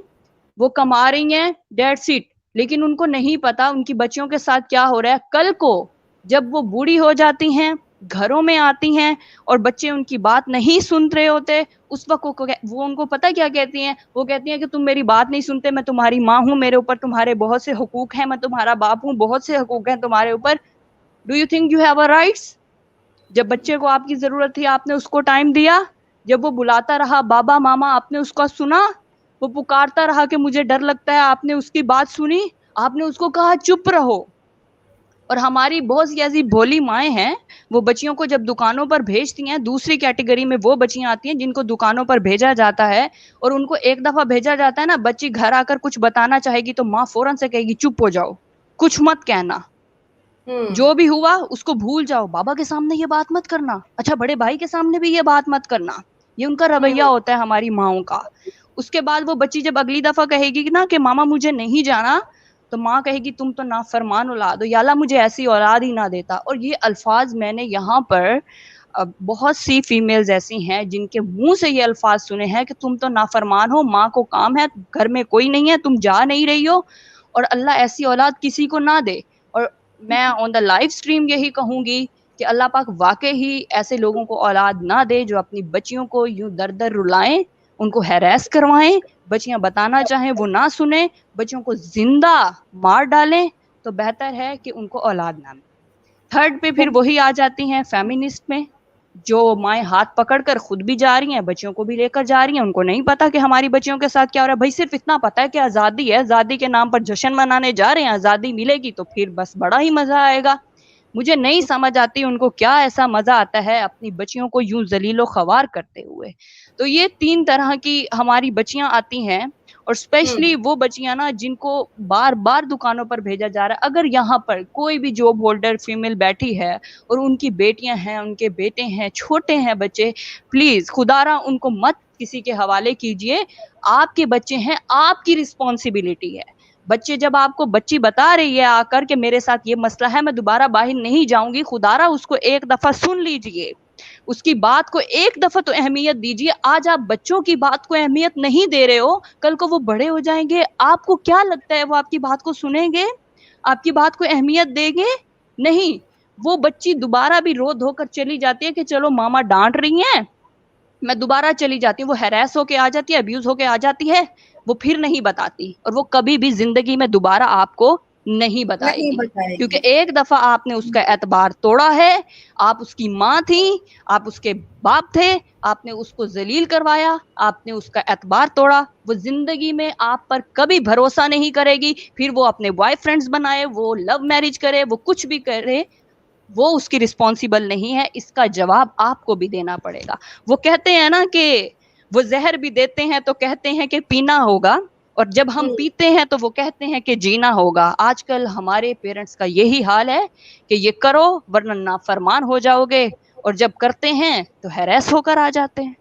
وہ کما رہی ہیں دیٹس اٹ, لیکن ان کو نہیں پتا ان کی بچیوں کے ساتھ کیا ہو رہا ہے. کل کو جب وہ بوڑھی ہو جاتی ہیں, گھروں میں آتی ہیں اور بچے ان کی بات نہیں سن رہے ہوتے, اس وقت وہ ان کو پتہ کیا کہتی ہیں؟ وہ کہتی ہیں کہ تم میری بات نہیں سنتے, میں تمہاری ماں ہوں, میرے اوپر تمہارے بہت سے حقوق ہیں, میں تمہارا باپ ہوں, بہت سے حقوق ہیں تمہارے اوپر. Do you think you have a rights? جب بچے کو آپ کی ضرورت تھی آپ نے اس کو ٹائم دیا؟ جب وہ بلاتا رہا بابا ماما آپ نے اس کا سنا؟ وہ پکارتا رہا کہ مجھے ڈر لگتا ہے آپ نے اس کی بات سنی؟ آپ نے اس کو کہا چپ رہو. اور ہماری بہت سی ایسی بھولی مائیں ہیں, وہ بچیوں کو جب دکانوں پر بھیجتی ہیں, دوسری کیٹیگری میں وہ بچیاں آتی ہیں جن کو دکانوں پر بھیجا جاتا ہے, اور ان کو ایک دفعہ بھیجا جاتا ہے نا, بچی گھر آ کر کچھ بتانا چاہے گی تو ماں فوراً سے کہے گی چپ ہو جاؤ, کچھ مت کہنا, جو بھی ہوا اس کو بھول جاؤ, بابا کے سامنے یہ بات مت کرنا, اچھا بڑے بھائی کے سامنے بھی یہ بات مت کرنا. یہ ان کا رویہ ہوتا ہے ہماری ماؤں کا. اس کے بعد وہ بچی جب اگلی دفعہ کہے گی نا کہ ماما مجھے نہیں جانا, تو ماں کہے گی تم تو نافرمان اولاد ہو, یا اللہ مجھے ایسی اولاد ہی نہ دیتا. اور یہ الفاظ میں نے یہاں پر بہت سی فیمیلز ایسی ہیں جن کے منہ سے یہ الفاظ سنے ہیں کہ تم تو نافرمان ہو, ماں کو کام ہے, گھر میں کوئی نہیں ہے, تم جا نہیں رہی ہو, اور اللہ ایسی اولاد کسی کو نہ دے. اور میں آن دا لائیو اسٹریم یہی کہوں گی کہ اللہ پاک واقع ہی ایسے لوگوں کو اولاد نہ دے جو اپنی بچیوں کو یوں در در رلائیں, ان کو ہیراس کروائیں, بچیاں بتانا چاہیں وہ نہ سنیں, بچوں کو زندہ مار ڈالیں. تو بہتر ہے کہ ان کو اولاد نہ ملے. تھرڈ پہ پھر وہی آ جاتی ہیں فیمینسٹ میں, جو مائیں ہاتھ پکڑ کر خود بھی جا رہی ہیں, بچیوں کو بھی لے کر جا رہی ہیں. ان کو نہیں پتا کہ ہماری بچیوں کے ساتھ کیا ہو رہا ہے. بھائی صرف اتنا پتا ہے کہ آزادی ہے, آزادی کے نام پر جشن منانے جا رہے ہیں, آزادی ملے گی تو پھر بس بڑا ہی مزہ آئے گا. مجھے نہیں سمجھ آتی ان کو کیا ایسا مزہ آتا ہے اپنی بچیوں کو یوں ذلیل و خوار کرتے ہوئے. تو یہ 3 طرح کی ہماری بچیاں آتی ہیں, اور اسپیشلی وہ بچیاں نا جن کو بار بار دکانوں پر بھیجا جا رہا ہے. اگر یہاں پر کوئی بھی جاب ہولڈر فیمیل بیٹھی ہے اور ان کی بیٹیاں ہیں, ان کے بیٹے ہیں, چھوٹے ہیں بچے, پلیز خدا را ان کو مت کسی کے حوالے کیجئے. آپ کے بچے ہیں, آپ کی رسپانسبلٹی ہے. بچے جب آپ کو بچی بتا رہی ہے آ کر کہ میرے ساتھ یہ مسئلہ ہے, میں دوبارہ باہر نہیں جاؤں گی, خدا را اس کو ایک دفعہ سن لیجئے, اس کی بات کو ایک دفعہ تو اہمیت دیجئے. آج آپ بچوں کی بات کو اہمیت نہیں دے رہے ہو, کل کو وہ بڑے ہو جائیں گے, آپ کو کیا لگتا ہے وہ آپ کی بات کو سنیں گے, آپ کی بات کو اہمیت دیں گے؟ نہیں. وہ بچی دوبارہ بھی رو دھو کر چلی جاتی ہے کہ چلو ماما ڈانٹ رہی ہیں, میں دوبارہ چلی جاتی ہوں. وہ ہیراس ہو کے آ جاتی ہے, ابیوز ہو کے آ جاتی ہے, وہ پھر نہیں بتاتی, اور وہ کبھی بھی زندگی میں دوبارہ آپ کو نہیں بتائے گی, کیونکہ ایک دفعہ آپ نے اس کا اعتبار توڑا ہے. آپ اس کی ماں تھیں, آپ اس کے باپ تھے, آپ نے اس کو ذلیل کروایا, آپ نے اس کا اعتبار توڑا. وہ زندگی میں آپ پر کبھی بھروسہ نہیں کرے گی. پھر وہ اپنے بوائے فرینڈز بنائے, وہ لو میرج کرے, وہ کچھ بھی کرے, وہ اس کی رسپانسیبل نہیں ہے. اس کا جواب آپ کو بھی دینا پڑے گا. وہ کہتے ہیں نا کہ وہ زہر بھی دیتے ہیں تو کہتے ہیں کہ پینا ہوگا, اور جب ہم پیتے ہیں تو وہ کہتے ہیں کہ جینا ہوگا. آج کل ہمارے پیرنٹس کا یہی حال ہے کہ یہ کرو ورنہ نافرمان ہو جاؤ گے, اور جب کرتے ہیں تو ہیراس ہو کر آ جاتے ہیں.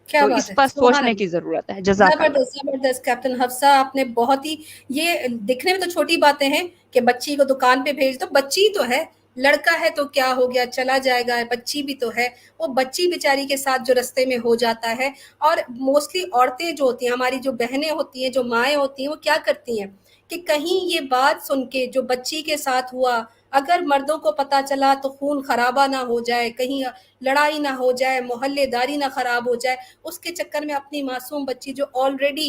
क्या تو बात इस है, पर सुभान सोचने अल्लाह। की जरूरत है। जज़ाकल्लाह। जबरदस्त जबरदस्त कैप्टन हफ्सा, आपने बहुत ही, ये दिखने में तो छोटी बातें हैं कि बच्ची को दुकान पे भेज दो, बच्ची तो है, लड़का है तो क्या हो गया, चला जाएगा, बच्ची भी तो है, वो बच्ची बेचारी के साथ जो रास्ते में हो जाता है। और मोस्टली औरतें जो होती हैं, हमारी जो बहनें होती हैं, जो माएँ होती हैं, वो क्या करती हैं कि कहीं ये बात सुन के जो बच्ची के साथ हुआ, अगर मर्दों को पता चला तो खून खराबा ना हो जाए, कहीं लड़ाई ना हो जाए, मोहल्लेदारी ना खराब हो जाए, उसके चक्कर में अपनी मासूम बच्ची जो ऑलरेडी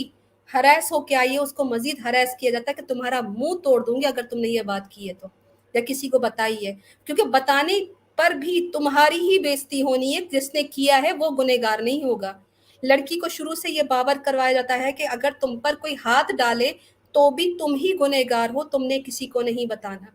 हरास होके आई है, उसको मजीद हरास किया जाता है कि तुम्हारा मुंह तोड़ दूंगी अगर तुमने ये बात की है तो, या किसी को बताई है, क्योंकि बताने पर भी तुम्हारी ही बेइज्जती होनी है, जिसने किया है वो गुनहगार नहीं होगा। लड़की को शुरू से ये बावर करवाया जाता है कि अगर तुम पर कोई हाथ डाले तो भी तुम ही गुनहगार हो, तुमने किसी को नहीं बताना।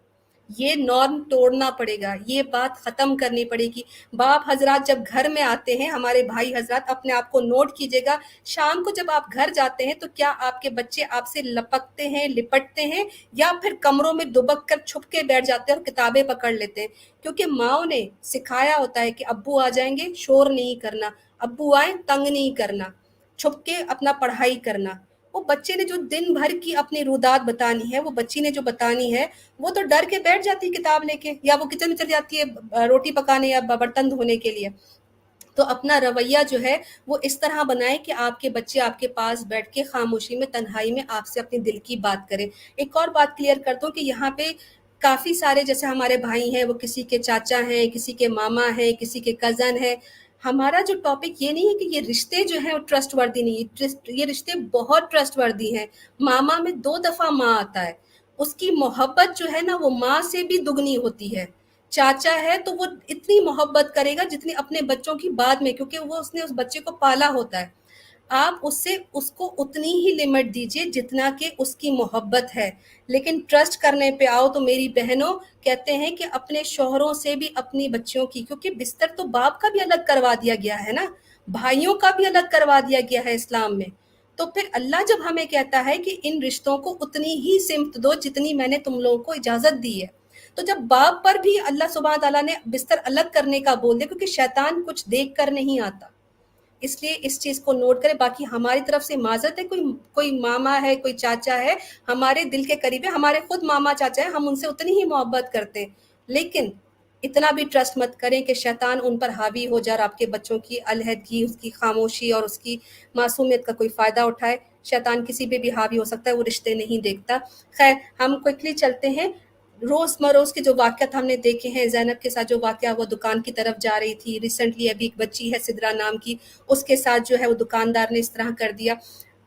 ये नॉर्म तोड़ना पड़ेगा, ये बात खत्म करनी पड़ेगी। बाप हजरात जब घर में आते हैं, हमारे भाई हजरात अपने आप को नोट कीजिएगा, शाम को जब आप घर जाते हैं तो क्या आपके बच्चे आपसे लपकते हैं, लिपटते हैं, या फिर कमरों में दुबक कर छुप के बैठ जाते हैं और किताबें पकड़ लेते हैं? क्योंकि माओ ने सिखाया होता है कि अब्बू आ जाएंगे, शोर नहीं करना, अब्बू आए तंग नहीं करना, छुप के अपना पढ़ाई करना। वो बच्चे ने जो दिन भर की अपनी रुदात बतानी है, वो बच्ची ने जो बतानी है, वो तो डर के बैठ जाती है किताब लेके, या वो किचन में चली जाती है रोटी पकाने या बर्तन धोने के लिए। तो अपना रवैया जो है वो इस तरह बनाए कि आपके बच्चे आपके पास बैठ के खामोशी में, तन्हाई में आपसे अपने दिल की बात करें। एक और बात क्लियर कर दूं कि यहाँ पे काफ़ी सारे जैसे हमारे भाई हैं, वो किसी के चाचा हैं, किसी के मामा हैं, किसी के कज़न हैं। हमारा जो टॉपिक ये नहीं है कि ये रिश्ते जो हैं वो ट्रस्ट वर्दी नहीं है, ये रिश्ते बहुत ट्रस्ट वर्दी हैं। मामा में 2 दफ़ा माँ आता है, उसकी मोहब्बत जो है ना वो माँ से भी दुगनी होती है। चाचा है तो वो इतनी मोहब्बत करेगा जितनी अपने बच्चों की बाद में, क्योंकि वो उसने उस बच्चे को पाला होता है। आप उसको उतनी ही लिमिट दीजिए जितना कि उसकी मोहब्बत है। लेकिन ट्रस्ट करने पे आओ तो मेरी बहनों, कहते हैं कि अपने शौहरों से भी अपनी बच्चियों की, क्योंकि बिस्तर तो बाप का भी अलग करवा दिया गया है ना, भाइयों का भी अलग करवा दिया गया है इस्लाम में। तो फिर अल्लाह जब हमें कहता है कि इन रिश्तों को उतनी ही सिमत दो जितनी मैंने तुम लोगों को इजाजत दी है, तो जब बाप पर भी अल्लाह सुब्हान ताला ने बिस्तर अलग करने का बोल दिया, क्योंकि शैतान कुछ देख कर नहीं आता, इसलिए इस चीज को नोट करें। बाकी हमारी तरफ से माजरत है, कोई मामा है, कोई चाचा है, हमारे दिल के करीब है, हमारे खुद मामा चाचा है, हम उनसे उतनी ही मोहब्बत करते हैं, लेकिन इतना भी ट्रस्ट मत करें कि शैतान उन पर हावी हो जाए और आपके बच्चों की अलहदगी, उसकी खामोशी और उसकी मासूमियत का कोई फ़ायदा उठाए। शैतान किसी पे भी हावी हो सकता है, वो रिश्ते नहीं देखता। खैर, हम क्विकली चलते हैं। रोज़ के जो वाक़यात हमने देखे हैं, ज़ैनब के साथ जो वाक़या, वो दुकान की तरफ जा रही थी, रिसेंटली अभी एक बच्ची है सिदरा नाम की, उसके साथ जो है वो दुकानदार ने इस तरह कर दिया।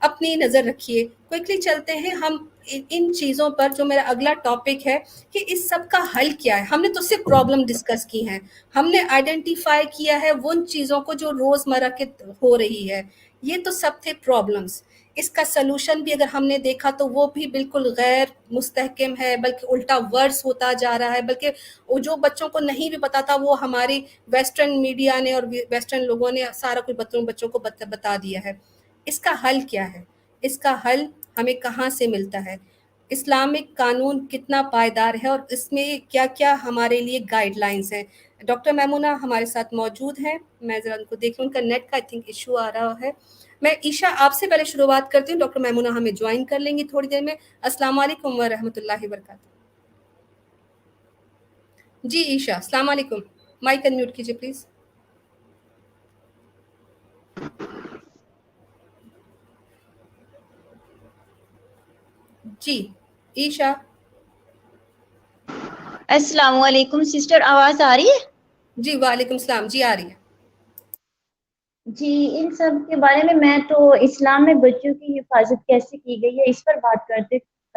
अपनी नज़र रखिए। क्विकली चलते हैं हम इन चीज़ों पर। जो मेरा अगला टॉपिक है कि इस सब का हल क्या है। हमने तो सिर्फ प्रॉब्लम डिस्कस की हैं, हमने आइडेंटिफाई किया है उन चीज़ों को जो रोज़मर्रा के हो रही है, ये तो सब थे प्रॉब्लम्स। इसका सलूशन भी अगर हमने देखा तो वो भी बिल्कुल गैर मुस्तहकम है, बल्कि उल्टा वर्स होता जा रहा है। बल्कि वो जो बच्चों को नहीं भी पता था, वो हमारी वेस्टर्न मीडिया ने और वेस्टर्न लोगों ने सारा कुछ बच्चों को बता दिया है। इसका हल क्या है? इसका हल हमें कहाँ से मिलता है? इस्लामिक कानून कितना पायदार है और इसमें क्या क्या हमारे लिए गाइडलाइंस हैं? डॉक्टर मैमूना हमारे साथ मौजूद हैं। मैं ज़रा उनको देख लूँ, उनका नेट का आई थिंक इशू आ रहा है। मैं ईशा आपसे पहले शुरुआत करती हूँ, डॉक्टर मैमूना हमें ज्वाइन कर लेंगी थोड़ी देर में। अस्सलाम वालेकुम व रहमतुल्लाहि व बरकातहू। जी ईशा, अस्सलाम वालेकुम। माइक अनम्यूट कीजिए प्लीज। जी ईशा। अस्सलाम वालेकुम सिस्टर, आवाज आ रही है? जी वालेकुम सलाम। जी आ रही है। जी, इन सब के बारे में मैं तो इस्लाम में बच्चों की हिफाजत कैसे की गई है इस पर बात कर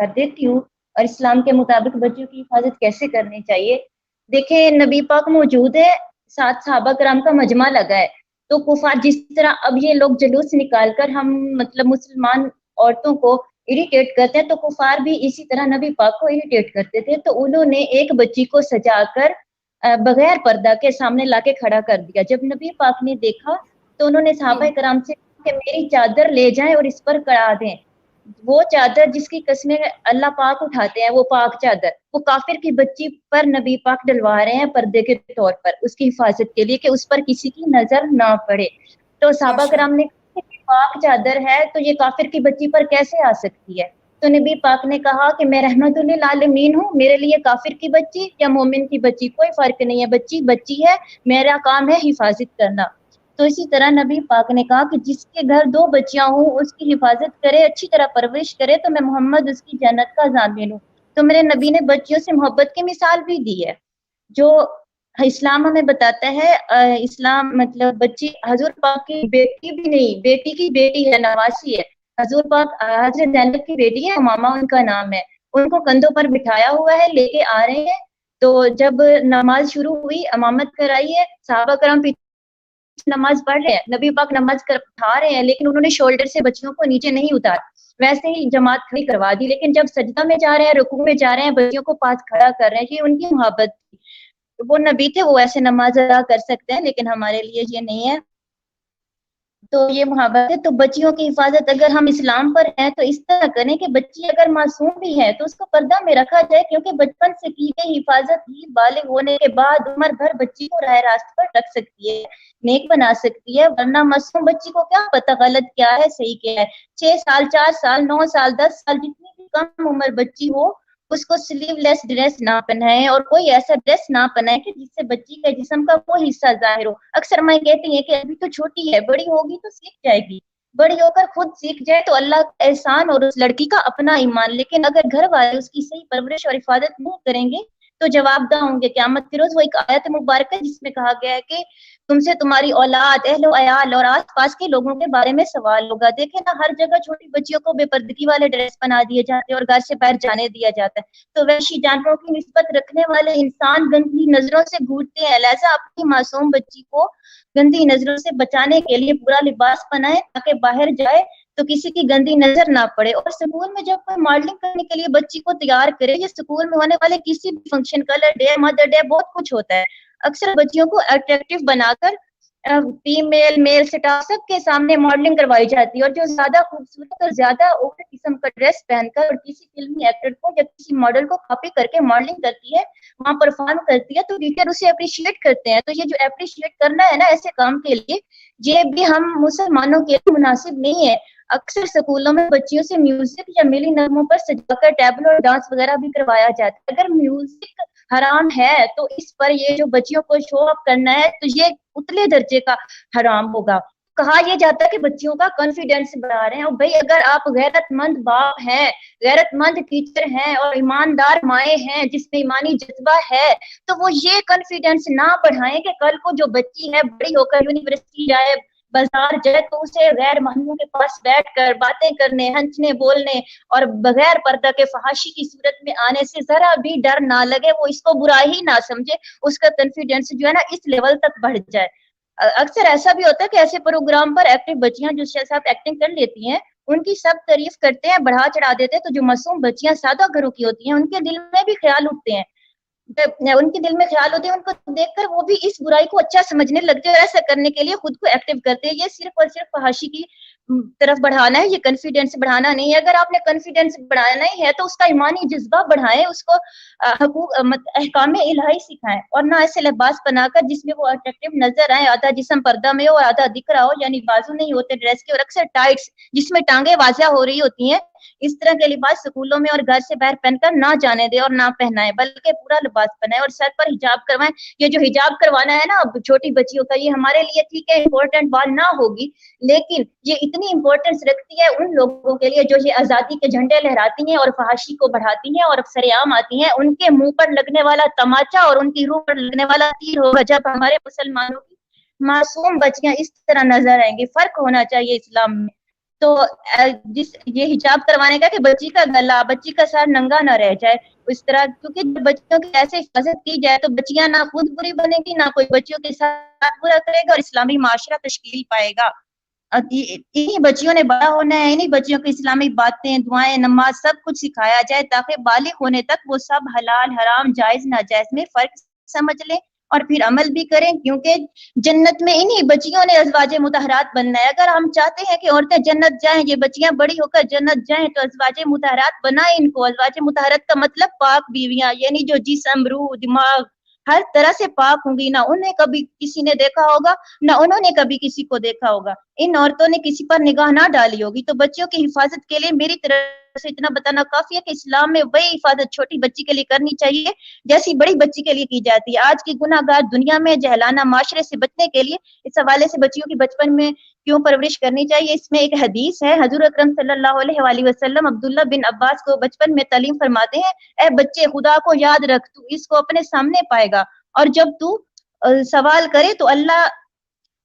देती हूँ, और इस्लाम के मुताबिक बच्चों की हिफाजत कैसे करनी चाहिए। देखें, नबी पाक मौजूद है, साथ सहाबा कराम का मजमा लगा है, तो कुफार जिस तरह अब ये लोग जुलूस निकाल कर हम मतलब मुसलमान औरतों को इरिटेट करते हैं, तो कुफार भी इसी तरह नबी पाक को इरिटेट करते थे। तो उन्होंने एक बच्ची को सजाकर बगैर पर्दा के सामने लाके खड़ा कर दिया। जब नबी पाक ने देखा तो उन्होंने सहाबा कराम से कि मेरी चादर ले जाएं और इस पर कड़ा दें। वो चादर जिसकी कसमें अल्लाह पाक उठाते हैं, वो पाक चादर, वो काफिर की बच्ची पर नबी पाक डलवा रहे हैं पर्दे के तौर पर, उसकी हिफाजत के लिए कि उस पर किसी की नजर ना पड़े। تو صحابہ ماشاء کرام نے کہا کہ پاک چادر ہے تو یہ کافر کی بچی پر کیسے آ سکتی ہے؟ تو نبی پاک نے کہا کہ میں رحمت للعالمین ہوں، میرے لیے کافر کی بچی یا مومن کی بچی کوئی فرق نہیں ہے، بچی بچی ہے، میرا کام ہے حفاظت کرنا۔ تو اسی طرح نبی پاک نے کہا کہ جس کے گھر 2 بچیاں ہوں اس کی حفاظت کرے، اچھی طرح پرورش کرے تو میں محمد اس کی جنت کا ضامن ہوں۔ تو میرے نبی نے بچیوں سے محبت کی مثال بھی دی ہے، جو اسلام ہمیں بتاتا ہے۔ اسلام مطلب بچی حضور پاک کی بیٹی بھی نہیں، بیٹی کی بیٹی ہے، نواسی ہے۔ حضور پاک حضرت زینب کی بیٹی ہے، امامہ ان کا نام ہے، ان کو کندھوں پر بٹھایا ہوا ہے، لے کے آ رہے ہیں۔ تو جب نماز شروع ہوئی، امامت کرائی ہے، صحابہ کرام نماز پڑھ رہے ہیں، نبی پاک نماز اٹھا رہے ہیں، لیکن انہوں نے شولڈر سے بچیوں کو نیچے نہیں اتارا، ویسے ہی جماعت کھڑی کروا دی۔ لیکن جب سجدہ میں جا رہے ہیں، رکوع میں جا رہے ہیں، بچیوں کو پاس کھڑا کر رہے ہیں، یہ ان کی محبت تھی۔ وہ نبی تھے، وہ ایسے نماز ادا کر سکتے ہیں، لیکن ہمارے لیے یہ نہیں ہے۔ تو یہ محبت ہے۔ تو بچیوں کی حفاظت اگر ہم اسلام پر ہیں تو اس طرح کریں کہ بچی اگر معصوم بھی ہے تو اس کو پردہ میں رکھا جائے، کیونکہ بچپن سے کی گئی حفاظت ہی بالغ ہونے کے بعد عمر بھر بچی کو راہ راست پر رکھ سکتی ہے، نیک بنا سکتی ہے۔ ورنہ معصوم بچی کو کیا پتہ غلط کیا ہے صحیح کیا ہے؟ 6 سال، 4 سال، 9 سال، 10 سال، جتنی بھی کم عمر بچی ہو اس کو سلیو لیس ڈریس نہ پہنائیں، اور کوئی ایسا ڈریس نہ پہنائیں کہ جس سے بچی کے جسم کا وہ حصہ ظاہر ہو۔ اکثر مائیں کہتی ہیں کہ ابھی تو چھوٹی ہے، بڑی ہوگی تو سیکھ جائے گی، بڑی ہو کر خود سیکھ جائے تو اللہ کا احسان اور اس لڑکی کا اپنا ایمان۔ لیکن اگر گھر والے اس کی صحیح پرورش اور حفاظت نہیں کریں گے تو جواب دہ ہوں گے قیامت کے روز۔ وہ ایک آیت مبارکہ جس میں کہا گیا ہے کہ تم سے تمہاری اولاد، اہل و عیال اور آس پاس کے لوگوں کے بارے میں سوال ہوگا۔ دیکھیں نا، ہر جگہ چھوٹی بچیوں کو بے پردگی والے ڈریس بنا دیے جاتے ہیں اور گھر سے باہر جانے دیا جاتا ہے۔ تو وحشی جانوروں کی نسبت رکھنے والے انسان گندی نظروں سے گھورتے ہیں، لہٰذا اپنی معصوم بچی کو گندی نظروں سے بچانے کے لیے پورا لباس پہنائے تاکہ باہر جائے تو کسی کی گندی نظر نہ پڑے۔ اور اسکول میں جب کوئی ماڈلنگ کرنے کے لیے بچی کو تیار کرے، یا اسکول میں ہونے والے کسی بھی function, colour day, mother day, بہت کچھ ہوتا ہے، اکثر بچیوں کو اٹریکٹیو بنا کر فیمیل، میل سٹاف سب کے سامنے ماڈلنگ کروائی جاتی ہے، اور جو زیادہ خوبصورت اور زیادہ اوور قسم کا ڈریس پہن کر اور کسی فلمی ایکٹر کو یا کسی ماڈل کو کاپی کر کے ماڈلنگ کرتی ہے، وہاں پرفارم کرتی ہے، تو ٹیچر اسے اپریشیٹ کرتے ہیں۔ تو یہ جو اپریشیٹ کرنا ہے نا ایسے کام کے لیے، یہ بھی ہم مسلمانوں کے لیے مناسب نہیں ہے۔ اکثر اسکولوں میں بچیوں سے میوزک یا ملی نغموں پر سجا کر ٹیبلو اور ڈانس وغیرہ بھی کروایا جاتا ہے۔ اگر میوزک حرام ہے تو اس پر یہ جو بچیوں کو شو اپ کرنا ہے تو یہ اتلے درجے کا حرام ہوگا۔ کہا یہ جاتا ہے کہ بچیوں کا کانفیڈینس بڑھا رہے ہیں، اور بھائی اگر آپ غیرت مند باپ ہیں، غیرت مند ٹیچر ہیں اور ایماندار مائیں ہیں جس میں ایمانی جذبہ ہے، تو وہ یہ کانفیڈینس نہ بڑھائیں کہ کل کو جو بچی ہے بڑی ہو کر یونیورسٹی جائے، بازار جائے، تو اسے غیر محرموں کے پاس بیٹھ کر باتیں کرنے، ہنسنے بولنے اور بغیر پردہ کے فحاشی کی صورت میں آنے سے ذرا بھی ڈر نہ لگے، وہ اس کو برا ہی نہ سمجھے، اس کا کانفیڈینس جو ہے نا اس لیول تک بڑھ جائے۔ اکثر ایسا بھی ہوتا ہے کہ ایسے پروگرام پر ایکٹیو بچیاں جو ساتھ ایکٹنگ کر لیتی ہیں ان کی سب تعریف کرتے ہیں، بڑھا چڑھا دیتے ہیں، تو جو معصوم بچیاں سادہ گھروں کی ہوتی ہیں ان کے دل میں بھی خیال اٹھتے ہیں، ان کے دل میں خیال ہوتے ہیں، ان کو دیکھ کر وہ بھی اس برائی کو اچھا سمجھنے لگتے ہیں اور ایسا کرنے کے لیے خود کو ایکٹیو کرتے ہیں۔ یہ صرف اور صرف فحاشی کی طرف بڑھانا ہے، یہ کانفیڈینس بڑھانا نہیں ہے۔ اگر آپ نے کانفیڈینس بڑھانا ہی ہے تو اس کا ایمانی جذبہ بڑھائیں، اس کو حقوق احکام الہی سکھائیں، اور نہ ایسے لباس بنا کر جس میں وہ اٹریکٹیو نظر آئے، آدھا جسم پردہ میں ہو اور آدھا دکھ رہا ہو، یعنی بازو نہیں ہوتے ڈریس کے، اور اکثر ٹائٹس جس میں ٹانگیں واضح ہو رہی ہوتی ہیں، اس طرح کے لباس سکولوں میں اور گھر سے باہر پہن کر نہ جانے دیں اور نہ پہنائیں، بلکہ پورا لباس پہنائیں اور سر پر حجاب کروائیں۔ یہ جو حجاب کروانا ہے نا اب چھوٹی بچیوں کا، یہ ہمارے لیے ٹھیک ہے امپورٹنٹ بات نہ ہوگی، لیکن یہ اتنی امپورٹنس رکھتی ہے ان لوگوں کے لیے جو یہ آزادی کے جھنڈے لہراتی ہیں اور فحاشی کو بڑھاتی ہیں اور سرعام آتی ہیں۔ ان کے منہ پر لگنے والا تماچا اور ان کی روح پر لگنے والا تیر ہوگا جب ہمارے مسلمانوں کی معصوم بچیاں اس طرح نظر آئیں گی۔ فرق ہونا چاہیے اسلام میں۔ تو جس یہ حجاب کروانے کا کہ بچی کا گلا، بچی کا سر ننگا نہ رہ جائے اس طرح، کیونکہ جب بچیوں کی ایسے حفاظت کی جائے تو بچیاں نہ خود بری بنے گی، نہ کوئی بچیوں کے ساتھ برا کرے گا، اور اسلامی معاشرہ تشکیل پائے گا۔ انہی بچیوں نے بڑا ہونا ہے، انہی بچیوں کو اسلامی باتیں، دعائیں، نماز سب کچھ سکھایا جائے تاکہ بالغ ہونے تک وہ سب حلال، حرام، جائز، ناجائز میں فرق سمجھ لیں اور پھر عمل بھی کریں، کیونکہ جنت میں انہی بچیوں نے ازواج مطہرات بننا ہے۔ اگر ہم چاہتے ہیں کہ عورتیں جنت جائیں، یہ بچیاں بڑی ہو کر جنت جائیں، تو ازواج مطہرات بنائیں ان کو۔ ازواج مطہرات کا مطلب پاک بیویاں، یعنی جو جسم، روح، دماغ، हर तरह से पाक होंगी, ना उन्हें कभी किसी ने देखा होगा, ना उन्होंने कभी किसी को देखा होगा, इन औरतों ने किसी पर निगाह ना डाली होगी। तो बच्चियों की हिफाजत के लिए मेरी तरफ से इतना बताना काफी है कि इस्लाम में वही हिफाजत छोटी बच्ची के लिए करनी चाहिए जैसी बड़ी बच्ची के लिए की जाती है। आज की गुनाहगार दुनिया में जहलाना माशरे से बचने के लिए इस हवाले से बच्चियों की बचपन में क्यों परवरिश करनी चाहिए, इसमें एक हदीस है, हजूर अकरम सल्लल्लाहु अलैहि वसल्लम अब्दुल्ला बिन अब्बास को बचपन में तालीम फरमाते हैं, ए बच्चे खुदा को याद रख, तू इसको अपने सामने पाएगा, और जब तू सवाल करे तो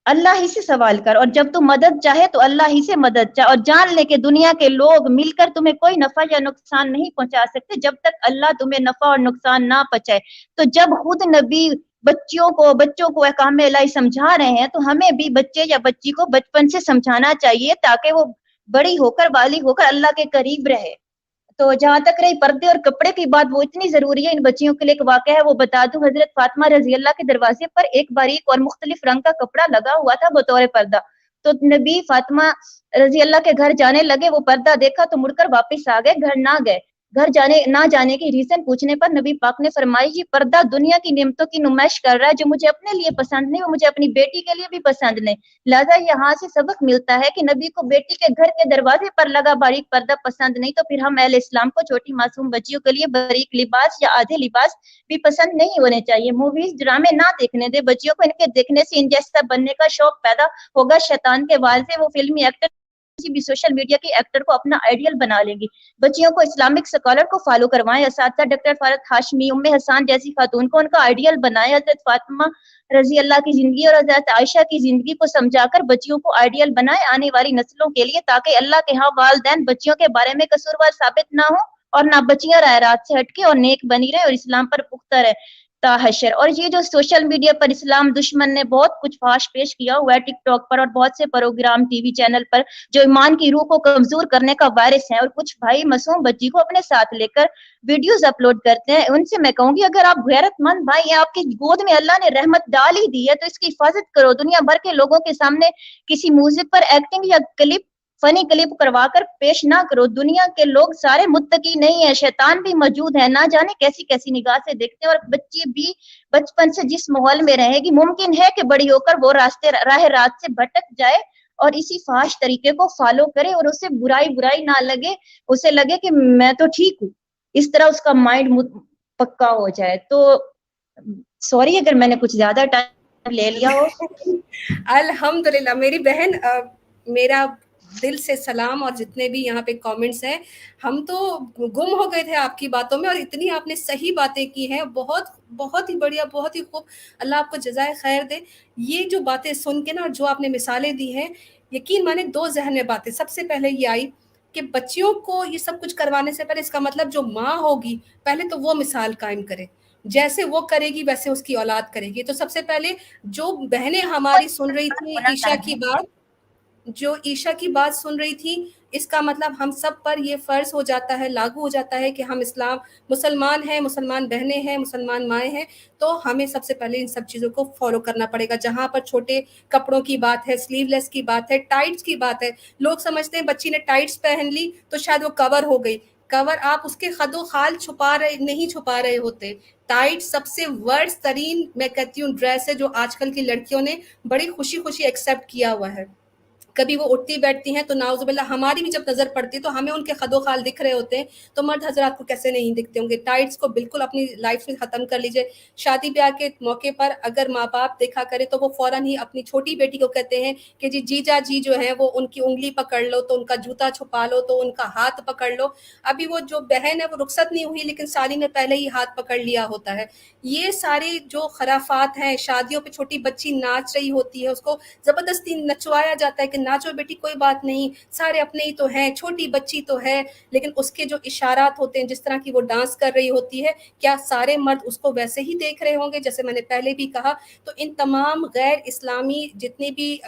अल्लाह ही से सवाल कर, और जब तू मदद चाहे तो अल्लाह ही से मदद चाहे, और जान ले कि दुनिया के लोग मिलकर तुम्हें कोई नफा या नुकसान नहीं पहुंचा सकते जब तक अल्लाह तुम्हें नफा और नुकसान ना पहुंचाए। तो जब खुद नबी बच्चों को अहकाम इलाही समझा रहे हैं, तो हमें भी बच्चे या बच्ची को बचपन से समझाना चाहिए ताकि वो बड़ी होकर बालिग होकर अल्लाह के करीब रहे। तो जहां तक रही पर्दे और कपड़े की बात, वो इतनी जरूरी है इन बच्चियों के लिए। एक वाक़या है वो बता दूं, हजरत फातिमा रजी अल्लाह के दरवाजे पर एक बारीक और मुख्तलिफ रंग का कपड़ा लगा हुआ था बतौर पर्दा। तो नबी फातिमा रजी अल्लाह के घर जाने लगे, वो पर्दा देखा तो मुड़कर वापस आ गए, घर ना गए। घर ना जाने की रीजन पूछने पर नबी पाक ने फरमाई, ये पर्दा दुनिया की नेमतों की नुमाइश कर रहा है, जो मुझे अपने लिए पसंद नहीं, वो मुझे अपनी बेटी के लिए भी पसंद नहीं। लिहाजा यहाँ से सबक मिलता है कि नबी को बेटी के घर के दरवाजे पर लगा बारीक पर्दा पसंद नहीं, तो फिर हम अहले इस्लाम को छोटी मासूम बच्चियों के लिए बारीक लिबास या आधे लिबास भी पसंद नहीं होने चाहिए। मूवीज ड्रामे ना देखने दे बच्चियों को, इनके देखने से इन जैसा बनने का शौक पैदा होगा। शैतान के वाल से वो फिल्मी एक्टर किसी भी सोशल मीडिया के एक्टर को अपना आइडियल बना लेंगी। बच्चियों को इस्लामिक स्कॉलर को फॉलो करवाएं, असातिज़ा डॉक्टर फारत हाशमी, उम्मे हसन जैसी खातून को उनका आइडियल बनाएं। हजरत फातिमा रजी अल्लाह की जिंदगी और हजरत आयशा की जिंदगी को समझाकर बच्चियों को आइडियल बनाएं आने वाली नस्लों के लिए, ताकि अल्लाह के यहाँ वालिदैन बच्चियों के बारे में कसूरवार साबित ना हो और ना बच्चियां राय रात से हटके और नेक बनी रहे और इस्लाम पर पुख्ता रहे ताहशर। और ये जो सोशल मीडिया पर इस्लाम दुश्मन ने बहुत कुछ फाश पेश किया हुआ है टिकटॉक पर और बहुत से प्रोग्राम टीवी चैनल पर, जो ईमान की रूह को कमजोर करने का वारिस है, और कुछ भाई मासूम बच्ची को अपने साथ लेकर वीडियोस अपलोड करते हैं। उनसे मैं कहूंगी, अगर आप गैरतमंद भाई हैं, आपकी गोद में अल्लाह ने रहमत डाल ही दी है, तो इसकी हिफाजत करो। दुनिया भर के लोगों के सामने किसी म्यूजिक पर एक्टिंग या फनी क्लिप करवा कर पेश ना करो। दुनिया के लोग सारे मुत्तकी नहीं है, शैतान भी मौजूद है, ना जाने कैसी कैसी निगाह से देखते हैं। और बच्ची भी बचपन से जिस माहौल में रहेगी, मुमकिन है कि बड़ी होकर वो राह रात से भटक जाए और इसी फाश तरीके को फॉलो करे, और उसे बुराई ना लगे, उसे लगे कि मैं तो ठीक हूँ, इस तरह उसका माइंड पक्का हो जाए। तो सॉरी अगर मैंने कुछ ज्यादा टाइम ले लिया हो। अल्हम्दुलिल्लाह मेरी बहन, मेरा दिल से सलाम, और जितने भी यहाँ पे कमेंट्स हैं, हम तो गुम हो गए थे आपकी बातों में, और इतनी आपने सही बातें की हैं, बहुत बहुत ही बढ़िया, बहुत ही खूब, अल्लाह आपको जज़ाए खैर दे। ये जो बातें सुन के ना, जो आपने मिसालें दी हैं, यकीन माने दो जहन में बातें। सबसे पहले ये आई कि बच्चियों को ये सब कुछ करवाने से पहले, इसका मतलब जो माँ होगी पहले तो वो मिसाल कायम करे, जैसे वो करेगी वैसे उसकी औलाद करेगी। तो सबसे पहले जो बहनें हमारी सुन रही थी ईशा की बात सुन रही थी, इसका मतलब हम सब पर ये फर्ज हो जाता है, लागू हो जाता है कि हम मुसलमान हैं, मुसलमान बहनें हैं, मुसलमान माएँ हैं, तो हमें सबसे पहले इन सब चीज़ों को फॉलो करना पड़ेगा। जहाँ पर छोटे कपड़ों की बात है, स्लीवलेस की बात है, टाइट्स की बात है, लोग समझते हैं बच्ची ने टाइट्स पहन ली तो शायद वो कवर हो गई। कवर आप उसके खदो खाल नहीं छुपा रहे होते। टाइट सबसे वर्स्ट तरीन मैं कहती हूँ ड्रेस है, जो आजकल की लड़कियों ने बड़ी खुशी खुशी एक्सेप्ट किया हुआ है। कभी वो उठती बैठती हैं तो नाउजुबिल्लाह हमारी भी जब नज़र पड़ती है तो हमें उनके खदो खाल दिख रहे होते हैं, तो मर्द हजरात को कैसे नहीं दिखते होंगे। टाइट्स को बिल्कुल अपनी लाइफ में ख़त्म कर लीजिए। शादी ब्याह के मौके पर अगर माँ बाप देखा करे तो वो फ़ौरन ही अपनी छोटी बेटी को कहते हैं कि जी जीजा जी जो है वो उनकी उंगली पकड़ लो, तो उनका जूता छुपा लो, तो उनका हाथ पकड़ लो। अभी वो जो बहन है वो रुखसत नहीं हुई, लेकिन साली ने पहले ही हाथ पकड़ लिया होता है। ये सारे जो खराफात हैं, शादियों पे छोटी बच्ची नाच रही होती है, उसको ज़बरदस्ती नचवाया जाता है कि नाचो बेटी, कोई बात नहीं, सारे अपने ही तो हैं, छोटी बच्ची तो है, लेकिन उसके जो इशारात होते हैं, जिस तरह की वो डांस कर रही होती है, क्या सारे मर्द उसको वैसे ही देख रहे होंगे? जैसे मैंने पहले भी कहा, तो इन तमाम गैर इस्लामी जितनी भी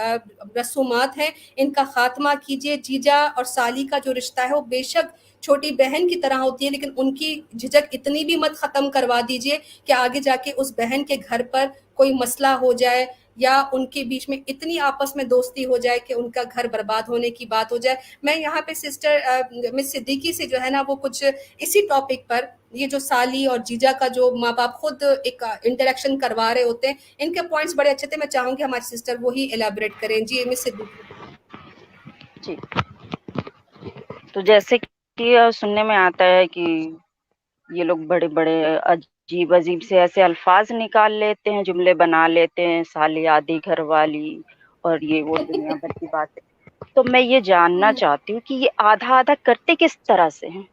रसूमात हैं, इनका खात्मा कीजिए। जीजा और साली का जो रिश्ता है वो बेशक छोटी बहन की तरह होती है, लेकिन उनकी झिझक इतनी भी मत ख़त्म करवा दीजिए कि आगे जाके उस बहन के घर पर कोई मसला हो जाए, یا उनके बीच में इतनी आपस में दोस्ती हो जाए कि उनका घर बर्बाद होने की बात हो जाए. मैं यहाँ पे सिस्टर मिस सिद्दीकी से जो है ना वो कुछ इसी टॉपिक पर, ये जो साली और जीजा का जो माँ बाप खुद एक इंटरेक्शन करवा रहे होते हैं, इनके पॉइंट्स बड़े अच्छे थे. मैं चाहूंगी हमारी सिस्टर वही एलैबोरेट करें. जी मिस सिद्दीकी. जी, तो जैसे कि सुनने में आता है कि ये लोग बड़े बड़े अजीब अजीब से ऐसे अल्फाज निकाल लेते हैं, जुमले बना लेते हैं, साली आधी घर वाली और ये वो दुनिया भर की बातें. तो मैं ये जानना चाहती हूँ कि ये आधा आधा करते किस तरह से हैं.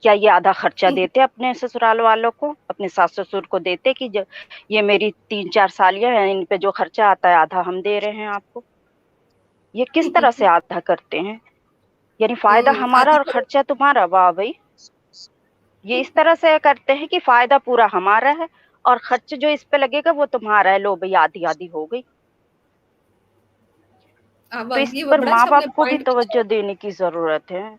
क्या ये आधा खर्चा देते अपने ससुराल वालों को, अपने सास ससुर को देते कि जो ये मेरी 3-4 सालियां हैं, इन पे जो खर्चा आता है आधा हम दे रहे हैं आपको. ये किस तरह से आधा करते हैं, यानी फायदा हमारा और खर्चा तुम्हारा. वाह भाई, ये इस तरह से करते हैं कि फायदा पूरा हमारा है और खर्च जो इस पे लगेगा वो तुम्हारा है. लो भाई आधी आधी हो गई. तो इस पर माँ बाप को भी तवज्जो देने की जरूरत है.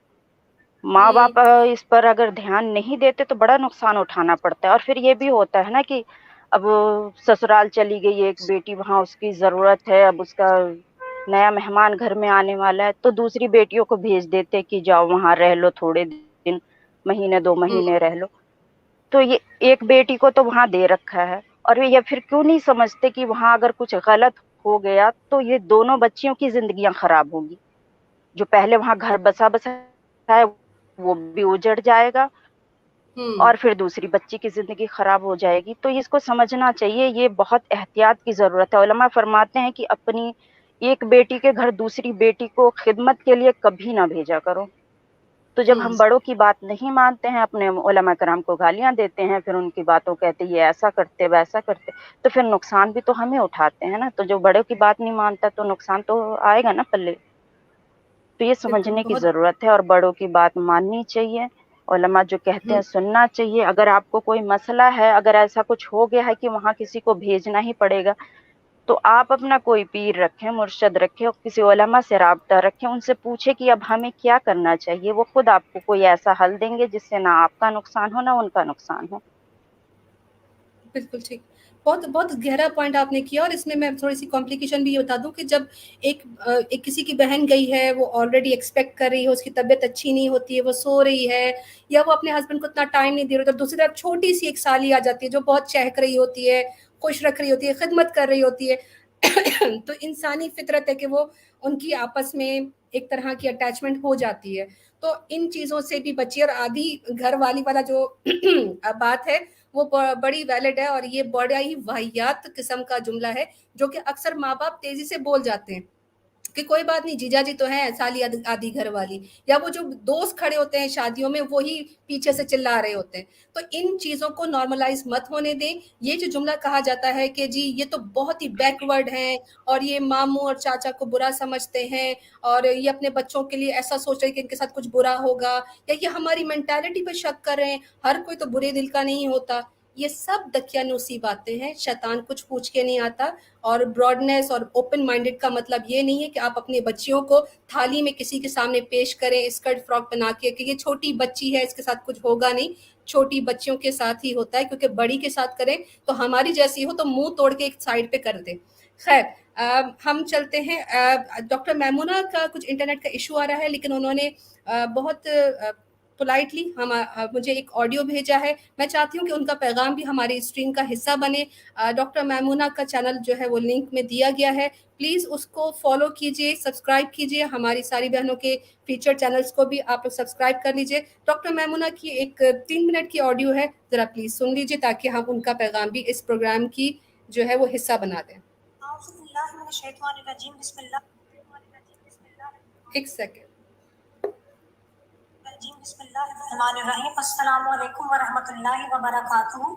माँ बाप इस पर अगर ध्यान नहीं देते तो बड़ा नुकसान उठाना पड़ता है. और फिर ये भी होता है ना कि अब ससुराल चली गई एक बेटी, वहाँ उसकी जरूरत है, अब उसका नया मेहमान घर में आने वाला है, तो दूसरी बेटियों को भेज देते कि जाओ वहाँ रह लो, थोड़े दिन, महीने 2 महीने रह लो. तो ये एक बेटी को तो वहाँ दे रखा है, और ये फिर क्यों नहीं समझते कि वहाँ अगर कुछ गलत हो गया तो ये दोनों बच्चियों की जिंदगियां खराब होंगी. जो पहले वहाँ घर बसा है वो भी उजड़ जाएगा और फिर दूसरी बच्ची की जिंदगी खराब हो जाएगी. तो इसको समझना चाहिए, ये बहुत एहतियात की जरूरत है. उलमा फरमाते हैं कि अपनी एक बेटी के घर दूसरी बेटी को खिदमत के लिए कभी ना भेजा करो. तो जब हम बड़ों की बात नहीं मानते हैं, अपने उलमा कराम को गालियां देते हैं, फिर उनकी बातों कहते ये ऐसा करते वैसा करते, तो फिर नुकसान भी तो हमें उठाते हैं ना. तो जो बड़ों की बात नहीं मानता तो नुकसान तो आएगा ना पल्ले. तो ये समझने की जरूरत है और बड़ों की बात माननी चाहिए. उलमा जो कहते हैं सुनना चाहिए. अगर आपको कोई मसला है, अगर ऐसा कुछ हो गया है कि वहाँ किसी को भेजना ही पड़ेगा, तो आप अपना कोई पीर रखें, मुर्शद रखें, और किसी उलमा से राब्ता रखें, उनसे पूछे कि अब हमें क्या करना चाहिए. वो खुद आपको कोई ऐसा हल देंगे जिससे ना आपका नुकसान हो ना उनका नुकसान हो. बिल्कुल ठीक. बहुत बहुत गहरा पॉइंट आपने किया. और इसमें मैं थोड़ी सी कॉम्प्लिकेशन भी ये बता दूं कि जब एक किसी की बहन गई है, वो ऑलरेडी एक्सपेक्ट कर रही है, उसकी तबीयत अच्छी नहीं होती है, वो सो रही है, या वो अपने हस्बैंड को इतना टाइम नहीं दे रही, तो दूसरी तरफ छोटी सी एक साली आ जाती है जो बहुत चहक रही होती है, खुश रख रही होती है, खिदमत कर रही होती है. तो इंसानी फितरत है कि वो उनकी आपस में एक तरह की अटैचमेंट हो जाती है. तो इन चीज़ों से भी बचिए. और आधी घर वाली वाला जो बात है वो बड़ी वैलिड है, और ये बड़ा ही वाहियात किस्म का जुमला है जो कि अक्सर माँ बाप तेजी से बोल जाते हैं कि कोई बात नहीं, जीजा जी तो हैं, साली आधी घर वाली. या वो जो दोस्त खड़े होते हैं शादियों में, वो ही पीछे से चिल्ला रहे होते हैं. तो इन चीज़ों को नॉर्मलाइज मत होने दें. ये जो जुमला कहा जाता है कि जी ये तो बहुत ही बैकवर्ड हैं और ये मामू और चाचा को बुरा समझते हैं और ये अपने बच्चों के लिए ऐसा सोच रहे हैं कि इनके साथ कुछ बुरा होगा, या ये हमारी मेंटालिटी पर शक कर रहे हैं, हर कोई तो बुरे दिल का नहीं होता, ये सब दकियानूसी बातें हैं. शैतान कुछ पूछ के नहीं आता. और ब्रॉडनेस और ओपन माइंडेड का मतलब ये नहीं है कि आप अपनी बच्चियों को थाली में किसी के सामने पेश करें स्कर्ट फ्रॉक बना के कि ये छोटी बच्ची है, इसके साथ कुछ होगा नहीं. छोटी बच्चियों के साथ ही होता है, क्योंकि बड़ी के साथ करें तो हमारी जैसी हो तो मुंह तोड़ के एक साइड पे कर दे. खैर, हम चलते हैं. डॉक्टर मैमूना का कुछ इंटरनेट का इशू आ रहा है, लेकिन उन्होंने बहुत पोलाइटली मुझे एक ऑडियो भेजा है. मैं चाहती हूँ कि उनका पैगाम भी हमारी स्ट्रीम का हिस्सा बने. डॉक्टर मैमूना का चैनल जो है वो लिंक में दिया गया है, प्लीज़ उसको फॉलो कीजिए, सब्सक्राइब कीजिए. हमारी सारी बहनों के फीचर चैनल्स को भी आप सब्सक्राइब कर लीजिए. डॉक्टर मैमूना की एक 3 मिनट की ऑडियो है, ज़रा प्लीज़ सुन लीजिए ताकि हम उनका पैगाम भी इस प्रोग्राम की जो है वो हिस्सा बना दें. एक सेकेंड. अस्सलामुअलैकुम वरहमतुल्लाहि वबरकातुहू.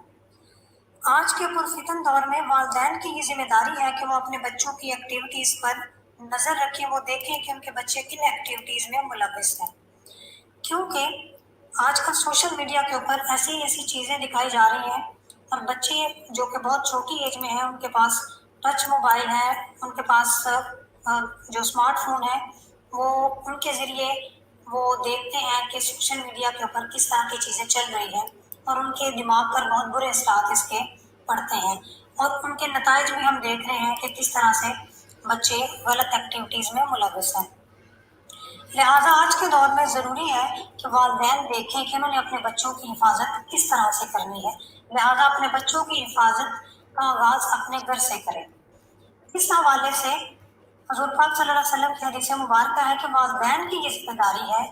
आज के पुरफितन दौर में वालिदैन की ये जिम्मेदारी है कि वो अपने बच्चों की एक्टिविटीज़ पर नज़र रखें, वो देखें कि उनके बच्चे किन एक्टिविटीज़ में मुलव्वस हैं. क्योंकि आजकल सोशल मीडिया के ऊपर ऐसी चीज़ें दिखाई जा रही हैं और बच्चे जो कि बहुत छोटी एज में हैं, उनके पास टच मोबाइल है, उनके पास जो स्मार्टफोन है, वो उनके ज़रिए वो देखते हैं कि सोशल मीडिया के ऊपर किस तरह की चीज़ें चल रही हैं और उनके दिमाग पर बहुत बुरे असरात इसके पड़ते हैं. اور ان کے نتائج بھی ہم دیکھ رہے ہیں کہ کس طرح سے بچے غلط ایکٹیویٹیز میں ملوث ہیں۔ لہٰذا آج کے دور میں ضروری ہے کہ والدین دیکھیں کہ انہوں نے اپنے بچوں کی حفاظت کس طرح سے کرنی ہے، لہٰذا اپنے بچوں کی حفاظت کا آغاز اپنے گھر سے کریں۔ اس حوالے سے حضور پاک صلی اللہ علیہ وسلم کی حدیث مبارکہ ہے کہ والدین کی یہ ذمہ داری ہے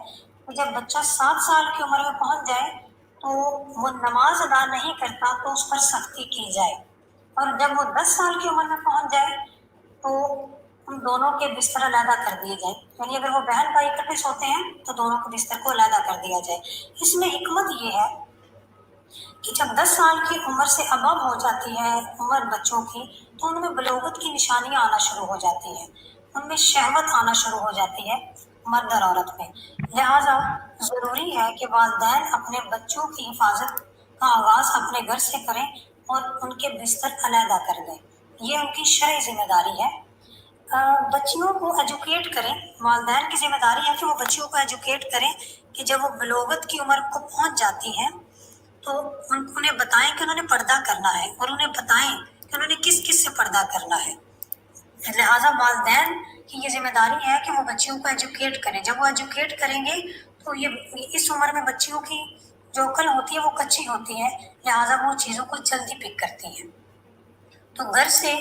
کہ جب بچہ 7 سال کی عمر میں پہنچ جائے تو وہ نماز ادا نہیں کرتا تو اس پر سختی کی جائے، اور جب وہ 10 سال کی عمر میں پہنچ جائے تو ان دونوں کے بستر علیحدہ کر دیے جائیں، یعنی اگر وہ بہن بھائی اکٹھے سوتے ہیں تو دونوں کے بستر کو علیحدہ کر دیا جائے۔ اس میں حکمت یہ ہے کہ جب 10 سال کی عمر سے ابو ہو جاتی ہے عمر بچوں کی تو ان میں بلوغت کی نشانیاں آنا شروع ہو جاتی ہیں، ان میں شہوت آنا شروع ہو جاتی ہے مرد اور عورت میں، لہٰذا ضروری ہے کہ والدین اپنے بچوں کی حفاظت کا آغاز اپنے گھر سے کریں اور ان کے بستر علیحدہ کر دیں، یہ ان کی شرعی ذمہ داری ہے۔ بچیوں کو ایجوکیٹ کریں، والدین کی ذمہ داری ہے کہ وہ بچیوں کو ایجوکیٹ کریں کہ جب وہ بلوغت کی عمر کو پہنچ جاتی ہیں تو انہیں بتائیں کہ انہوں نے پردہ کرنا ہے، اور انہیں بتائیں کہ انہوں نے کس کس سے پردہ کرنا ہے۔ لہٰذا والدین کی یہ ذمہ داری ہے کہ وہ بچیوں کو ایجوکیٹ کریں، جب وہ ایجوکیٹ کریں گے تو یہ اس عمر میں بچیوں کی جو عقل ہوتی ہے وہ کچی ہوتی ہے، لہٰذا وہ چیزوں کو جلدی پک کرتی ہیں۔ تو گھر سے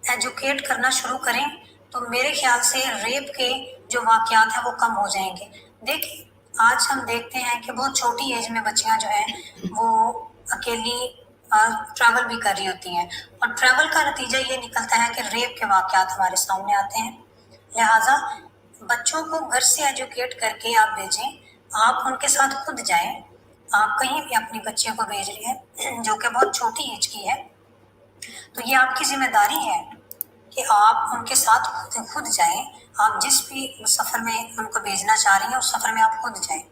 ایجوکیٹ کرنا شروع کریں تو میرے خیال سے ریپ کے جو واقعات ہیں وہ کم ہو جائیں گے۔ دیکھیں آج ہم دیکھتے ہیں کہ بہت چھوٹی ایج میں بچیاں جو ہیں وہ اکیلی ٹریول بھی کر رہی ہوتی ہیں، اور ٹریول کا نتیجہ یہ نکلتا ہے کہ ریپ کے واقعات ہمارے سامنے آتے ہیں۔ لہٰذا بچوں کو گھر سے ایجوکیٹ کر کے آپ بھیجیں، آپ ان کے ساتھ خود جائیں، آپ کہیں بھی اپنی بچیوں کو بھیج رہی ہیں جو کہ بہت چھوٹی ایج کی ہے تو یہ آپ کی ذمہ داری ہے کہ آپ ان کے ساتھ خود جائیں، آپ جس بھی سفر میں ان کو بھیجنا چاہ رہی ہیں اس سفر میں آپ خود جائیں۔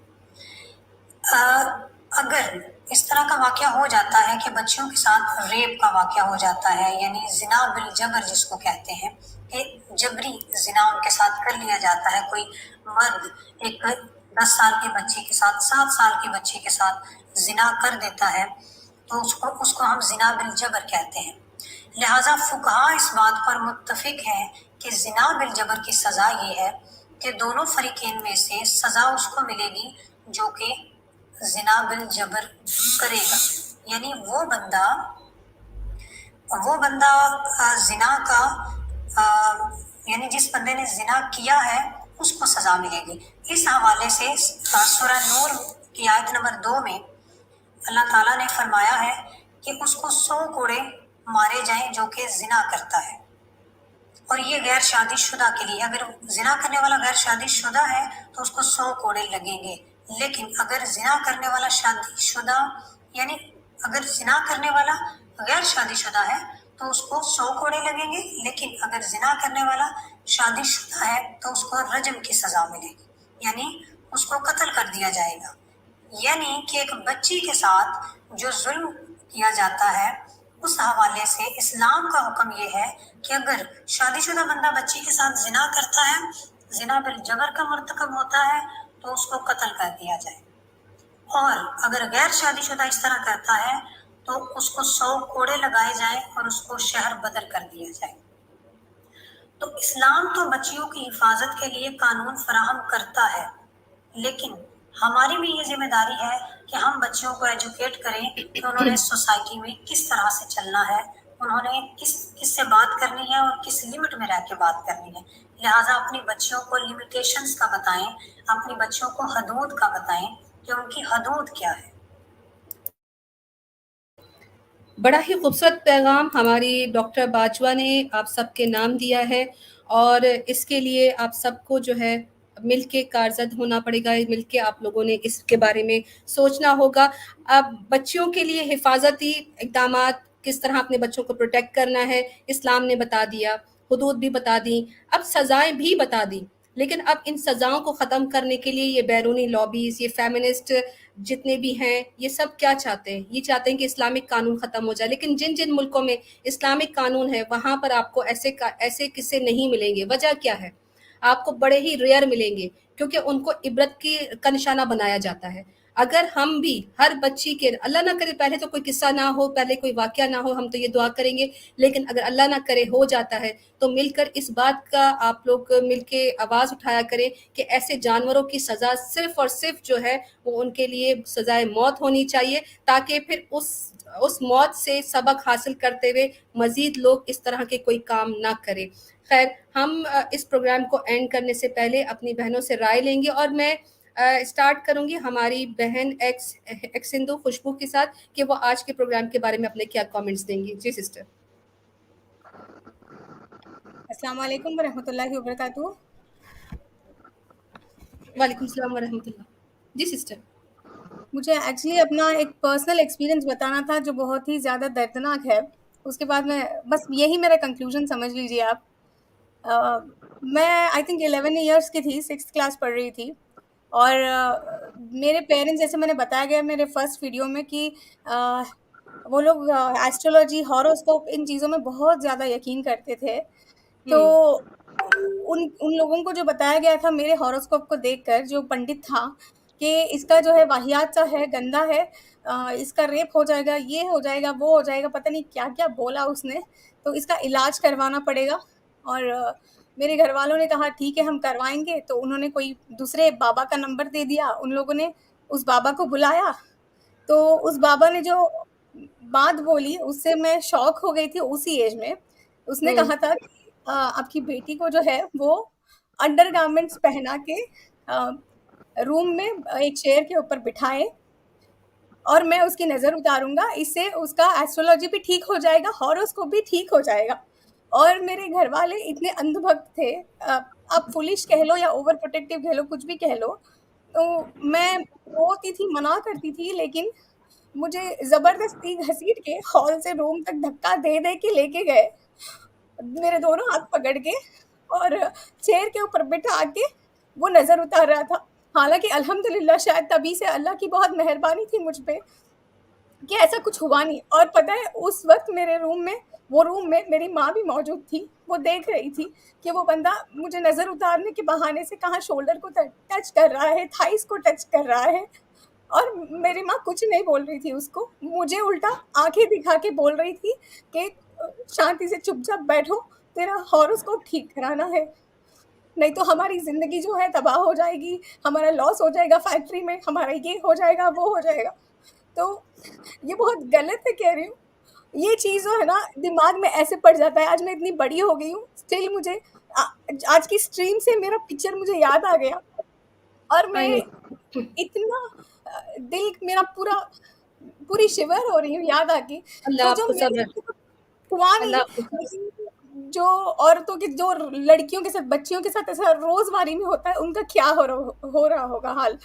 اگر اس طرح کا واقعہ ہو جاتا ہے کہ بچیوں کے ساتھ ریپ کا واقعہ ہو جاتا ہے، یعنی زنا بالجبر جس کو کہتے ہیں کہ جبری زنا ان کے ساتھ کر لیا جاتا ہے، کوئی مرد ایک 10 سال کے بچے کے ساتھ 7 سال کے بچے کے ساتھ زنا کر دیتا ہے تو اس کو ہم زنا بالجبر کہتے ہیں۔ لہٰذا فقہا اس بات پر متفق ہیں کہ زنا بالجبر کی سزا یہ ہے کہ دونوں فریقین میں سے سزا اس کو ملے گی جو کہ زنا بالجبر کرے گا، یعنی وہ بندہ زنا کا یعنی جس بندے نے زنا کیا ہے اس کو سزا ملے گی۔ اس حوالے سے سورہ نور کی آیت نمبر 2 میں اللہ تعالیٰ نے فرمایا ہے کہ اس کو 100 کوڑے مارے جائیں جو کہ زنا کرتا ہے، اور یہ غیر شادی شدہ کے لیے، اگر زنا کرنے والا غیر شادی شدہ ہے تو اس کو 100 کوڑے لگیں گے، لیکن اگر زنا کرنے والا شادی شدہ یعنی اگر زنا کرنے والا غیر شادی شدہ ہے تو اس کو 100 کوڑے لگیں گے، لیکن اگر زنا کرنے والا شادی شدہ ہے تو اس کو رجم کی سزا ملے گی، یعنی اس کو قتل کر دیا جائے گا۔ یعنی کہ ایک بچی کے ساتھ جو ظلم کیا جاتا ہے اس حوالے سے اسلام کا حکم یہ ہے کہ اگر شادی شدہ بندہ بچی کے ساتھ زنا کرتا ہے، زنا بالجبر کا مرتکب ہوتا ہے تو اس کو قتل کر دیا جائے، اور اگر غیر شادی شدہ اس طرح کرتا ہے تو اس کو 100 کوڑے لگائے جائیں اور اس کو شہر بدر کر دیا جائے۔ تو اسلام تو بچیوں کی حفاظت کے لیے قانون فراہم کرتا ہے، لیکن ہماری بھی یہ ذمہ داری ہے کہ ہم بچیوں کو ایجوکیٹ کریں کہ انہوں نے سوسائٹی میں کس طرح سے چلنا ہے، انہوں نے کس سے بات کرنی ہے اور کس لمٹ میں رہ کے بات کرنی ہے۔ لہٰذا اپنی بچیوں کو لمیٹیشنز کا بتائیں، اپنی بچیوں کو حدود کا بتائیں کہ ان کی حدود کیا ہے۔ بڑا ہی خوبصورت پیغام ہماری ڈاکٹر باجوہ نے آپ سب کے نام دیا ہے، اور اس کے لیے آپ سب کو جو ہے مل کے کارزد ہونا پڑے گا، مل کے آپ لوگوں نے اس کے بارے میں سوچنا ہوگا۔ اب بچیوں کے لیے حفاظتی اقدامات کس طرح اپنے بچوں کو پروٹیکٹ کرنا ہے اسلام نے بتا دیا، حدود بھی بتا دیں، اب سزائیں بھی بتا دیں، لیکن اب ان سزاؤں کو ختم کرنے کے لیے یہ بیرونی لابیز، یہ فیمنسٹ جتنے بھی ہیں، یہ سب کیا چاہتے ہیں؟ یہ چاہتے ہیں کہ اسلامک قانون ختم ہو جائے، لیکن جن ملکوں میں اسلامک قانون ہے وہاں پر آپ کو ایسے قصے نہیں ملیں گے۔ وجہ کیا ہے؟ آپ کو بڑے ہی ریئر ملیں گے، کیونکہ ان کو عبرت کا نشانہ بنایا جاتا ہے۔ اگر ہم بھی ہر بچی کے, اللہ نہ کرے پہلے تو کوئی قصہ نہ ہو, پہلے کوئی واقعہ نہ ہو, ہم تو یہ دعا کریں گے, لیکن اگر اللہ نہ کرے ہو جاتا ہے تو مل کر اس بات کا آپ لوگ مل کے آواز اٹھایا کریں کہ ایسے جانوروں کی سزا صرف اور صرف جو ہے وہ ان کے لیے سزائے موت ہونی چاہیے, تاکہ پھر اس موت سے سبق حاصل کرتے ہوئے مزید لوگ اس طرح کے کوئی کام نہ کریں. خیر, ہم اس پروگرام کو اینڈ کرنے سے پہلے اپنی بہنوں سے رائے لیں گے, اور میں اسٹارٹ کروں گی ہماری بہن ایکس ہندو خوشبو کے ساتھ کہ وہ آج کے پروگرام کے بارے میں اپنے کیا کامنٹس دیں گی. جی سسٹر. السلام علیکم ورحمۃ اللہ وبرکاتہ. وعلیکم السلام ورحمۃ اللہ. جی سسٹر. مجھے ایکچولی اپنا ایک پرسنل ایکسپیرینس بتانا تھا جو بہت ہی زیادہ دردناک ہے. اس کے بعد میں بس یہی میرا کنکلوژن سمجھ لیجیے آپ. میں آئی تھنک 11 ایئرس کی تھی, 6th کلاس پڑھ رہی تھی, اور میرے پیرنٹس, جیسے میں نے بتایا گیا میرے فرسٹ ویڈیو میں, کہ وہ لوگ ایسٹرولوجی, ہاروسکوپ, ان چیزوں میں بہت زیادہ یقین کرتے تھے. تو ان لوگوں کو جو بتایا گیا تھا میرے ہاروسکوپ کو دیکھ کر, جو پنڈت تھا, کہ اس کا جو ہے واہیات سا ہے, گندا ہے, اس کا ریپ ہو جائے گا, یہ ہو جائے گا, وہ ہو جائے گا, پتہ نہیں کیا کیا بولا اس نے, تو اس کا علاج کروانا پڑے گا. اور میرے گھر والوں نے کہا ٹھیک ہے ہم کروائیں گے. تو انہوں نے کوئی دوسرے بابا کا نمبر دے دیا, ان لوگوں نے اس بابا کو بلایا. تو اس بابا نے جو بات بولی اس سے میں شاک ہو گئی تھی اسی ایج میں. اس نے کہا تھا کہ آپ کی بیٹی کو جو ہے وہ انڈر گارمنٹس پہنا کے روم میں ایک چیئر کے اوپر بٹھائے, اور میں اس کی نظر اتاروں گا, اس سے اس کا ایسٹرولوجی بھی ٹھیک ہو جائے گا, ہاروسکوپ بھی ٹھیک ہو جائے گا. اور میرے گھر والے اتنے اندھ بھکت تھے, آپ فولش کہہ لو یا اوور پروٹیکٹیو کہہ لو, کچھ بھی کہہ لو. تو میں روتی تھی, منع کرتی تھی, لیکن مجھے زبردستی گھسیٹ کے ہال سے روم تک دھکا دے دے کے لے کے گئے, میرے دونوں ہاتھ پکڑ کے, اور چیئر کے اوپر بٹھا کے وہ نظر اتار رہا تھا. حالانکہ الحمدللہ شاید تبھی سے اللہ کی بہت مہربانی تھی مجھ پہ کہ ایسا کچھ ہوا نہیں. اور پتہ ہے اس وقت میرے روم میں میری ماں بھی موجود تھی, وہ دیکھ رہی تھی کہ وہ بندہ مجھے نظر اتارنے کے بہانے سے کہاں شولڈر کو ٹچ کر رہا ہے, تھائس کو ٹچ کر رہا ہے, اور میری ماں کچھ نہیں بول رہی تھی اس کو, مجھے الٹا آنکھیں دکھا کے بول رہی تھی کہ شانتی سے چپ چاپ بیٹھو, تیرا ہاروسکوپ ٹھیک کرانا ہے, نہیں تو ہماری زندگی جو ہے تباہ ہو جائے گی, ہمارا لاس ہو جائے گا فیکٹری میں, ہمارا یہ ہو جائے گا, وہ ہو جائے گا. تو یہ بہت غلط ہے کہہ رہی ہوں, یہ چیز جو ہے نا دماغ میں ایسے پڑ جاتا ہے. آج میں اتنی بڑی ہو گئی ہوں, اسٹل مجھے آج کی اسٹریم سے میرا پکچر مجھے یاد آ گیا, اور میں اتنا دل میرا پوری شیور ہو رہی ہوں یاد آ کے. اللہ تو آپ کو صبر, ہوا اللہ نہیں, جو عورتوں کے, جو لڑکیوں کے ساتھ, بچیوں کے ساتھ ایسا روزماری میں ہوتا ہے, ان کا کیا ہو رہا ہوگا حال.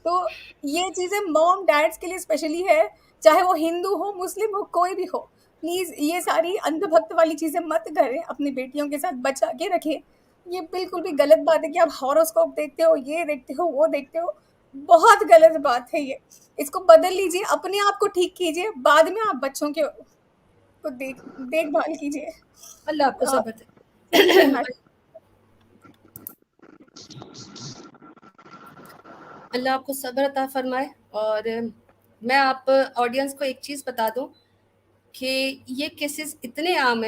تو یہ چیزیں موم ڈیڈس کے لیے اسپیشلی ہے, چاہے وہ ہندو ہو, مسلم ہو, کوئی بھی ہو, پلیز یہ ساری اندھ بھکت والی چیزیں مت کریں, اپنی بیٹیوں کے ساتھ بچا کے رکھیں. یہ بالکل بھی غلط بات ہے کہ آپ ہاروسکوپ دیکھتے ہو, یہ دیکھتے ہو, وہ دیکھتے ہو, بہت غلط بات ہے یہ. اس کو بدل لیجیے, اپنے آپ کو ٹھیک کیجیے, بعد میں آپ بچوں کے کو دیکھ بھال کیجیے. اللہ آپ کو صبر دے. اللہ آپ کو صبر عطا فرمائے. اور میں آپ آڈینس کو ایک چیز بتا دوں کہ یہ کیسز اتنے عام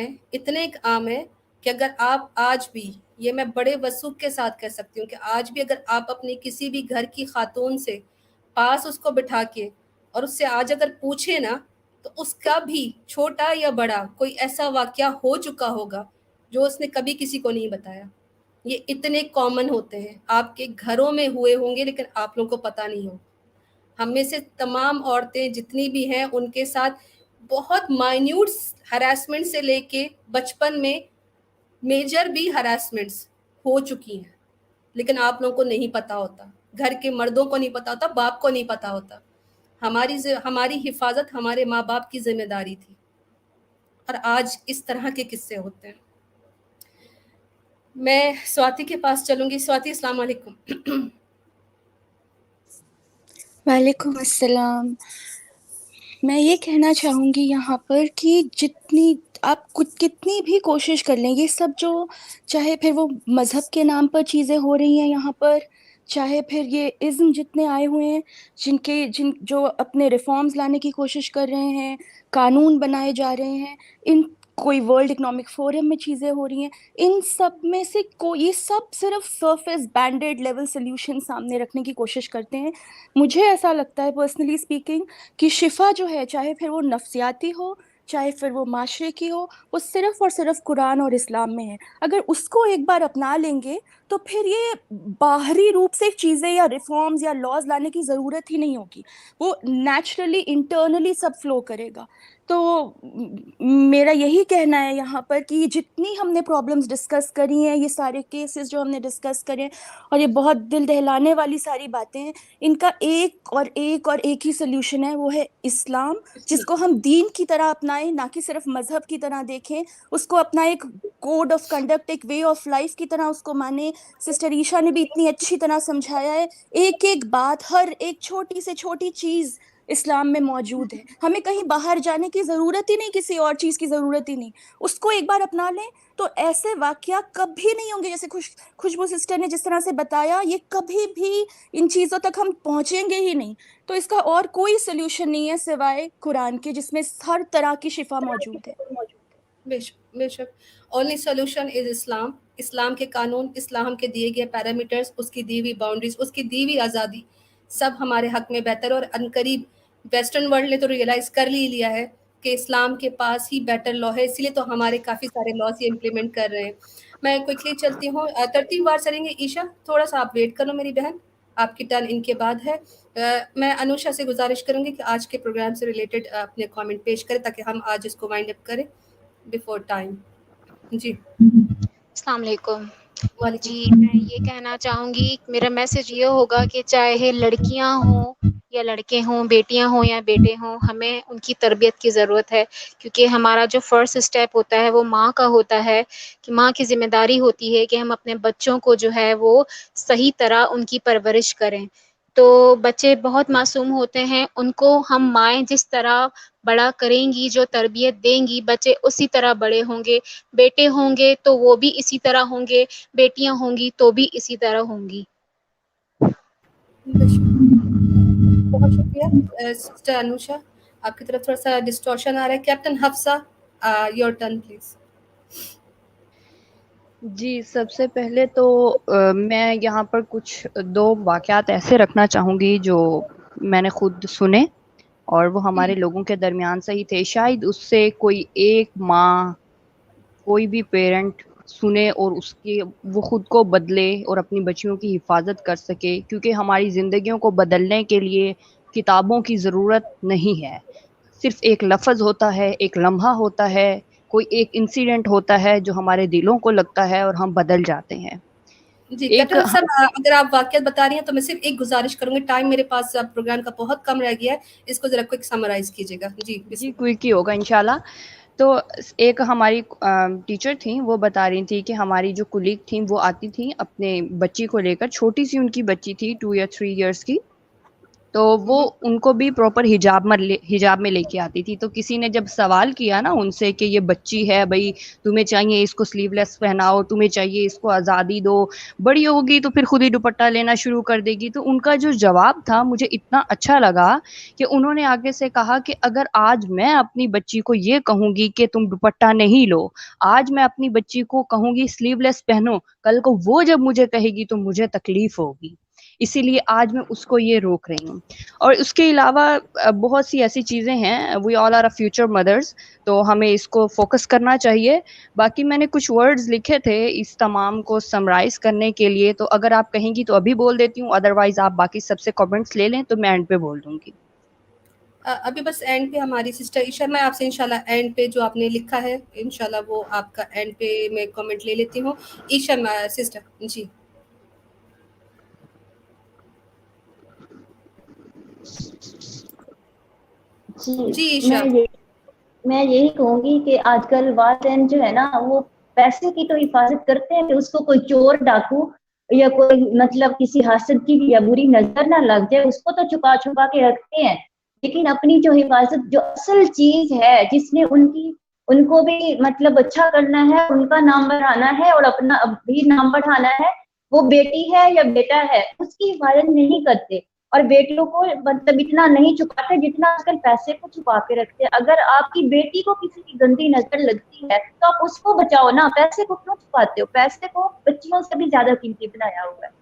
ہیں کہ اگر آپ آج بھی, یہ میں بڑے وثوق کے ساتھ کہہ سکتی ہوں کہ آج بھی اگر آپ اپنی کسی بھی گھر کی خاتون سے پاس اس کو بٹھا کے اور اس سے آج اگر پوچھے نا, تو اس کا بھی چھوٹا یا بڑا کوئی ایسا واقعہ ہو چکا ہوگا جو اس نے کبھی کسی کو نہیں بتایا. یہ اتنے کامن ہوتے ہیں, آپ کے گھروں میں ہوئے ہوں گے لیکن آپ لوگوں کو پتہ نہیں ہو. ہم میں سے تمام عورتیں جتنی بھی ہیں ان کے ساتھ بہت مائنیوٹ ہراسمنٹ سے لے کے بچپن میں میجر بھی ہراسمنٹس ہو چکی ہیں, لیکن آپ لوگوں کو نہیں پتہ ہوتا, گھر کے مردوں کو نہیں پتہ ہوتا, باپ کو نہیں پتہ ہوتا. ہماری حفاظت ہمارے ماں باپ کی ذمہ داری تھی, اور آج اس طرح کے قصے ہوتے ہیں. میں سواتی کے پاس چلوں گی. سواتی, السلام علیکم. وعلیکم السلام. میں یہ کہنا چاہوں گی یہاں پر کہ جتنی آپ کتنی بھی کوشش کر لیں, یہ سب جو چاہے پھر وہ مذہب کے نام پر چیزیں ہو رہی ہیں یہاں پر, چاہے پھر یہ ازم جتنے آئے ہوئے ہیں جو اپنے ریفارمز لانے کی کوشش کر رہے ہیں، قانون بنائے جا رہے ہیں، کوئی ورلڈ اکنامک فورم میں چیزیں ہو رہی ہیں، ان سب میں سے یہ سب صرف سرفیس بینڈیڈ لیول سلیوشن سامنے رکھنے کی کوشش کرتے ہیں. مجھے ایسا لگتا ہے پرسنلی اسپیکنگ کہ شفا جو ہے، چاہے پھر وہ نفسیاتی ہو، چاہے پھر وہ معاشرے کی ہو، وہ صرف اور صرف قرآن اور اسلام میں ہے. اگر اس کو ایک بار اپنا لیں گے تو پھر یہ باہری روپ سے چیزیں یا ریفارمز یا لاز لانے کی ضرورت ہی نہیں ہوگی، وہ نیچرلی انٹرنلی سب فلو کرے گا. تو میرا یہی کہنا ہے یہاں پر کہ جتنی ہم نے پرابلمز ڈسکس کری ہیں، یہ سارے کیسز جو ہم نے ڈسکس کرے اور یہ بہت دل دہلانے والی ساری باتیں ہیں، ان کا ایک ہی سلیوشن ہے، وہ ہے اسلام، جس کو ہم دین کی طرح اپنائیں، نہ کہ صرف مذہب کی طرح دیکھیں، اس کو اپنا ایک کوڈ آف کنڈکٹ، ایک وے آف لائف کی طرح اس کو مانیں. سسٹر عیشا نے بھی اتنی اچھی طرح سمجھایا ہے، ایک بات، ہر ایک چھوٹی سے چھوٹی چیز اسلام میں موجود ہے. ہمیں کہیں باہر جانے کی ضرورت ہی نہیں، کسی اور چیز کی ضرورت ہی نہیں. اس کو ایک بار اپنا لیں تو ایسے واقعات کبھی نہیں ہوں گے. جیسے خوشبو سسٹر نے جس طرح سے بتایا، یہ کبھی بھی ان چیزوں تک ہم پہنچیں گے ہی نہیں. تو اس کا اور کوئی سلیوشن نہیں ہے سوائے قرآن کے، جس میں ہر طرح کی شفا موجود ہے. بے شک اونلی سولوشن از اسلام. اسلام کے قانون، اسلام کے دیے گئے پیرامیٹرز، اس کی دی ہوئی باؤنڈریز، اس کی دی ہوئی آزادی، سب ہمارے حق میں بہتر. اور عنقریب ویسٹرن ورلڈ نے تو ریئلائز کر ہی لیا ہے کہ اسلام کے پاس ہی بیٹر لا ہے، اسی لیے تو ہمارے کافی سارے لاس یہ امپلیمنٹ کر رہے ہیں. میں کوئکلی چلتی ہوں، ترتیب وار چلیں گے. عیشا تھوڑا سا آپ ویٹ کر لو میری بہن، آپ کی ٹرن ان کے بعد ہے. میں انوشا سے گزارش کروں گی کہ آج کے پروگرام سے ریلیٹڈ اپنے کامنٹ پیش کریں تاکہ ہم آج اس کو وائنڈ اپ کریں بفور ٹائم. جی السلام علیکم. جی میں یہ کہنا چاہوں گی، میرا میسج یہ ہوگا کہ چاہے لڑکیاں ہوں یا لڑکے ہوں، بیٹیاں ہوں یا بیٹے ہوں، ہمیں ان کی تربیت کی ضرورت ہے. کیونکہ ہمارا جو فرسٹ اسٹیپ ہوتا ہے وہ ماں کا ہوتا ہے، کہ ماں کی ذمہ داری ہوتی ہے کہ ہم اپنے بچوں کو جو ہے وہ صحیح طرح ان کی پرورش کریں. تو بچے بہت معصوم ہوتے ہیں، ان کو ہم مائیں جس طرح بڑا کریں گی، جو تربیت دیں گی، بچے اسی طرح بڑے ہوں گے. بیٹے ہوں گے تو وہ بھی اسی طرح ہوں گے، بیٹیاں ہوں گی تو بھی اسی طرح ہوں گی. بہت شکریہ سسٹر انوشا. آپ کی طرف تھوڑا سا ڈسٹورشن آ رہا ہے. Captain Hafsa your turn please. جی سب سے پہلے تو میں یہاں پر کچھ 2 واقعات ایسے رکھنا چاہوں گی جو میں نے خود سنے اور وہ ہمارے لوگوں کے درمیان صحیح تھے. شاید اس سے کوئی ایک ماں، کوئی بھی پیرنٹ سنے اور وہ خود کو بدلے اور اپنی بچیوں کی حفاظت کر سکے. کیونکہ ہماری زندگیوں کو بدلنے کے لیے کتابوں کی ضرورت نہیں ہے. صرف ایک لفظ ہوتا ہے، ایک لمحہ ہوتا ہے، کوئی ایک انسیڈنٹ ہوتا ہے جو ہمارے دلوں کو لگتا ہے اور ہم بدل جاتے ہیں. جی کیپٹن صاحب، اگر آپ واقعات بتا رہی ہیں تو میں صرف ایک گزارش کروں گی، ٹائم میرے پاس پروگرام کا بہت کم رہ گیا ہے، اس کو ذرا کوئک سمرائز کیجیے گا. جی کوئک ہی ہوگا انشاءاللہ. تو ایک ہماری ٹیچر تھیں، وہ بتا رہی تھی کہ ہماری جو کولیگ تھیں وہ آتی تھیں اپنے بچی کو لے کر، چھوٹی سی ان کی بچی تھی 2 یا 3 ایئرس کی، تو وہ ان کو بھی پراپر حجاب میں لے کے آتی تھی. تو کسی نے جب سوال کیا نا ان سے کہ یہ بچی ہے بھائی، تمہیں چاہیے اس کو سلیو لیس پہناؤ، تمہیں چاہیے اس کو آزادی دو، بڑی ہوگی تو پھر خود ہی دوپٹہ لینا شروع کر دے گی. تو ان کا جو جواب تھا مجھے اتنا اچھا لگا کہ انہوں نے آگے سے کہا کہ اگر آج میں اپنی بچی کو یہ کہوں گی کہ تم دوپٹہ نہیں لو، آج میں اپنی بچی کو کہوں گی سلیو لیس پہنو، کل کو وہ جب مجھے کہے گی تو مجھے تکلیف ہوگی. اسی لیے آج میں اس کو یہ روک رہی ہوں. اور اس کے علاوہ بہت سی ایسی چیزیں ہیں. وی آل آر فیوچر مدرز، تو ہمیں اس کو فوکس کرنا چاہیے. باقی میں نے کچھ ورڈز لکھے تھے اس تمام کو سمرائز کرنے کے لیے، تو اگر آپ کہیں گی تو ابھی بول دیتی ہوں، ادروائز آپ باقی سب سے کامنٹس لے لیں تو میں اینڈ پہ بول دوں گی. ابھی بس اینڈ پہ ہماری سسٹر عیشا، میں آپ سے انشاءاللہ اینڈ پہ جو آپ نے لکھا ہے انشاءاللہ وہ آپ کا اینڈ پہ میں کامنٹ لے لیتی ہوں. عیشا سسٹر. جی عیشا. میں یہی کہوں گی کہ آج کل والدین جو ہے نا وہ پیسے کی تو حفاظت کرتے ہیں کہ اس کو کوئی چور ڈاکو یا کوئی مطلب کسی حاسد کی یا بری نظر نہ لگ جائے، اس کو تو چھپا چھپا کے رکھتے ہیں. لیکن اپنی جو حفاظت، جو اصل چیز ہے جس میں ان کو بھی مطلب اچھا کرنا ہے، ان کا نام بڑھانا ہے اور اپنا بھی نام بڑھانا ہے، وہ بیٹی ہے یا بیٹا ہے اس کی حفاظت نہیں کرتے، اور بیٹیوں کو مطلب اتنا نہیں چھپاتے جتنا آج کل پیسے کو چھپا کے رکھتے ہیں. اگر آپ کی بیٹی کو کسی کی گندی نظر لگتی ہے تو آپ اس کو بچاؤ نا، پیسے کو کیوں چھپاتے ہو؟ پیسے کو بچیوں سے بھی زیادہ قیمتی بنایا ہوا ہے.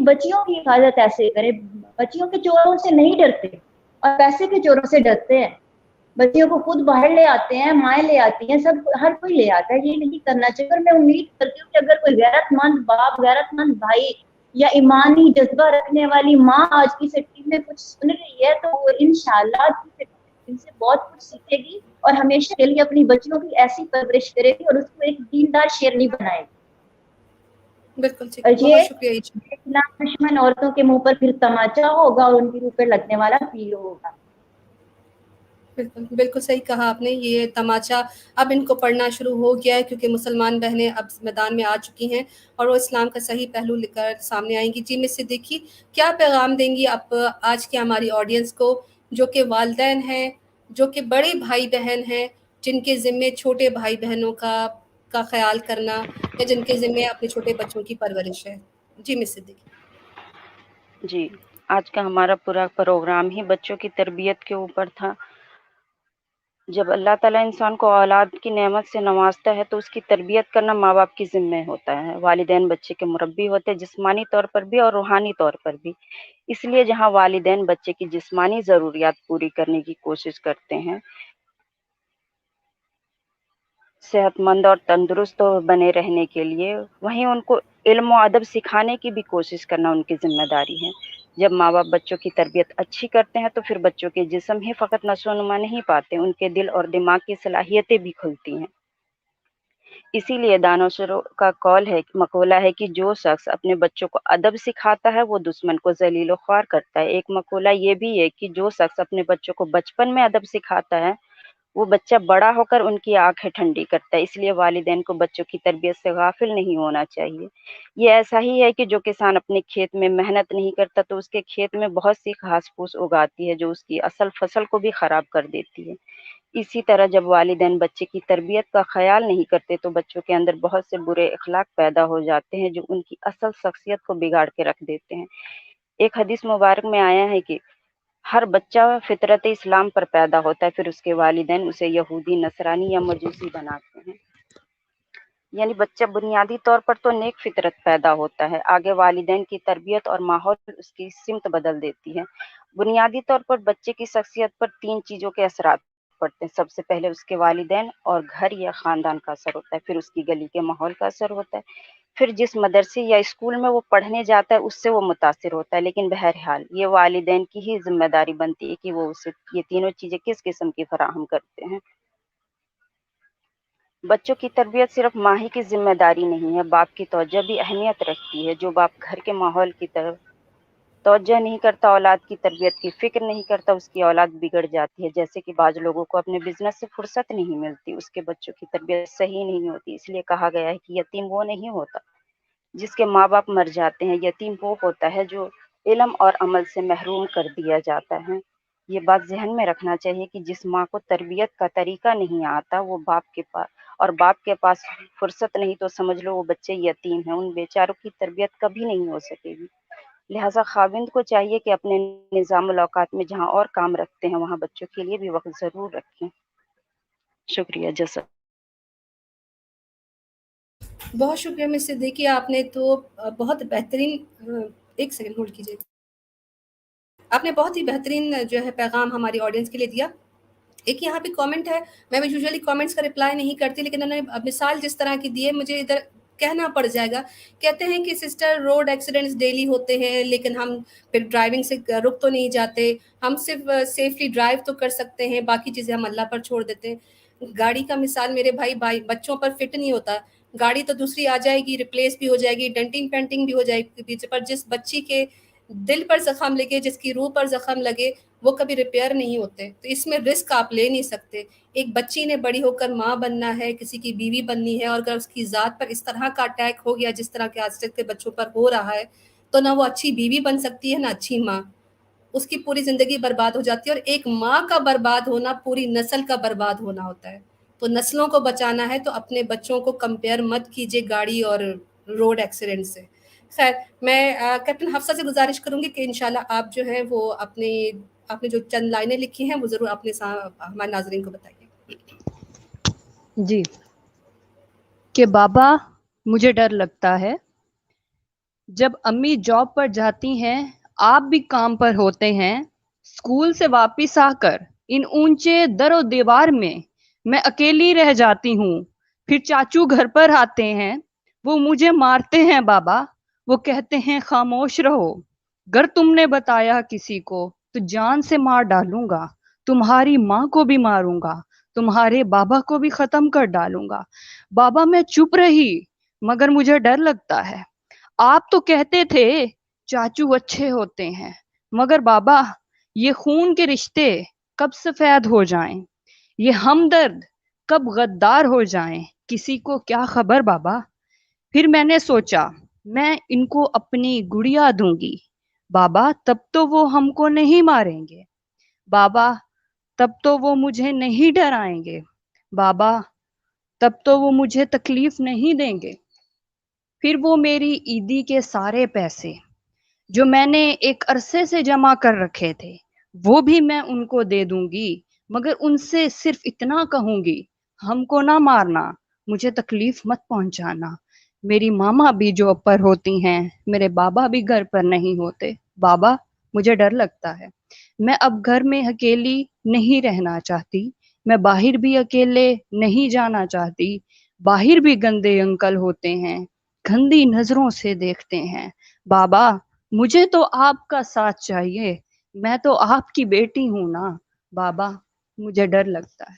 بچیوں کی حفاظت ایسے کرے، بچیوں کے چوروں سے نہیں ڈرتے اور پیسے کے چوروں سے ڈرتے ہیں. بچیوں کو خود باہر لے آتے ہیں، مائیں لے آتی ہیں، سب ہر کوئی لے آتا ہے. یہ نہیں کرنا چاہیے. اور میں امید کرتی ہوں کہ اگر کوئی غیرت مند باپ، غیرت مند بھائی یا ایمانی جذبہ رکھنے والی ماں آج کی سٹی میں کچھ سن رہی ہے تو وہ انشاءاللہ ان سے بہت کچھ سیکھے گی اور ہمیشہ کے لیے اپنی بچیوں کی ایسی پرورش کرے گی اور اس کو ایک دیندار شیرنی بنائے گی. بالکل ٹھیک، اور یہ بہت شکریہ. اسلام دشمن عورتوں کے منہ پر پھر تماچا ہوگا اور ان کے منہ پر لگنے والا تیر ہوگا. بالکل بالکل صحیح کہا آپ نے. یہ تماچا اب ان کو پڑھنا شروع ہو گیا ہے کیونکہ مسلمان بہنیں اب میدان میں آ چکی ہیں اور وہ اسلام کا صحیح پہلو لے کر سامنے آئیں گی. جی مس صدیقی، کیا پیغام دیں گی آپ آج کی ہماری آڈینس کو جو کہ والدین ہیں، جو کہ بڑے بھائی بہن ہیں، جن کے ذمے چھوٹے بھائی بہنوں کا خیال کرنا یا جن کے ذمے اپنے چھوٹے بچوں کی پرورش ہے؟ جی مس صدیقی. جی، آج کا ہمارا پورا پروگرام ہی بچوں کی تربیت کے اوپر تھا. جب اللہ تعالیٰ انسان کو اولاد کی نعمت سے نوازتا ہے تو اس کی تربیت کرنا ماں باپ کی ذمہ ہوتا ہے. والدین بچے کے مربی ہوتے ہیں، جسمانی طور پر بھی اور روحانی طور پر بھی. اس لیے جہاں والدین بچے کی جسمانی ضروریات پوری کرنے کی کوشش کرتے ہیں، صحت مند اور تندرست بنے رہنے کے لیے، وہیں ان کو علم و ادب سکھانے کی بھی کوشش کرنا ان کی ذمہ داری ہے. جب ماں باپ بچوں کی تربیت اچھی کرتے ہیں تو پھر بچوں کے جسم ہی فقط نشو و نما نہیں پاتے، ان کے دل اور دماغ کی صلاحیتیں بھی کھلتی ہیں. اسی لیے دانشوروں کا مقولہ ہے کہ جو شخص اپنے بچوں کو ادب سکھاتا ہے وہ دشمن کو ذلیل و خوار کرتا ہے. ایک مقولہ یہ بھی ہے کہ جو شخص اپنے بچوں کو بچپن میں ادب سکھاتا ہے وہ بچہ بڑا ہو کر ان کی آنکھیں ٹھنڈی کرتا ہے. اس لیے والدین کو بچوں کی تربیت سے غافل نہیں ہونا چاہیے. یہ ایسا ہی ہے کہ جو کسان اپنے کھیت میں محنت نہیں کرتا تو اس کے کھیت میں بہت سی گھاس پھوس اگاتی ہے جو اس کی اصل فصل کو بھی خراب کر دیتی ہے. اسی طرح جب والدین بچے کی تربیت کا خیال نہیں کرتے تو بچوں کے اندر بہت سے برے اخلاق پیدا ہو جاتے ہیں جو ان کی اصل شخصیت کو بگاڑ کے رکھ دیتے ہیں. ایک حدیث مبارک میں آیا ہے کہ ہر بچہ فطرت اسلام پر پیدا ہوتا ہے، پھر اس کے والدین اسے یہودی، نصرانی یا مجوسی بناتے ہیں. یعنی بچہ بنیادی طور پر تو نیک فطرت پیدا ہوتا ہے، آگے والدین کی تربیت اور ماحول اس کی سمت بدل دیتی ہے. بنیادی طور پر بچے کی شخصیت پر 3 چیزوں کے اثرات پڑتے ہیں. سب سے پہلے اس کے والدین اور گھر یا خاندان کا اثر ہوتا ہے، پھر اس کی گلی کے ماحول کا اثر ہوتا ہے، پھر جس مدرسے یا اسکول میں وہ پڑھنے جاتا ہے اس سے وہ متاثر ہوتا ہے. لیکن بہرحال یہ والدین کی ہی ذمہ داری بنتی ہے کہ وہ اسے یہ تینوں چیزیں کس قسم کی فراہم کرتے ہیں. بچوں کی تربیت صرف ماں ہی کی ذمہ داری نہیں ہے، باپ کی توجہ بھی اہمیت رکھتی ہے. جو باپ گھر کے ماحول کی طرف توجہ نہیں کرتا، اولاد کی تربیت کی فکر نہیں کرتا، اس کی اولاد بگڑ جاتی ہے. جیسے کہ بعض لوگوں کو اپنے بزنس سے فرصت نہیں ملتی، اس کے بچوں کی تربیت صحیح نہیں ہوتی. اس لیے کہا گیا ہے کہ یتیم وہ نہیں ہوتا جس کے ماں باپ مر جاتے ہیں، یتیم وہ ہوتا ہے جو علم اور عمل سے محروم کر دیا جاتا ہے. یہ بات ذہن میں رکھنا چاہیے کہ جس ماں کو تربیت کا طریقہ نہیں آتا وہ باپ کے پاس فرصت نہیں تو سمجھ لو وہ بچے یتیم ہیں، ان بیچاروں کی تربیت کبھی نہیں ہو سکے گی. لہٰذا خاوند کو چاہیے کہ اپنے نظام الاوقات میں جہاں اور کام رکھتے ہیں وہاں بچوں کے لیے بھی وقت ضرور رکھیں. شکریہ. جزاک. بہت شکریہ مس صدیقی، آپ نے تو بہت بہترین ایک سیکنڈ ہولڈ کیجیے. آپ نے بہت ہی بہترین جو ہے پیغام ہماری آڈینس کے لیے دیا. ایک یہاں پہ کامنٹ ہے، میں یوزلی کامنٹس کا رپلائی نہیں کرتی لیکن انہوں نے مثال جس طرح کی دی ہے مجھے ادھر کہنا پڑ جائے گا. کہتے ہیں کہ سسٹر روڈ ایکسیڈنٹس ڈیلی ہوتے ہیں لیکن ہم پھر ڈرائیونگ سے رک تو نہیں جاتے، ہم صرف سیفلی ڈرائیو تو کر سکتے ہیں، باقی چیزیں ہم اللہ پر چھوڑ دیتے ہیں. گاڑی کا مثال میرے بھائی بچوں پر فٹ نہیں ہوتا، گاڑی تو دوسری آ جائے گی، ریپلیس بھی ہو جائے گی، ڈینٹنگ پینٹنگ بھی ہو جائے گی، پر جس بچی کے دل پر زخم لگے، جس کی روح پر زخم لگے وہ کبھی ریپیئر نہیں ہوتے. تو اس میں رسک آپ لے نہیں سکتے. ایک بچی نے بڑی ہو کر ماں بننا ہے، کسی کی بیوی بننی ہے، اور اگر اس کی ذات پر اس طرح کا اٹیک ہو گیا جس طرح کے آج تک کے بچوں پر ہو رہا ہے تو نہ وہ اچھی بیوی بن سکتی ہے نہ اچھی ماں. اس کی پوری زندگی برباد ہو جاتی ہے، اور ایک ماں کا برباد ہونا پوری نسل کا برباد ہونا ہوتا ہے. تو نسلوں کو بچانا ہے تو اپنے بچوں کو کمپیئر مت کیجیے گاڑی اور रोड एक्सीडेंट से। खैर, मैं कैप्टन हफ्सा से गुजारिश करूंगी कि इंशाल्लाह आप जो है वो आपने जो चंद लाइनें लिखी हैं वो ज़रूर अपने हमारे नाज़रीन को बताइए। जी, कि बाबा मुझे डर लगता है जब अम्मी जॉब पर जाती हैं, आप भी काम पर होते हैं, स्कूल से वापस आकर इन ऊंचे दरो दीवार में मैं अकेली रह जाती हूँ। फिर चाचू घर पर आते हैं, वो मुझे मारते हैं बाबा, वो कहते हैं खामोश रहो, अगर तुमने बताया किसी को तो जान से मार डालूंगा, तुम्हारी माँ को भी मारूंगा, तुम्हारे बाबा को भी खत्म कर डालूंगा। बाबा मैं चुप रही, मगर मुझे डर लगता है। आप तो कहते थे चाचू अच्छे होते हैं, मगर बाबा ये खून के रिश्ते कब सफेद हो जाएं, ये हमदर्द कब गद्दार हो जाएं, किसी को क्या खबर बाबा। फिर मैंने सोचा मैं इनको अपनी गुड़िया दूंगी बाबा, तब तो वो हमको नहीं मारेंगे बाबा, तब तो वो मुझे नहीं डराएंगे बाबा, तब तो वो मुझे तकलीफ नहीं देंगे। फिर वो मेरी ईदी के सारे पैसे जो मैंने एक अरसे से जमा कर रखे थे वो भी मैं उनको दे दूंगी, मगर उनसे सिर्फ इतना कहूंगी, हमको ना मारना, मुझे तकलीफ मत पहुंचाना। मेरी मामा भी जॉब पर होती हैं, मेरे बाबा भी घर पर नहीं होते बाबा, मुझे डर लगता है। मैं अब घर में अकेली नहीं रहना चाहती, मैं बाहर भी अकेले नहीं जाना चाहती, बाहर भी गंदे अंकल होते हैं, गंदी नजरों से देखते हैं बाबा, मुझे तो आपका साथ चाहिए, मैं तो आपकी बेटी हूं ना बाबा, मुझे डर लगता है।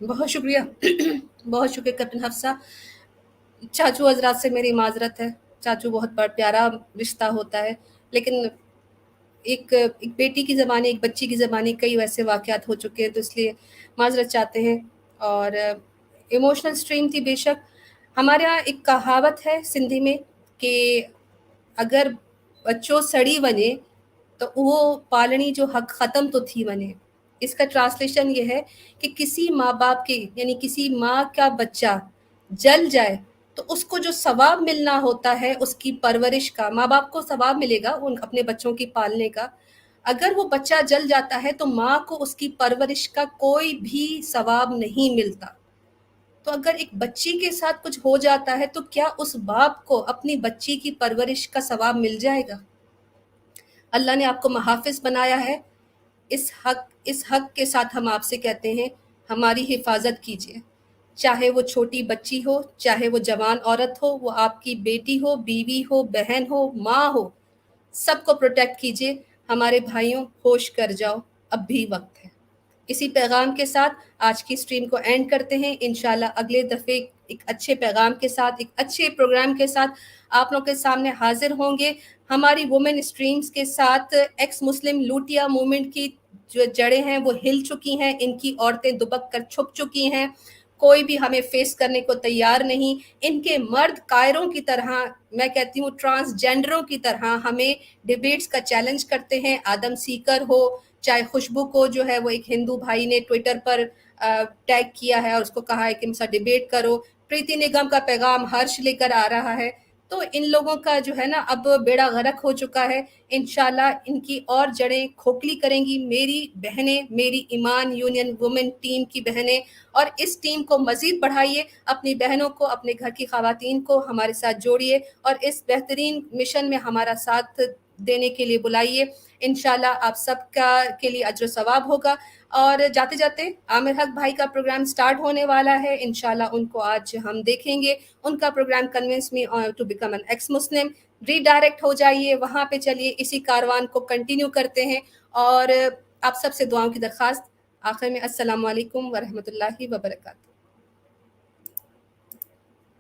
बहुत शुक्रिया बहुत शुक्रिया कैप्टन हफ्सा। चाचू हजरात से मेरी माजरत है, चाचू बहुत बड़ा प्यारा रिश्ता होता है, लेकिन एक बेटी की ज़बानी, एक बच्ची की ज़बानी कई वैसे वाक़यात हो चुके हैं, तो इसलिए माजरत चाहते हैं। और इमोशनल स्ट्रीम थी बेशक। हमारे यहाँ एक कहावत है सिंधी में कि अगर बच्चों सड़ी वने तो वो पालनी जो हक ख़त्म तो थी वने। इसका ट्रांसलेशन ये है कि किसी माँ बाप के, यानी किसी माँ का बच्चा जल जाए तो उसको जो सवाब मिलना होता है उसकी परवरिश का, माँ बाप को सवाब मिलेगा उन अपने बच्चों की पालने का, अगर वो बच्चा जल जाता है तो माँ को उसकी परवरिश का कोई भी सवाब नहीं मिलता। तो अगर एक बच्ची के साथ कुछ हो जाता है तो क्या उस बाप को अपनी बच्ची की परवरिश का सवाब मिल जाएगा? अल्लाह ने आपको मुहाफिज बनाया है, इस हक के साथ हम आपसे कहते हैं हमारी हिफाजत कीजिए, चाहे वो छोटी बच्ची हो, चाहे वो जवान औरत हो, वो आपकी बेटी हो, बीवी हो, बहन हो, माँ हो, सबको प्रोटेक्ट कीजिए। हमारे भाइयों, होश कर जाओ, अब भी वक्त है। इसी पैगाम के साथ आज की स्ट्रीम को एंड करते हैं। इंशाल्लाह अगले दफ़े एक अच्छे पैगाम के साथ, एक अच्छे प्रोग्राम के साथ आप लोगों के सामने हाजिर होंगे। हमारी वुमेन स्ट्रीम्स के साथ एक्स मुस्लिम लूटिया मूवमेंट की जो जड़ें हैं वो हिल चुकी हैं, इनकी औरतें दुबक कर छुप चुकी हैं, कोई भी हमें फेस करने को तैयार नहीं। इनके मर्द कायरों की तरह, मैं कहती हूँ ट्रांसजेंडरों की तरह हमें डिबेट्स का चैलेंज करते हैं। आदम सीकर हो, चाहे खुशबू को जो है वो एक हिंदू भाई ने ट्विटर पर टैग किया है और उसको कहा है कि मुझसे डिबेट करो। प्रीति निगम का पैगाम हर्ष लेकर आ रहा है। तो इन लोगों का जो है ना अब बेड़ा गर्क हो चुका है। इंशाल्लाह इनकी और जड़ें खोखली करेंगी मेरी बहनें, मेरी ईमान यूनियन वुमेन टीम की बहनें, और इस टीम को मजीद बढ़ाइए, अपनी बहनों को, अपने घर की खवातीन को हमारे साथ जोड़िए और इस बेहतरीन मिशन में हमारा साथ देने के लिए बुलाइए। इंशाल्लाह आप सबका के लिए अज्र सवाब होगा। और जाते जाते आमिर हक भाई का प्रोग्राम स्टार्ट होने वाला है, इंशाल्लाह उनको आज हम देखेंगे। उनका programme convince me to become an ex Muslim, redirect हो जाइए वहाँ पे, चलिए इसी कारवान को कंटिन्यू करते हैं। और आप सबसे दुआओं की दरख्वास्त आखिर में, अस्सलाम वालेकुम व रहमतुल्लाहि व बरकातहू।